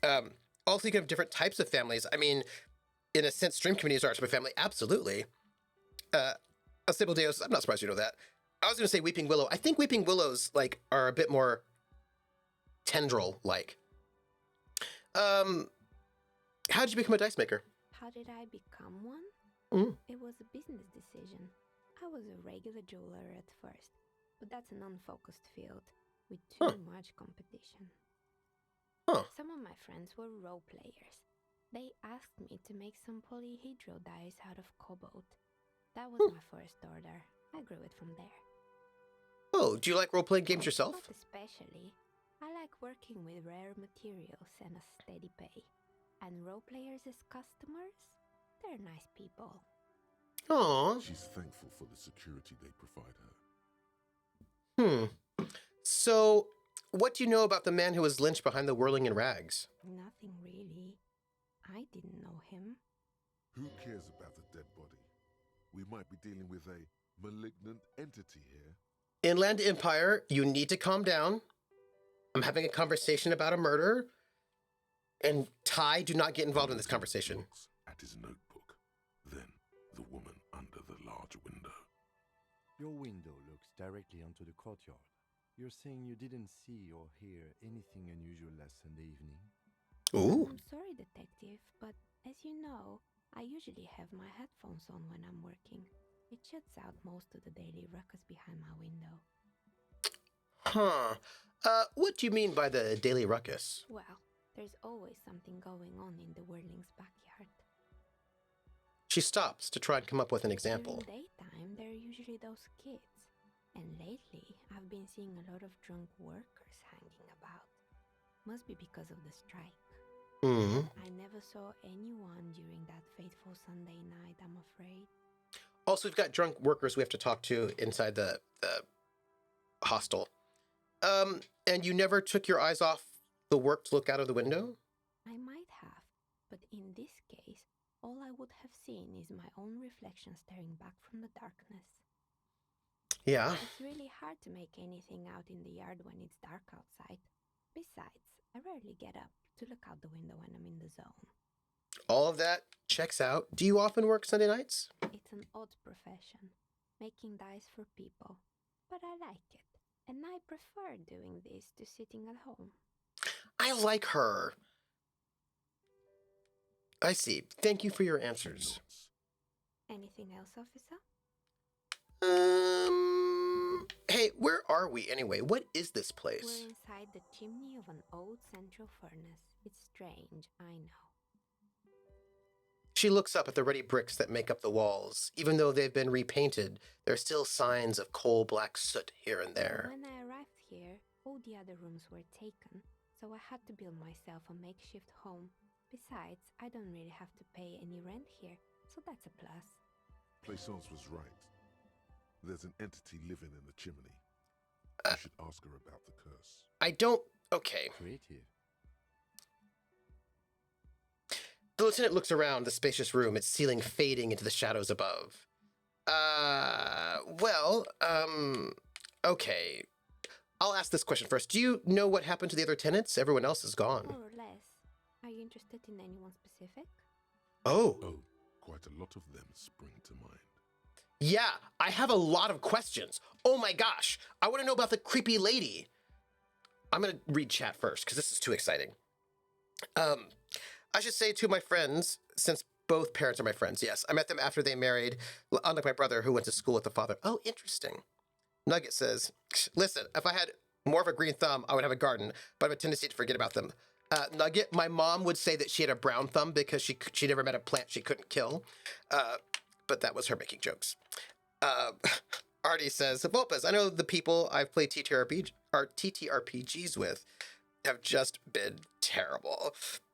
Also, you can have different types of families. I mean, in a sense, stream communities are my family. Absolutely. Stable Deos, I'm not surprised you know that. I was going to say Weeping Willow. I think Weeping Willows like are a bit more tendril-like. How did you become a dice maker? How did I become one? It was a business decision. I was a regular jeweler at first, but that's an unfocused field with too much competition. Some of my friends were role players. They asked me to make some polyhedral dice out of cobalt. That was my first order. I grew it from there. Oh, do you like role-playing games yourself? Not especially. I like working with rare materials and a steady pay. And role players as customers? They're nice people. Aww. She's thankful for the security they provide her. So, what do you know about the man who was lynched behind the whirling in rags? Nothing really. I didn't know him. Who cares about the dead body? We might be dealing with a malignant entity here. Inland Empire, you need to calm down. I'm having a conversation about a murder. And Ty, do not get involved in this conversation. Looks at his notebook. Then the woman under the large window. Your window looks directly onto the courtyard. You're saying you didn't see or hear anything unusual last Sunday evening? Ooh. I'm sorry, detective, but as you know, I usually have my headphones on when I'm working. It shuts out most of the daily ruckus behind my window. What do you mean by the daily ruckus? Well, there's always something going on in the Whirling's backyard. She stops to try and come up with an example. During daytime, there are usually those kids. And lately, I've been seeing a lot of drunk workers hanging about. Must be because of the strike. I never saw anyone during that fateful Sunday night, I'm afraid. Also, we've got drunk workers we have to talk to inside the hostel. And you never took your eyes off the work to look out of the window? I might have, but in this case, all I would have seen is my own reflection staring back from the darkness. Yeah. It's really hard to make anything out in the yard when it's dark outside. Besides, I rarely get up to look out the window when I'm in the zone. All of that checks out. Do you often work Sunday nights? It's an odd profession, making dice for people, but I like it. And I prefer doing this to sitting at home. I like her. I see. Thank you for your answers. Anything else, officer? Hey, where are we anyway? What is this place? We're inside the chimney of an old central furnace. It's strange, I know. She looks up at the ruddy bricks that make up the walls. Even though they've been repainted, there are still signs of coal-black soot here and there. When I arrived here, all the other rooms were taken, so I had to build myself a makeshift home. Besides, I don't really have to pay any rent here, so that's a plus. Plaisance was right. There's an entity living in the chimney. You should ask her about the curse. I don't... Okay. Creative. The lieutenant looks around the spacious room, its ceiling fading into the shadows above. Okay. I'll ask this question first. Do you know what happened to the other tenants? Everyone else is gone. More or less. Are you interested in anyone specific? Oh. Oh, quite a lot of them spring to mind. Yeah, I have a lot of questions. Oh my gosh. I want to know about the creepy lady. I'm going to read chat first, because this is too exciting. I should say to my friends, since both parents are my friends, yes, I met them after they married, unlike my brother who went to school with the father. Oh, interesting. Nugget says, listen, if I had more of a green thumb, I would have a garden, but I have a tendency to forget about them. Nugget, my mom would say that she had a brown thumb because she never met a plant she couldn't kill. But that was her making jokes. Artie says, Vulpes, I know the people I've played TTRPGs with have just been terrible.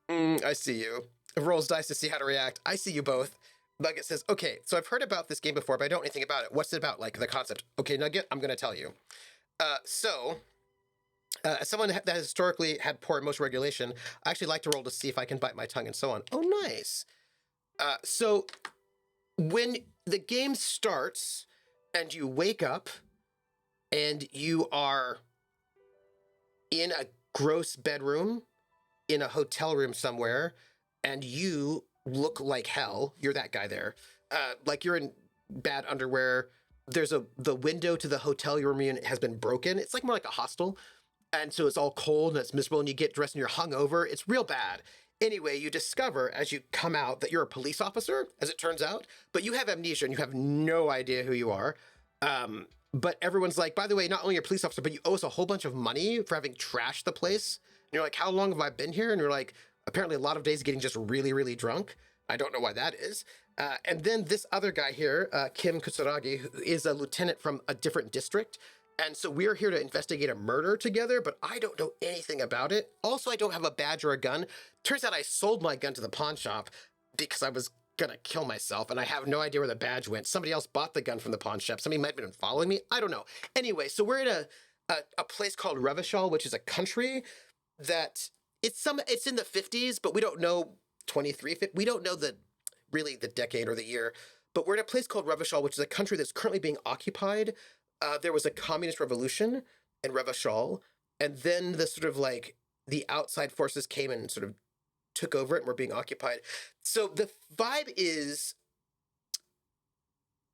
I see you. Rolls dice to see how to react. I see you both. Nugget says, okay, so I've heard about this game before, but I don't know anything about it. What's it about? Like the concept. Okay, Nugget, I'm going to tell you. As someone that has historically had poor emotional regulation, I actually like to roll to see if I can bite my tongue and so on. Oh, nice. So when the game starts and you wake up and you are in a gross bedroom in a hotel room somewhere and you look like hell, you're that guy there. Like you're in bad underwear. There's the window to the hotel room has been broken. It's like more like a hostel. And so it's all cold and it's miserable and you get dressed and you're hungover. It's real bad. Anyway, you discover as you come out that you're a police officer, as it turns out, but you have amnesia and you have no idea who you are. But everyone's like, by the way, not only you're a police officer, but you owe us a whole bunch of money for having trashed the place. And you're like, how long have I been here? And you're like, apparently a lot of days getting just really, really drunk. I don't know why that is. And then this other guy here, Kim Kusuragi, who is a lieutenant from a different district. And so we're here to investigate a murder together, but I don't know anything about it. Also, I don't have a badge or a gun. Turns out I sold my gun to the pawn shop because I was gonna kill myself, and I have no idea where the badge went. Somebody else bought the gun from the pawn shop. Somebody might have been following me. I don't know. Anyway, so we're in a place called Revachol, which is a country that it's in the 50s, but we don't know 23. We don't know really the decade or the year. But we're in a place called Revachol, which is a country that's currently being occupied. There was a communist revolution in Revachol, and then the sort of like the outside forces came and sort of took over it and were being occupied. So the vibe is,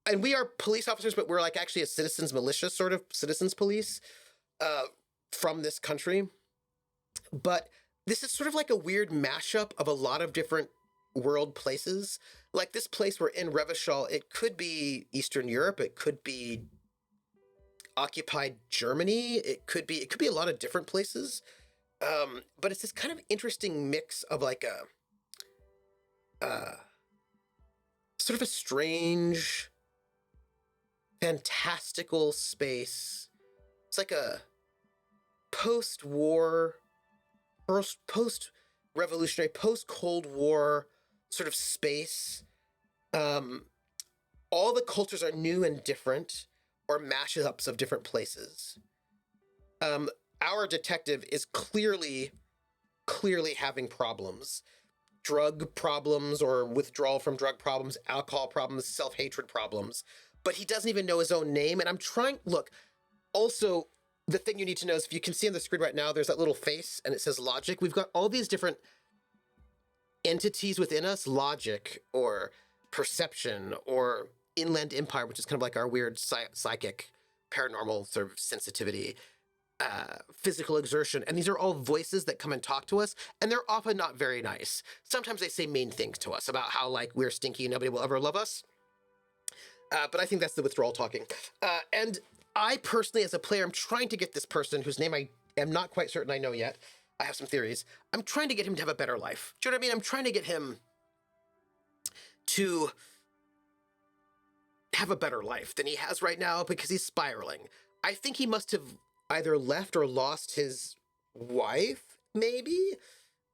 and we are police officers, but we're like actually a citizens militia, sort of citizens police from this country. But this is sort of like a weird mashup of a lot of different world places. Like this place we're in, Revachol, it could be Eastern Europe, it could be occupied Germany, it could be a lot of different places. But it's this kind of interesting mix of like a sort of a strange, fantastical space. It's like a post-war, post-revolutionary, post-Cold War sort of space. All the cultures are new and different, or mashups of different places. Our detective is clearly having problems. Drug problems or withdrawal from drug problems, alcohol problems, self-hatred problems. But he doesn't even know his own name. And I'm trying, look, also, the thing you need to know is if you can see on the screen right now, there's that little face and it says logic. We've got all these different entities within us, logic or perception or inland empire, which is kind of like our weird psychic, paranormal sort of sensitivity, physical exertion. And these are all voices that come and talk to us. And they're often not very nice. Sometimes they say mean things to us about how like we're stinky and nobody will ever love us. But I think that's the withdrawal talking. And I personally, as a player, I'm trying to get this person whose name I am not quite certain I know yet. I have some theories. I'm trying to get him to have a better life. Do you know what I mean? I'm trying to get him to have a better life than he has right now because he's spiraling. I think he must have either left or lost his wife, maybe?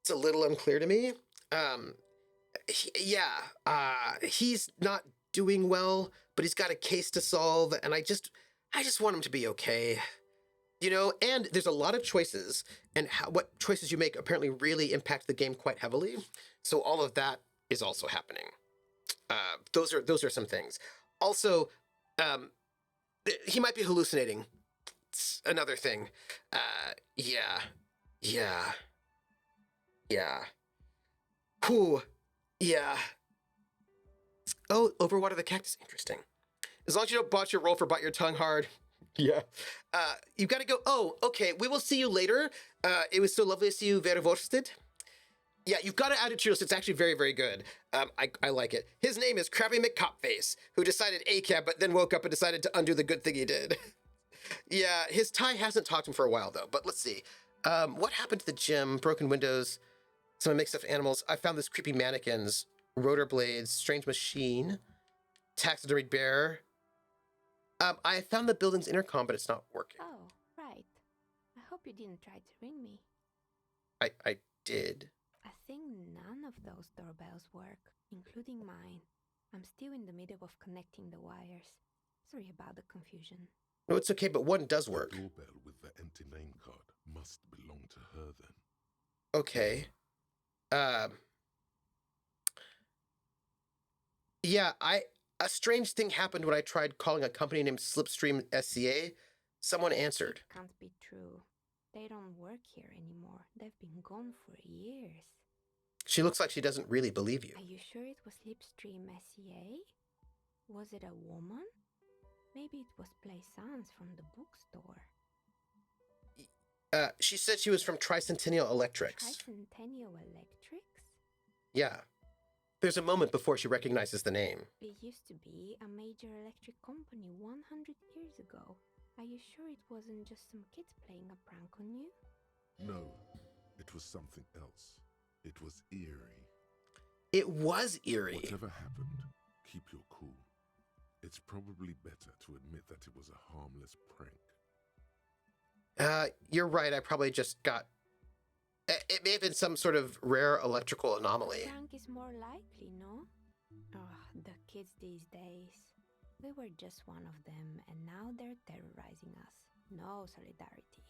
It's a little unclear to me. He's not doing well, but he's got a case to solve, and I just want him to be okay. You know, and there's a lot of choices, and what choices you make apparently really impact the game quite heavily. So all of that is also happening. Those are some things. Also, he might be hallucinating. It's another thing. Yeah. Whew. Yeah. Oh, overwater the cactus. Interesting. As long as you don't botch your roll for bite your tongue hard. Yeah. You've got to go, oh, okay, we will see you later. It was so lovely to see you, Vervorsted. Yeah, you've got to add it to your list. It's actually very, very good. I like it. His name is Krabby McCopface, who decided ACAB, but then woke up and decided to undo the good thing he did. Yeah, his tie hasn't talked to him for a while though. But let's see. What happened to the gym? Broken windows. Some mixed up animals. I found this creepy mannequins, rotor blades, strange machine, taxidermied bear. I found the building's intercom, but it's not working. Oh, right. I hope you didn't try to ring me. I did. I think none of those doorbells work, including mine. I'm still in the middle of connecting the wires. Sorry about the confusion. No, it's okay, but one does work. The doorbell with the empty name card must belong to her then. Okay. Yeah, a strange thing happened when I tried calling a company named Slipstream SCA. Someone answered. It can't be true. They don't work here anymore. They've been gone for years. She looks like she doesn't really believe you. Are you sure it was Slipstream SCA? Was it a woman? Maybe it was Plaisance from the bookstore. She said she was from Tricentennial Electrics. Tricentennial Electrics? Yeah. There's a moment before she recognizes the name. It used to be a major electric company 100 years ago. Are you sure it wasn't just some kids playing a prank on you? No, it was something else. It was eerie. It was eerie. Whatever happened, keep your cool. It's probably better to admit that it was a harmless prank. You're right. I probably just got... It may have been some sort of rare electrical anomaly. Prank is more likely, no? Oh, the kids these days. We were just one of them, and now they're terrorizing us. No solidarity.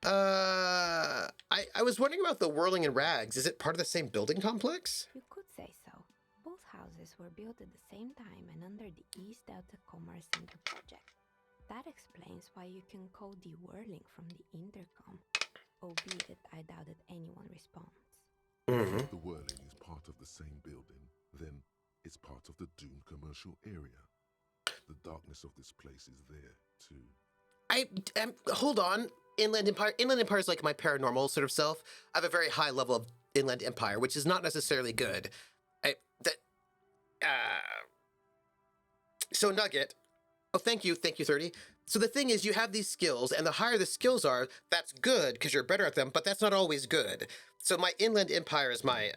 I was wondering about the Whirling in Rags. Is it part of the same building complex? You could say so. Both houses were built at the same time and under the East Delta Commerce Center project. That explains why you can call the whirling from the intercom, albeit I doubt that anyone responds. If the whirling is part of the same building, then it's part of the doomed commercial area. The darkness of this place is there, too. Hold on. Inland Empire. Inland Empire is like my paranormal sort of self. I have a very high level of Inland Empire, which is not necessarily good. So Nugget. Oh, thank you, 30. So the thing is, you have these skills, and the higher the skills are, that's good because you're better at them. But that's not always good. So my Inland Empire is my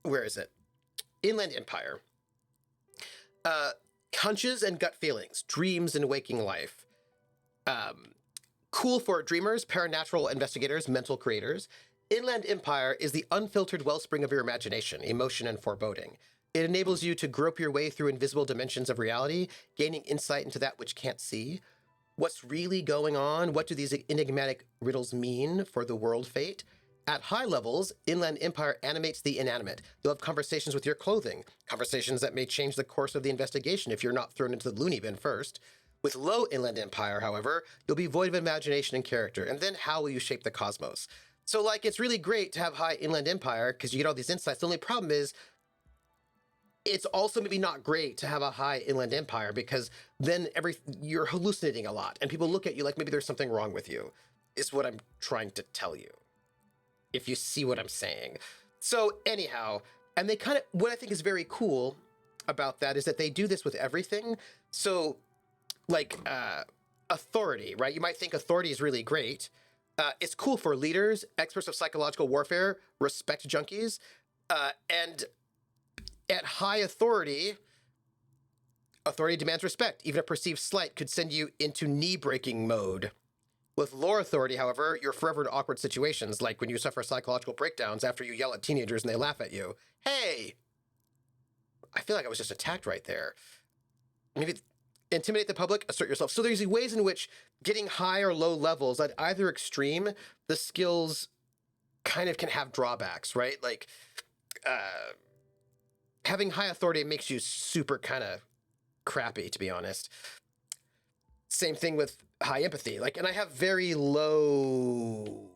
where is it? Inland Empire. Hunches and gut feelings, dreams and waking life. Cool for dreamers, paranatural investigators, mental creators. Inland Empire is the unfiltered wellspring of your imagination, emotion, and foreboding. It enables you to grope your way through invisible dimensions of reality, gaining insight into that which can't see. What's really going on? What do these enigmatic riddles mean for the world fate? At high levels, Inland Empire animates the inanimate. You'll have conversations with your clothing, conversations that may change the course of the investigation if you're not thrown into the loony bin first. With low Inland Empire, however, you'll be void of imagination and character, and then how will you shape the cosmos? So, like, it's really great to have high Inland Empire because you get all these insights. The only problem is it's also maybe not great to have a high Inland Empire because then you're hallucinating a lot, and people look at you like maybe there's something wrong with you, is what I'm trying to tell you. If you see what I'm saying. So anyhow, and they kind of, what I think is very cool about that is that they do this with everything. So like authority, right? You might think authority is really great. It's cool for leaders, experts of psychological warfare, respect junkies, and at high authority, authority demands respect. Even a perceived slight could send you into knee-breaking mode. With lower authority, however, you're forever in awkward situations, like when you suffer psychological breakdowns after you yell at teenagers and they laugh at you. Hey! I feel like I was just attacked right there. Maybe intimidate the public, assert yourself. So there's ways in which getting high or low levels at either extreme, the skills kind of can have drawbacks, right? Like, having high authority makes you super kind of crappy, to be honest. Same thing with high empathy. Like, and I have very low...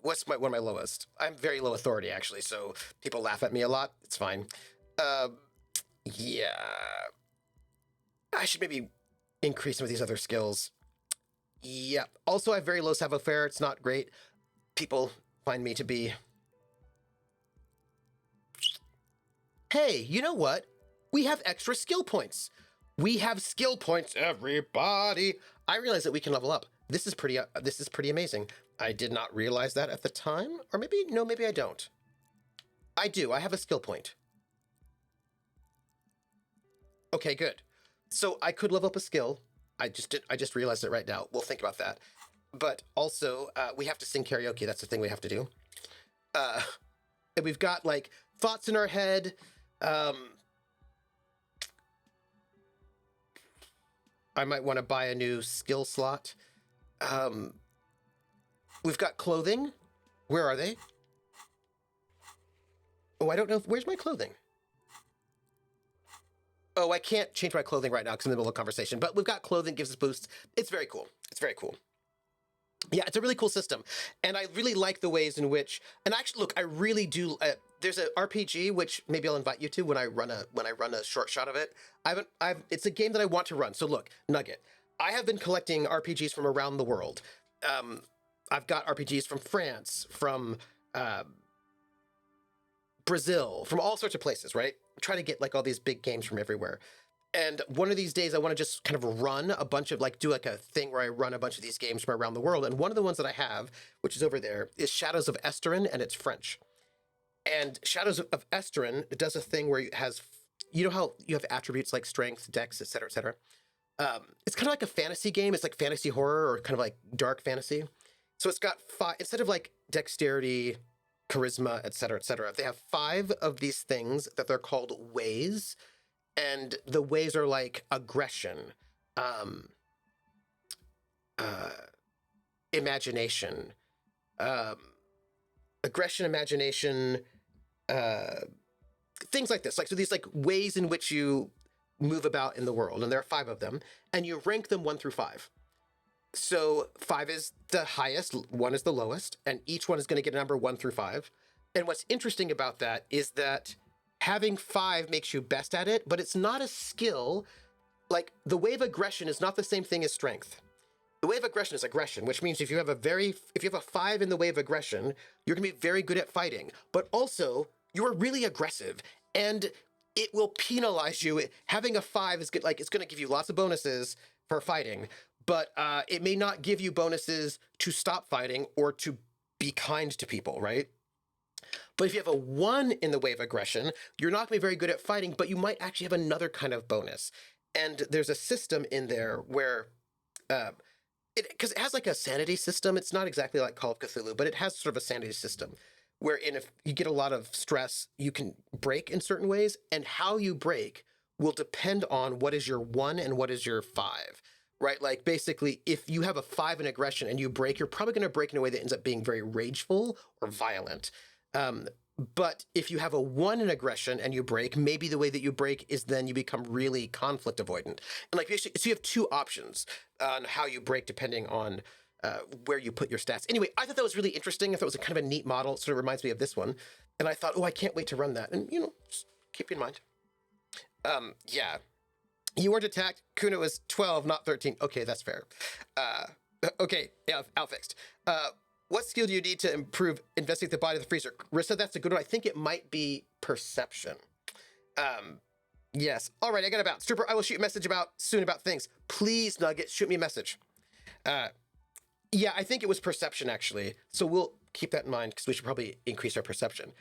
one of my lowest? I'm very low authority, actually, so people laugh at me a lot. It's fine. Yeah. I should maybe increase some of these other skills. Yeah. Also, I have very low savoir-faire. It's not great. People find me to be... Hey, you know what? We have extra skill points. We have skill points, everybody. I realize that we can level up. This is pretty amazing. I did not realize that at the time, or maybe no, maybe I don't. I do. I have a skill point. Okay, good. So I could level up a skill. I just realized it right now. We'll think about that. But also, we have to sing karaoke. That's the thing we have to do. And we've got like thoughts in our head. I might want to buy a new skill slot. We've got clothing. Where are they? Oh, I don't know. Where's my clothing? Oh, I can't change my clothing right now because I'm in the middle of a conversation. But we've got clothing, gives us boosts. It's very cool. It's very cool. Yeah, it's a really cool system, and I really like the ways in which. And actually, look, I really do. There's an RPG which maybe I'll invite you to when I run a short shot of it. It's a game that I want to run. So look, Nugget, I have been collecting RPGs from around the world. I've got RPGs from France, from Brazil, from all sorts of places. Right, I'm trying to get like all these big games from everywhere. And one of these days, I want to just kind of run a bunch of do like a thing where I run a bunch of these games from around the world. And one of the ones that I have, which is over there, is Shadows of Esterin, and it's French. And Shadows of Esterin does a thing where it has, you know how you have attributes like strength, dex, et cetera, et cetera. It's kind of like a fantasy game. It's like fantasy horror or kind of like dark fantasy. So it's got five, instead of like dexterity, charisma, et cetera, they have 5 of these things that they're called ways. And the ways are like aggression, imagination, imagination, things like this. Like, so these like ways in which you move about in the world, and there are 5 of them, and you rank them 1 through 5. So 5 is the highest, 1 is the lowest, and each one is going to get a number 1 through 5. And what's interesting about that is that having 5 makes you best at it, but it's not a skill. Like, the way of aggression is not the same thing as strength. The way of aggression is aggression, which means if you have a 5 in the way of aggression, you're gonna be very good at fighting, but also you're really aggressive, and it will penalize you. Having a 5 is good, like, it's gonna give you lots of bonuses for fighting, but it may not give you bonuses to stop fighting or to be kind to people, right? But if you have a 1 in the way of aggression, you're not going to be very good at fighting, but you might actually have another kind of bonus. And there's a system in there where, because it has like a sanity system. It's not exactly like Call of Cthulhu, but it has sort of a sanity system wherein if you get a lot of stress, you can break in certain ways. And how you break will depend on what is your 1 and what is your 5. Right? Like, basically, if you have a 5 in aggression and you break, you're probably going to break in a way that ends up being very rageful or violent. But if you have a 1 in aggression and you break, maybe the way that you break is then you become really conflict avoidant. And like, so you have 2 options on how you break depending on where you put your stats. Anyway, I thought that was really interesting. I thought it was a kind of a neat model. It sort of reminds me of this one. And I thought, oh, I can't wait to run that. And, just keep in mind. Yeah. You weren't attacked. Kuna was 12, not 13. Okay, that's fair. Okay, yeah, outfixed. What skill do you need to improve investigate the body of the freezer? Rissa, that's a good one. I think it might be perception. Yes. All right, I got to bounce. Stripper, I will shoot you a message soon about things. Please, Nugget, shoot me a message. Yeah, I think it was perception, actually. So we'll keep that in mind because we should probably increase our perception.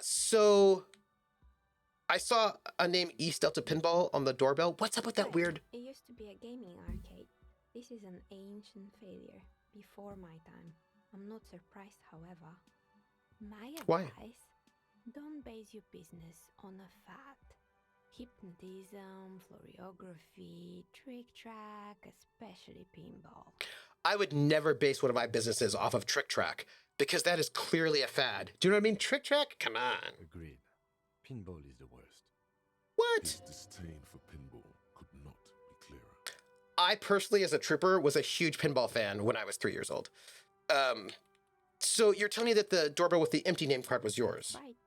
So I saw a name East Delta Pinball on the doorbell. What's up with that weird? It used to be a gaming arcade. This is an ancient failure, before my time. I'm not surprised, however. My advice, Why? don't base your business on a fad. Hypnotism, floriography, trick track, especially pinball. I would never base one of my businesses off of Trick Track because that is clearly a fad. Do you know what I mean? Trick Track? Come on. Agreed. Pinball is the worst. What? His disdain for pinball could not be clearer. I personally, as a trooper, was a huge pinball fan when I was 3 years old. So you're telling me that the doorbell with the empty name card was yours? Right.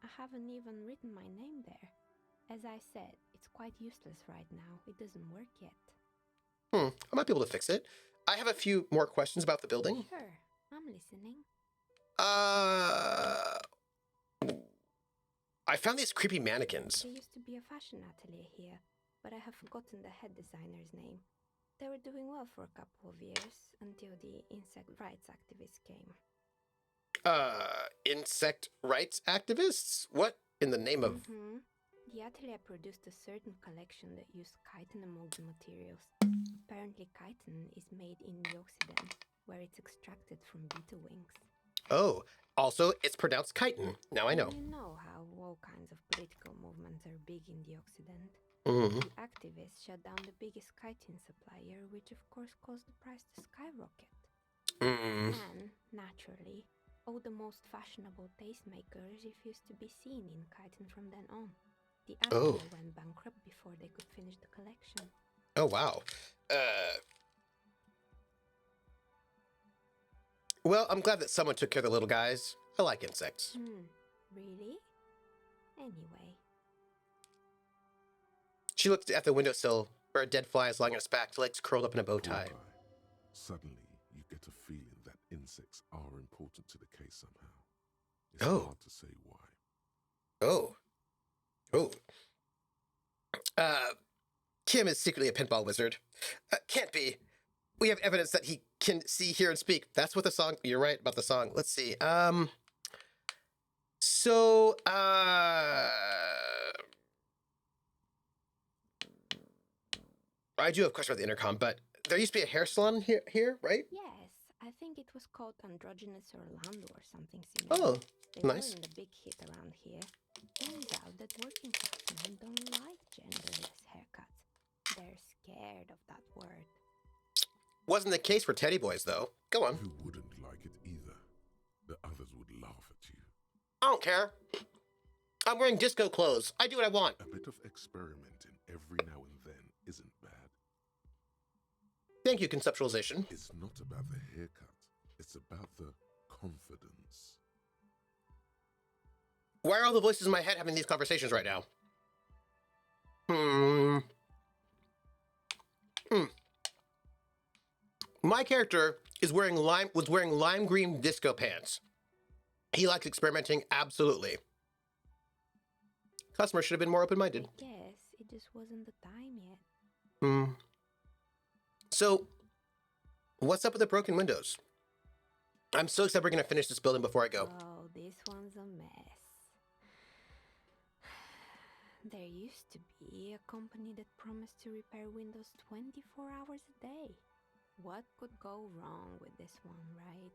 I haven't even written my name there. As I said, it's quite useless right now. It doesn't work yet. I might be able to fix it. I have a few more questions about the building. Sure, I'm listening. I found these creepy mannequins. There used to be a fashion atelier here. but I have forgotten the head designer's name. They were doing well for a couple of years until the insect rights activists came. Insect rights activists? What in the name of... The atelier produced a certain collection that used chitin among the materials. Apparently chitin is made in the Occident, where it's extracted from beetle wings. Oh, also, it's pronounced chitin. Now I know. You know how all kinds of political movements are big in the Occident. Mm-hmm. The activists shut down the biggest chitin supplier, which of course caused the price to skyrocket. And, naturally, all the most fashionable tastemakers refused to be seen in chitin from then on. The atelier went bankrupt before they could finish the collection. Oh, wow. Well, I'm glad that someone took care of the little guys. I like insects. Really? Anyway. She looked at the windowsill where a dead fly is lying on its back, legs curled up in a bow tie. Suddenly, you get a feeling that insects are important to the case somehow. It's hard to say why. Kim is secretly a pinball wizard. Can't be. We have evidence that he can see, hear, and speak. That's what the song... You're right about the song. Let's see. I do have a question about the intercom, but there used to be a hair salon here, right? Yes, I think it was called Androgynous Orlando or something similar. Oh, they nice. They were in the big hit around here. Turns out that working class men don't like genderless haircuts. They're scared of that word. Wasn't the case for Teddy Boys, though. Go on. You wouldn't like it either. The others would laugh at you. I don't care. I'm wearing disco clothes. I do what I want. A bit of experimenting every now and then isn't bad. Thank you, conceptualization. It's not about the haircut. It's about the confidence. Why are all the voices in my head having these conversations right now? My character was wearing lime green disco pants. He likes experimenting, absolutely. Customers should have been more open-minded. I guess it just wasn't the time yet. So, what's up with the broken windows? I'm so excited we're going to finish this building before I go. Oh, this one's a mess. There used to be a company that promised to repair windows 24 hours a day. What could go wrong with this one, right?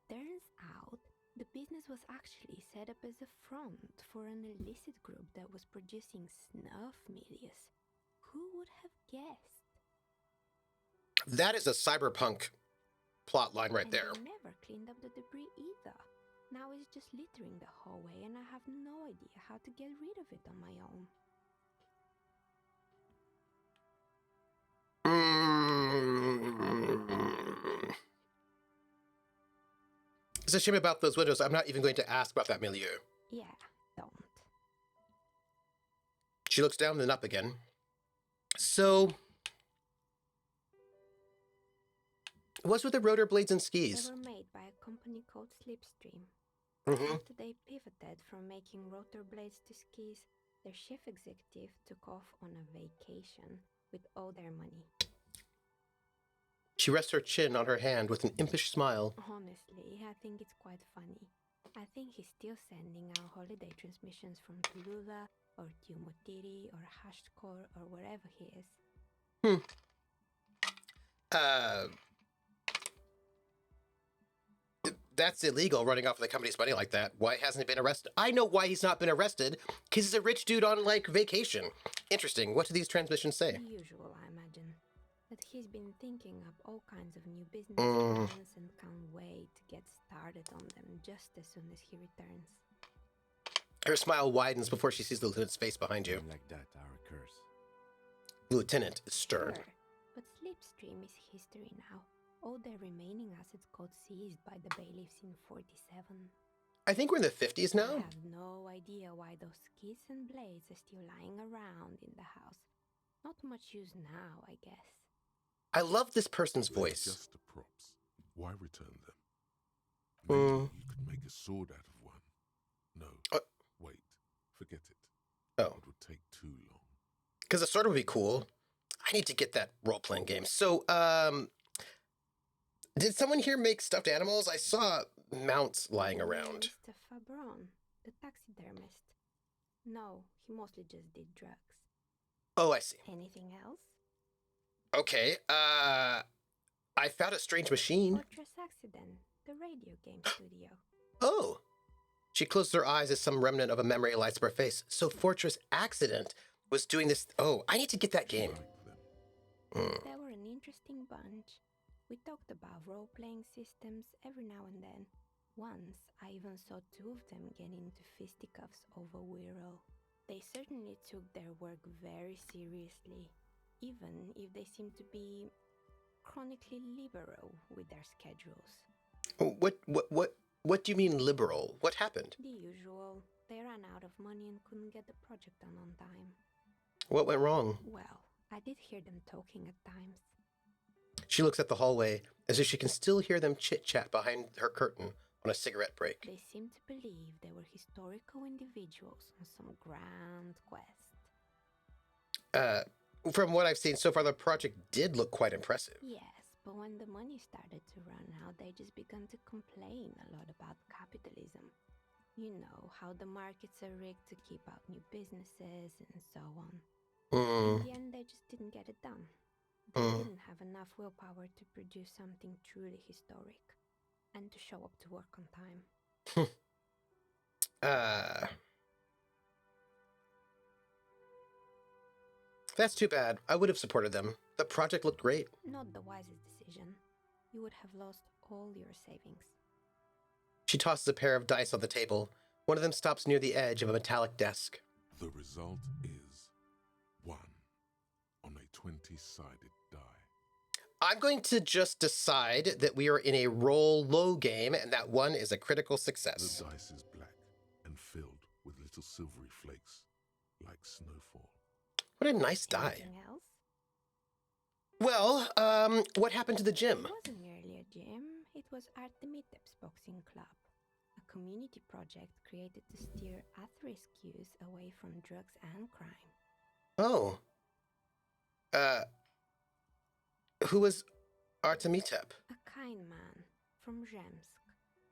Turns out, the business was actually set up as a front for an illicit group that was producing snuff medias. Who would have guessed? That is a cyberpunk plot line right there. They never cleaned up the debris either. Now it's just littering the hallway and I have no idea how to get rid of it on my own. It's a shame about those windows. I'm not even going to ask about that milieu. Yeah, don't. She looks down and then up again. So, what's with the rotor blades and skis? They were made by a company called Slipstream. Mm-hmm. After they pivoted from making rotor blades to skis, their chief executive took off on a vacation with all their money. She rests her chin on her hand with an impish smile. Honestly, I think it's quite funny. I think he's still sending out holiday transmissions from Tulula or Tumotiri or Hashtkor or wherever he is. That's illegal, running off with the company's money like that. Why hasn't he been arrested? I know why he's not been arrested. Because he's a rich dude on, like, vacation. Interesting. What do these transmissions say? The usual, I imagine. That he's been thinking up all kinds of new business plans and can't wait to get started on them just as soon as he returns. Her smile widens before she sees the lieutenant's face behind you. Men like that are a curse. Lieutenant is stern. Sure, but Slipstream is history now. All their remaining assets got seized by the bailiffs in 47. I think we're in the 50s now. I have no idea why those skis and blades are still lying around in the house. Not much use now, I guess. I love this person's They're voice. just the props. Why return them? Maybe you could make a sword out of one. No, wait, forget it. Oh. It would take too long. because a sword would be cool. I need to get that role-playing game. So, did someone here make stuffed animals? I saw mounts lying around. Mr. Fabron, the taxidermist. No, he mostly just did drugs. Oh, I see. Anything else? Okay, I found a strange machine. Fortress Accident, the radio game studio. Oh. She closes her eyes as some remnant of a memory lights up her face. So Fortress Accident was doing this. Oh, I need to get that game. They were an interesting bunch. We talked about role-playing systems every now and then. Once, I even saw two of them get into fisticuffs over Wirral. They certainly took their work very seriously, even if they seemed to be chronically liberal with their schedules. What do you mean liberal? What happened? The usual. They ran out of money and couldn't get the project done on time. What went wrong? Well, I did hear them talking at times. She looks at the hallway as if she can still hear them chit-chat behind her curtain on a cigarette break. They seemed to believe they were historical individuals on some grand quest. From what I've seen so far, the project did look quite impressive. Yes, but when the money started to run out, they just began to complain a lot about capitalism. You know, how the markets are rigged to keep out new businesses and so on. In the end, they just didn't get it done. They didn't have enough willpower to produce something truly historic and to show up to work on time. That's too bad. I would have supported them. The project looked great. Not the wisest decision. You would have lost all your savings. She tosses a pair of dice on the table. One of them stops near the edge of a metallic desk. The result is 1 on a 20-sided die. I'm going to just decide that we are in a roll low game and that 1 is a critical success. The dice is black and filled with little silvery flakes, like snowfall. What a nice die. Anything else? Well, what happened to the gym? It wasn't merely a gym, it was Artemitep's boxing club. A community project created to steer at-risk youth away from drugs and crime. Oh. Who was Artemitep? A kind man from Zemsk.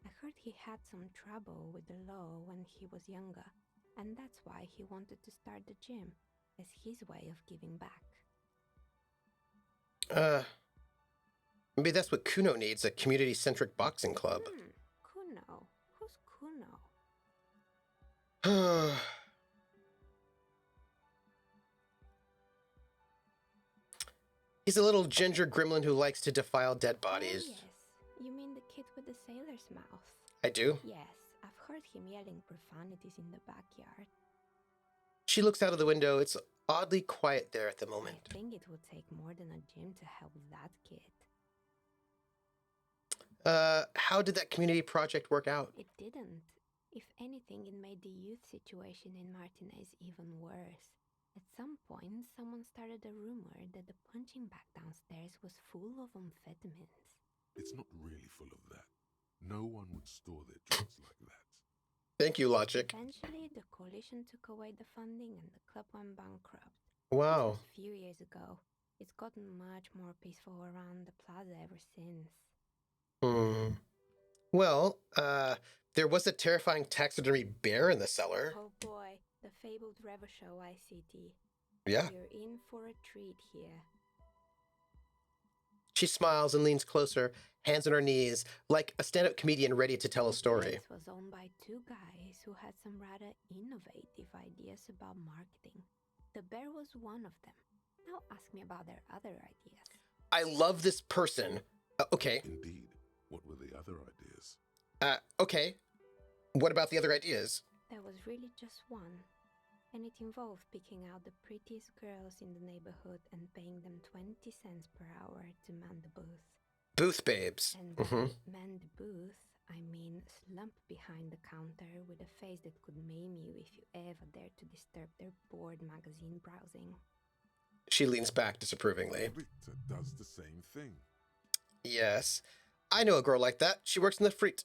I heard he had some trouble with the law when he was younger, and that's why he wanted to start the gym, as his way of giving back. Maybe that's what Kuno needs, a community-centric boxing club. Kuno? Who's Kuno? He's a little ginger gremlin who likes to defile dead bodies. Oh, yes. You mean the kid with the sailor's mouth? I do? Yes, I've heard him yelling profanities in the backyard. She looks out of the window. It's oddly quiet there at the moment. I think it would take more than a gym to help that kid. How did that community project work out? It didn't. If anything, it made the youth situation in Martinez even worse. At some point, someone started a rumor that the punching bag downstairs was full of amphetamines. It's not really full of that. No one would store their drugs like that. Thank you, Logic. Eventually, the coalition took away the funding and the club went bankrupt. Wow. This was a few years ago. It's gotten much more peaceful around the plaza ever since. Well, there was a terrifying taxidermy bear in the cellar. Oh boy, the fabled Revachol ICT. Yeah. You're in for a treat here. She smiles and leans closer, hands on her knees, like a stand-up comedian ready to tell a story. This was owned by two guys who had some rather innovative ideas about marketing. The bear was one of them. Now ask me about their other ideas. I love this person. Okay. Indeed. What were the other ideas? Okay. What about the other ideas? There was really just one. And it involved picking out the prettiest girls in the neighborhood and paying them 20 cents per hour to man the booth. Booth babes. And by man the booth, I mean slump behind the counter with a face that could maim you if you ever dared to disturb their bored magazine browsing. She leans back disapprovingly. Rita does the same thing. Yes. I know a girl like that. She works in the fruit.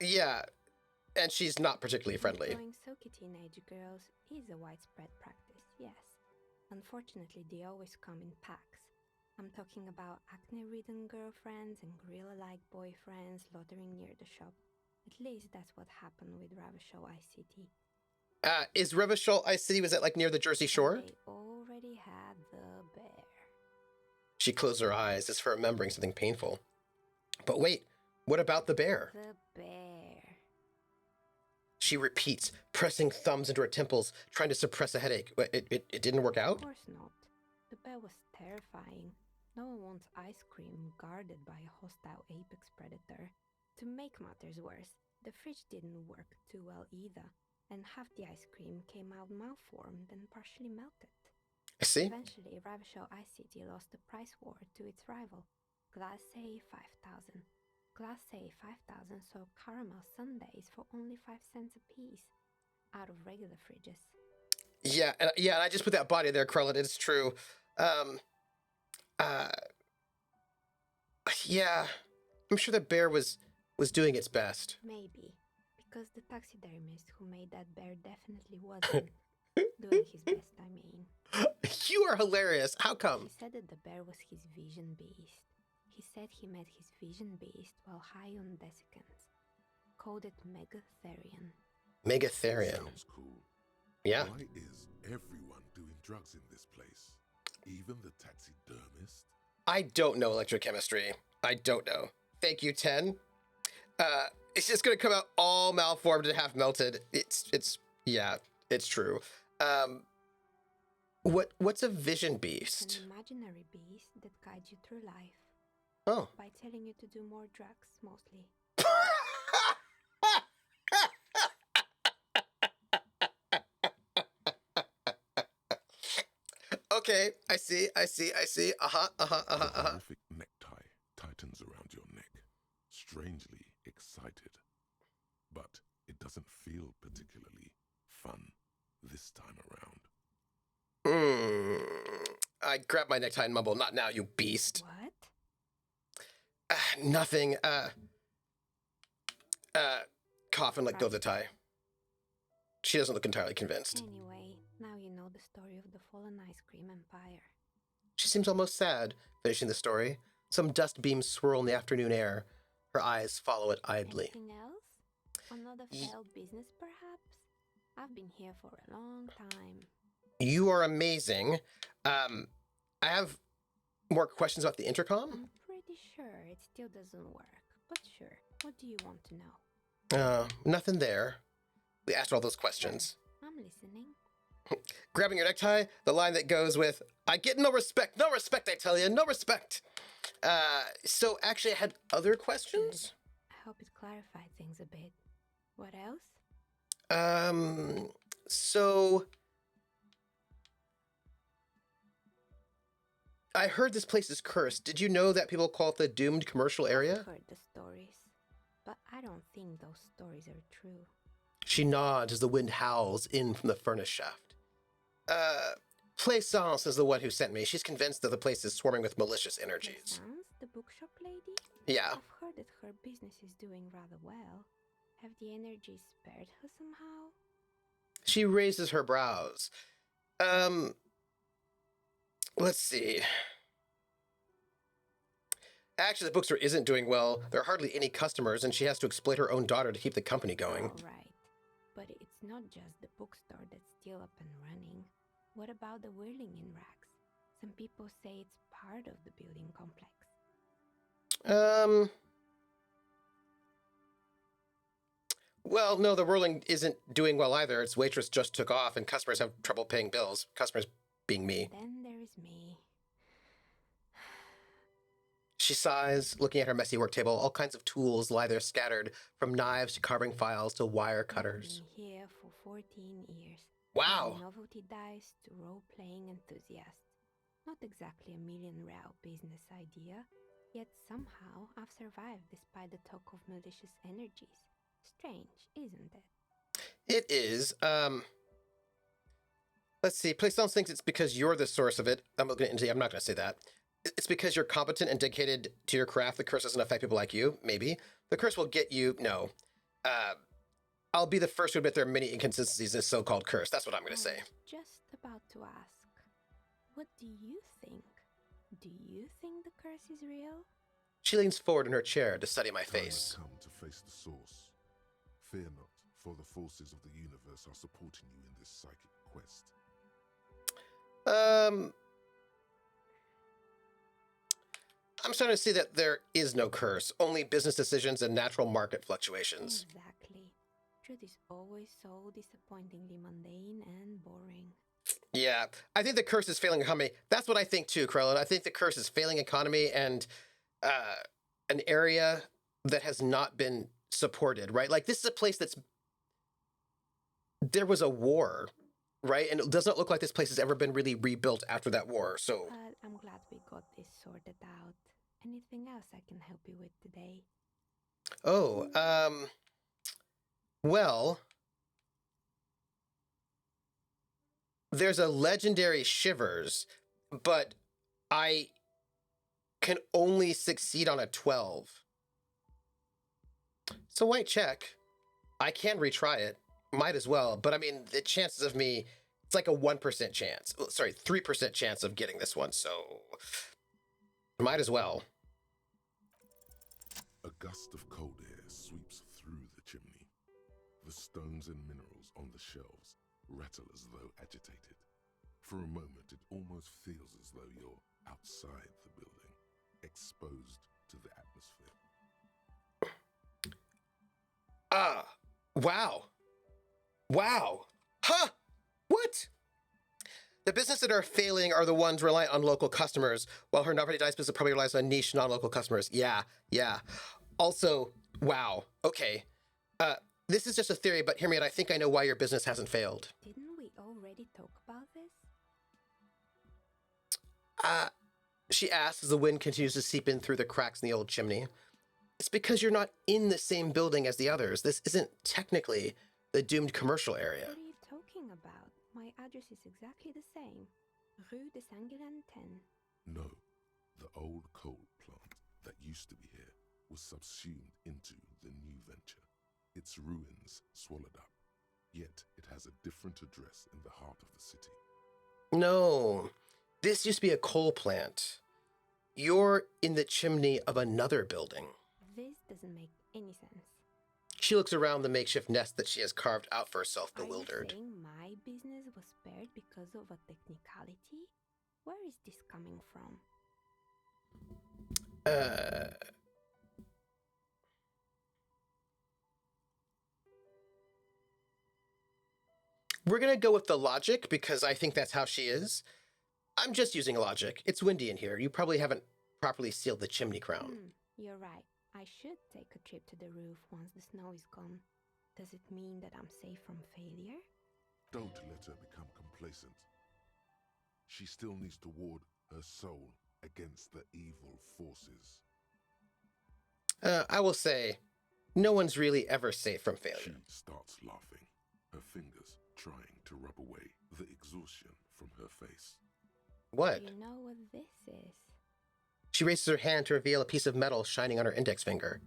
Yeah. And she's not particularly friendly. Employing Soki teenage girls is a widespread practice, yes. Unfortunately, they always come in packs. I'm talking about acne-ridden girlfriends and gorilla-like boyfriends loitering near the shop. At least that's what happened with Ravishal Ice City. Is Revachol Ice City, was that like near the Jersey Shore? They already had the bear. She closed her eyes as for remembering something painful. But wait, what about the bear? The bear. She repeats, pressing thumbs into her temples, trying to suppress a headache. It didn't work out? Of course not. The bear was terrifying. No one wants ice cream guarded by a hostile apex predator. To make matters worse, the fridge didn't work too well either, and half the ice cream came out malformed and partially melted. I see. Eventually, Ravishal Ice City lost the price war to its rival, Glacé 5000. Glacé 5000 sold caramel sundaes for only 5 cents a piece, out of regular fridges. Yeah, and I just put that body there, Krellin. It's true. Yeah, I'm sure the bear was doing its best. Maybe, because the taxidermist who made that bear definitely wasn't doing his best, I mean. You are hilarious. How come? He said that the bear was his vision beast. He said he met his vision beast while high on desiccants. Called it Megatherian. Megatherian. Sounds cool. Yeah. Why is everyone doing drugs in this place? Even the taxidermist? I don't know electrochemistry. I don't know. Thank you, 10. It's just gonna come out all malformed and half melted. It's true. What's a vision beast? An imaginary beast that guides you through life. Oh. By telling you to do more drugs, mostly. Okay, I see. Horrific necktie tightens around your neck. Strangely excited. But it doesn't feel particularly fun this time around. I grab my necktie and mumble, "Not now, you beast." What? Nothing. Cough and let go of the tie. She doesn't look entirely convinced. Anyway, now you know the story of the fallen ice cream empire. She seems almost sad, finishing the story. Some dust beams swirl in the afternoon air. Her eyes follow it idly. Anything else? Another failed business, perhaps? I've been here for a long time. You are amazing. I have more questions about the intercom. I'm pretty sure it still doesn't work, but sure. What do you want to know? Nothing there. We asked all those questions. Sure. I'm listening. Grabbing your necktie, the line that goes with, "I get no respect, I tell you, no respect." So actually I had other questions. Good. I hope it clarified things a bit. What else? So I heard this place is cursed. Did you know that people call it the doomed commercial area? I've heard the stories, but I don't think those stories are true. She nods as the wind howls in from the furnace shaft. Plaisance is the one who sent me. She's convinced that the place is swarming with malicious energies. Sans, the bookshop lady? Yeah. I've heard that her business is doing rather well. Have the energies spared her somehow? She raises her brows. Let's see. Actually, the bookstore isn't doing well. There are hardly any customers, and she has to exploit her own daughter to keep the company going. All right. But it's not just the bookstore that's still up and running. What about the whirling in racks? Some people say it's part of the building complex. Well, no, the whirling isn't doing well either. Its waitress just took off, and customers have trouble paying bills. Customers being me. Then there's me. She sighs, looking at her messy work table. All kinds of tools lie there scattered, from knives to carving files to wire cutters. I've been here for 14 years. Wow. From novelty dice to role-playing enthusiasts. Not exactly a million-real business idea, yet somehow I've survived despite the talk of malicious energies. Strange, isn't it? It is. Let's see. Plaisance thinks it's because you're the source of it. I'm not going to say that. It's because you're competent and dedicated to your craft. The curse doesn't affect people like you. Maybe. The curse will get you. No. I'll be the first to admit there are many inconsistencies in this so-called curse. That's what I'm going to I say. was just about to ask, what do you think? Do you think the curse is real? She leans forward in her chair to study my Time has face. come to face the source. Fear not, for the forces of the universe are supporting you in this psychic quest. I'm starting to see that there is no curse, only business decisions and natural market fluctuations. Exactly. Truth is always so disappointingly mundane and boring. Yeah, I think the curse is failing economy. That's what I think too, Krellin. I think the curse is failing economy and an area that has not been supported, right? Like, this is a place that's... There was a war, right? And it doesn't look like this place has ever been really rebuilt after that war, so... But I'm glad we got this sorted out. Anything else I can help you with today? Oh, well... There's a legendary Shivers, but I can only succeed on a 12. So white check. I can retry it. Might as well. But I mean, the chances of me, it's like a 1% chance. Sorry, 3% chance of getting this one. So might as well. A gust of cold air sweeps through the chimney. The stones and minerals on the shelves rattle as though agitated. For a moment, it almost feels as though you're outside the building, exposed to the atmosphere. Ah, wow. Wow. Huh? What? The businesses that are failing are the ones reliant on local customers, while her Nobody Dice business probably relies on niche, non-local customers. Yeah. Also, wow. Okay. This is just a theory, but hear me out. I think I know why your business hasn't failed. Didn't we already talk about this? She asks as the wind continues to seep in through the cracks in the old chimney. It's because you're not in the same building as the others. This isn't technically the doomed commercial area. What are you talking about? My address is exactly the same. Rue de Saint-Guilain 10. No, the old coal plant that used to be here was subsumed into the new venture. Its ruins swallowed up. Yet it has a different address in the heart of the city. No, this used to be a coal plant. You're in the chimney of another building. This doesn't make any sense. She looks around the makeshift nest that she has carved out for herself, Are you bewildered. saying my business was spared because of a technicality? Where is this coming from? We're gonna go with the logic because I think that's how she is. I'm just using logic. It's windy in here. You probably haven't properly sealed the chimney crown. You're right. I should take a trip to the roof once the snow is gone. Does it mean that I'm safe from failure? Don't let her become complacent. She still needs to ward her soul against the evil forces. I will say, no one's really ever safe from She failure. starts laughing, her fingers trying to rub away the exhaustion from her face. What? Do you know what this is? She raises her hand to reveal a piece of metal shining on her index finger.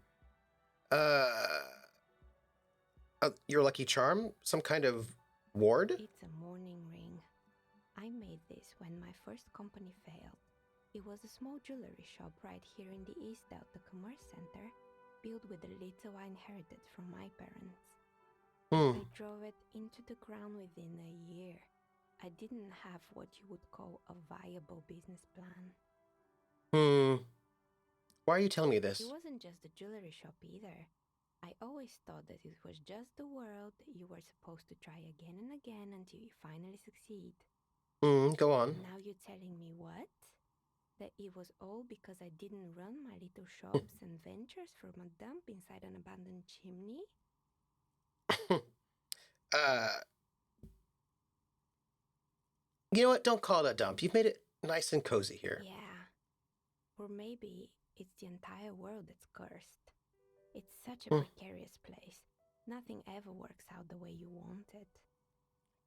Your lucky charm? Some kind of ward? It's a mourning ring. I made this when my first company failed. It was a small jewelry shop right here in the East Delta Commerce Center, built with the little I inherited from my parents. I drove it into the ground within a year. I didn't have what you would call a viable business plan. Why are you telling me this? It wasn't just the jewelry shop either. I always thought that it was just the world that you were supposed to try again and again until you finally succeed. Go on. Now you're telling me what? That it was all because I didn't run my little shops and ventures from a dump inside an abandoned chimney? You know what? Don't call it a dump. You've made it nice and cozy here. Yeah. Or maybe it's the entire world that's cursed. It's such a precarious place. Nothing ever works out the way you want it.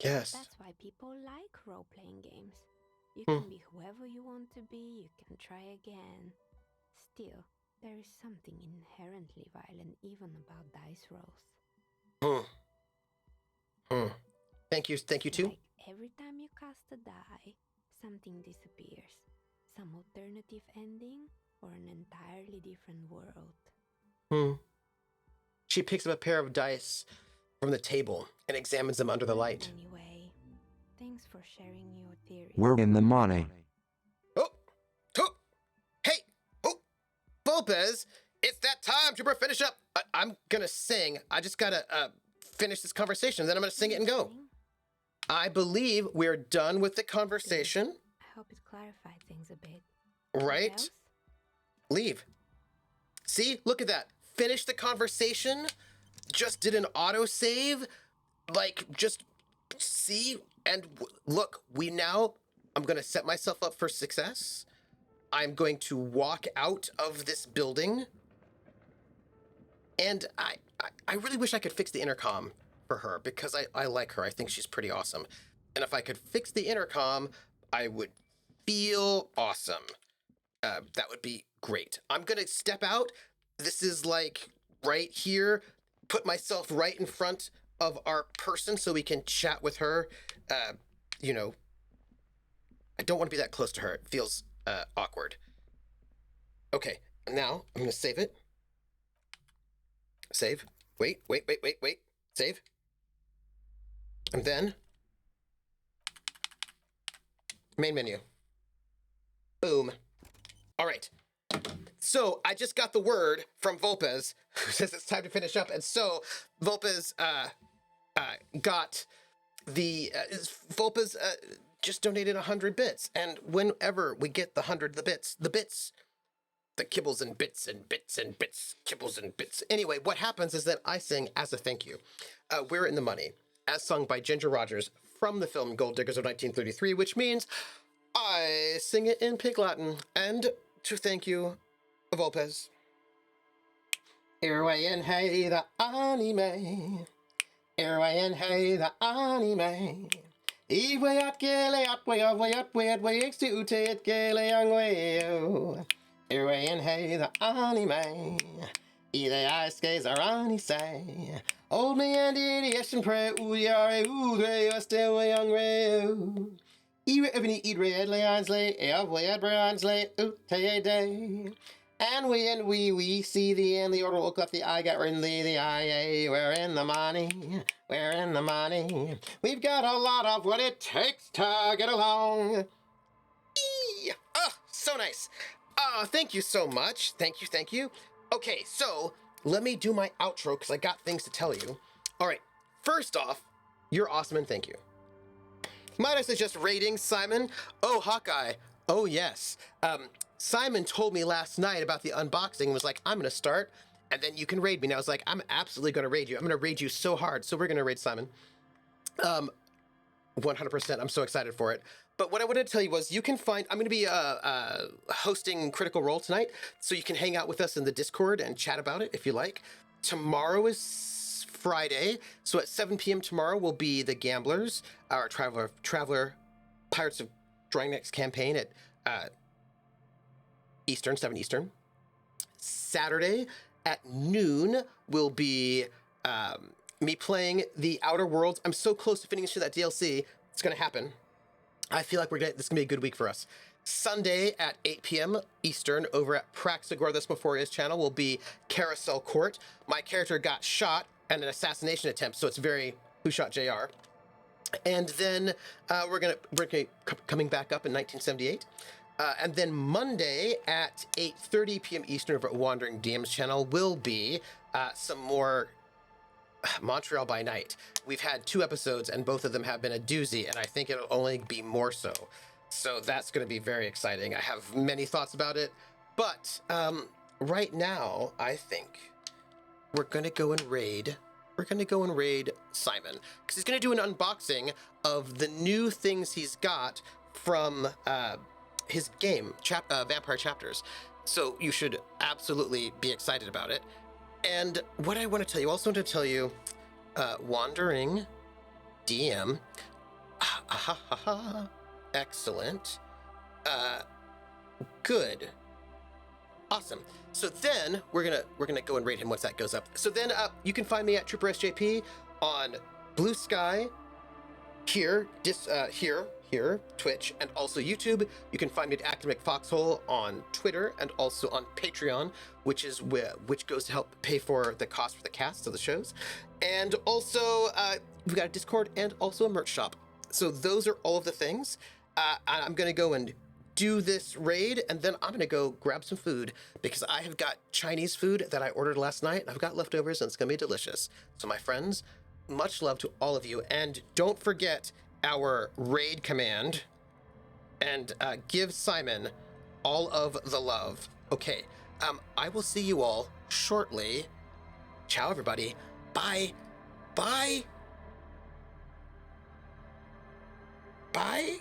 Yes. That's why people like role-playing games. You can be whoever you want to be, you can try again. Still, there is something inherently violent even about dice rolls. Thank you too. Like every time you cast a die, something disappears. Some alternative ending or an entirely different world. She picks up a pair of dice from the table and examines them under the light. Anyway, thanks for sharing your theories. We're in the money. Oh, hey, Volpez, it's that time to finish up. I'm gonna sing. I just gotta finish this conversation, then I'm gonna sing it and go. I believe we're done with the conversation. I hope it clarified things a bit. Right? Else? Leave. See, look at that. Finish the conversation. Just did an autosave. Like, just see. And look, I'm going to set myself up for success. I'm going to walk out of this building. And I really wish I could fix the intercom for her because I like her. I think she's pretty awesome. And if I could fix the intercom, I would feel awesome. That would be great. I'm going to step out. This is like right here. Put myself right in front of our person so we can chat with her. You know, I don't want to be that close to her. It feels awkward. Okay, now I'm going to save it. Save. Wait. Save. And then main menu. Boom. All right. So I just got the word from Volpez, who says it's time to finish up. And so Volpez got the Volpez just donated 100 bits. And whenever we get the bits, the kibbles and bits and bits and bits, kibbles and bits. Anyway, what happens is that I sing as a thank you. We're in the money, as sung by Ginger Rogers from the film Gold Diggers of 1933, which means I sing it in Pig Latin. And to thank you, Volpez. Irway and hey the anime. Irway and hey the anime. Iway at gele at way of way at way at way to ute at gele young way. Irway and hey the anime. Either I skays or ani say. Old me and idiot and pray ooh yare ooh gray you're still young ray. Ire eveni idre edle ansley, eavway at bransley, ute day. And we see the end, the order will cut the eye, got in the IA. We're in the money, we're in the money. We've got a lot of what it takes to get along. Eee! Oh, so nice. Thank you so much. Thank you. Okay, so let me do my outro because I got things to tell you. All right, first off, you're awesome and thank you. Might I suggest rating Simon? Oh, Hawkeye. Oh, yes. Simon told me last night about the unboxing and was like, I'm going to start, and then you can raid me. And I was like, I'm absolutely going to raid you. I'm going to raid you so hard. So we're going to raid Simon. 100%. I'm so excited for it. But what I wanted to tell you was I'm going to be hosting Critical Role tonight, so you can hang out with us in the Discord and chat about it if you like. Tomorrow is Friday, so at 7 p.m. tomorrow will be the Gamblers, our Traveler Pirates of Drangneck's campaign at 7 Eastern. Saturday at noon will be me playing the Outer Worlds. I'm so close to finishing that DLC. It's going to happen. I feel like this is going to be a good week for us. Sunday at 8 p.m. Eastern over at Praxagorthosmophoria's channel will be Carousel Court. My character got shot in an assassination attempt, so it's very Who Shot JR. And then we're coming back up in 1978. And then Monday at 8:30 p.m. Eastern over at Wandering DM's channel will be some more Montreal by Night. We've had 2 episodes and both of them have been a doozy, and I think it'll only be more so. So that's going to be very exciting. I have many thoughts about it, but right now I think we're going to go and raid. We're going to go and raid Simon because he's going to do an unboxing of the new things he's got from his game, Vampire Chapters. So you should absolutely be excited about it. And what I want to tell you, also want to tell you, Wandering DM, excellent, good, awesome. So then we're gonna go and rate him once that goes up. So then you can find me at Trooper SJP on Blue Sky, here, Twitch, and also YouTube. You can find me at Academic Foxhole on Twitter and also on Patreon, which goes to help pay for the cost for the cast of the shows. And also, we've got a Discord and also a merch shop. So those are all of the things. I'm gonna go and do this raid, and then I'm gonna go grab some food because I have got Chinese food that I ordered last night, and I've got leftovers, and it's gonna be delicious. So my friends, much love to all of you, and don't forget our raid command, and give Simon all of the love. Okay, I will see you all shortly. Ciao, everybody. Bye. Bye. Bye.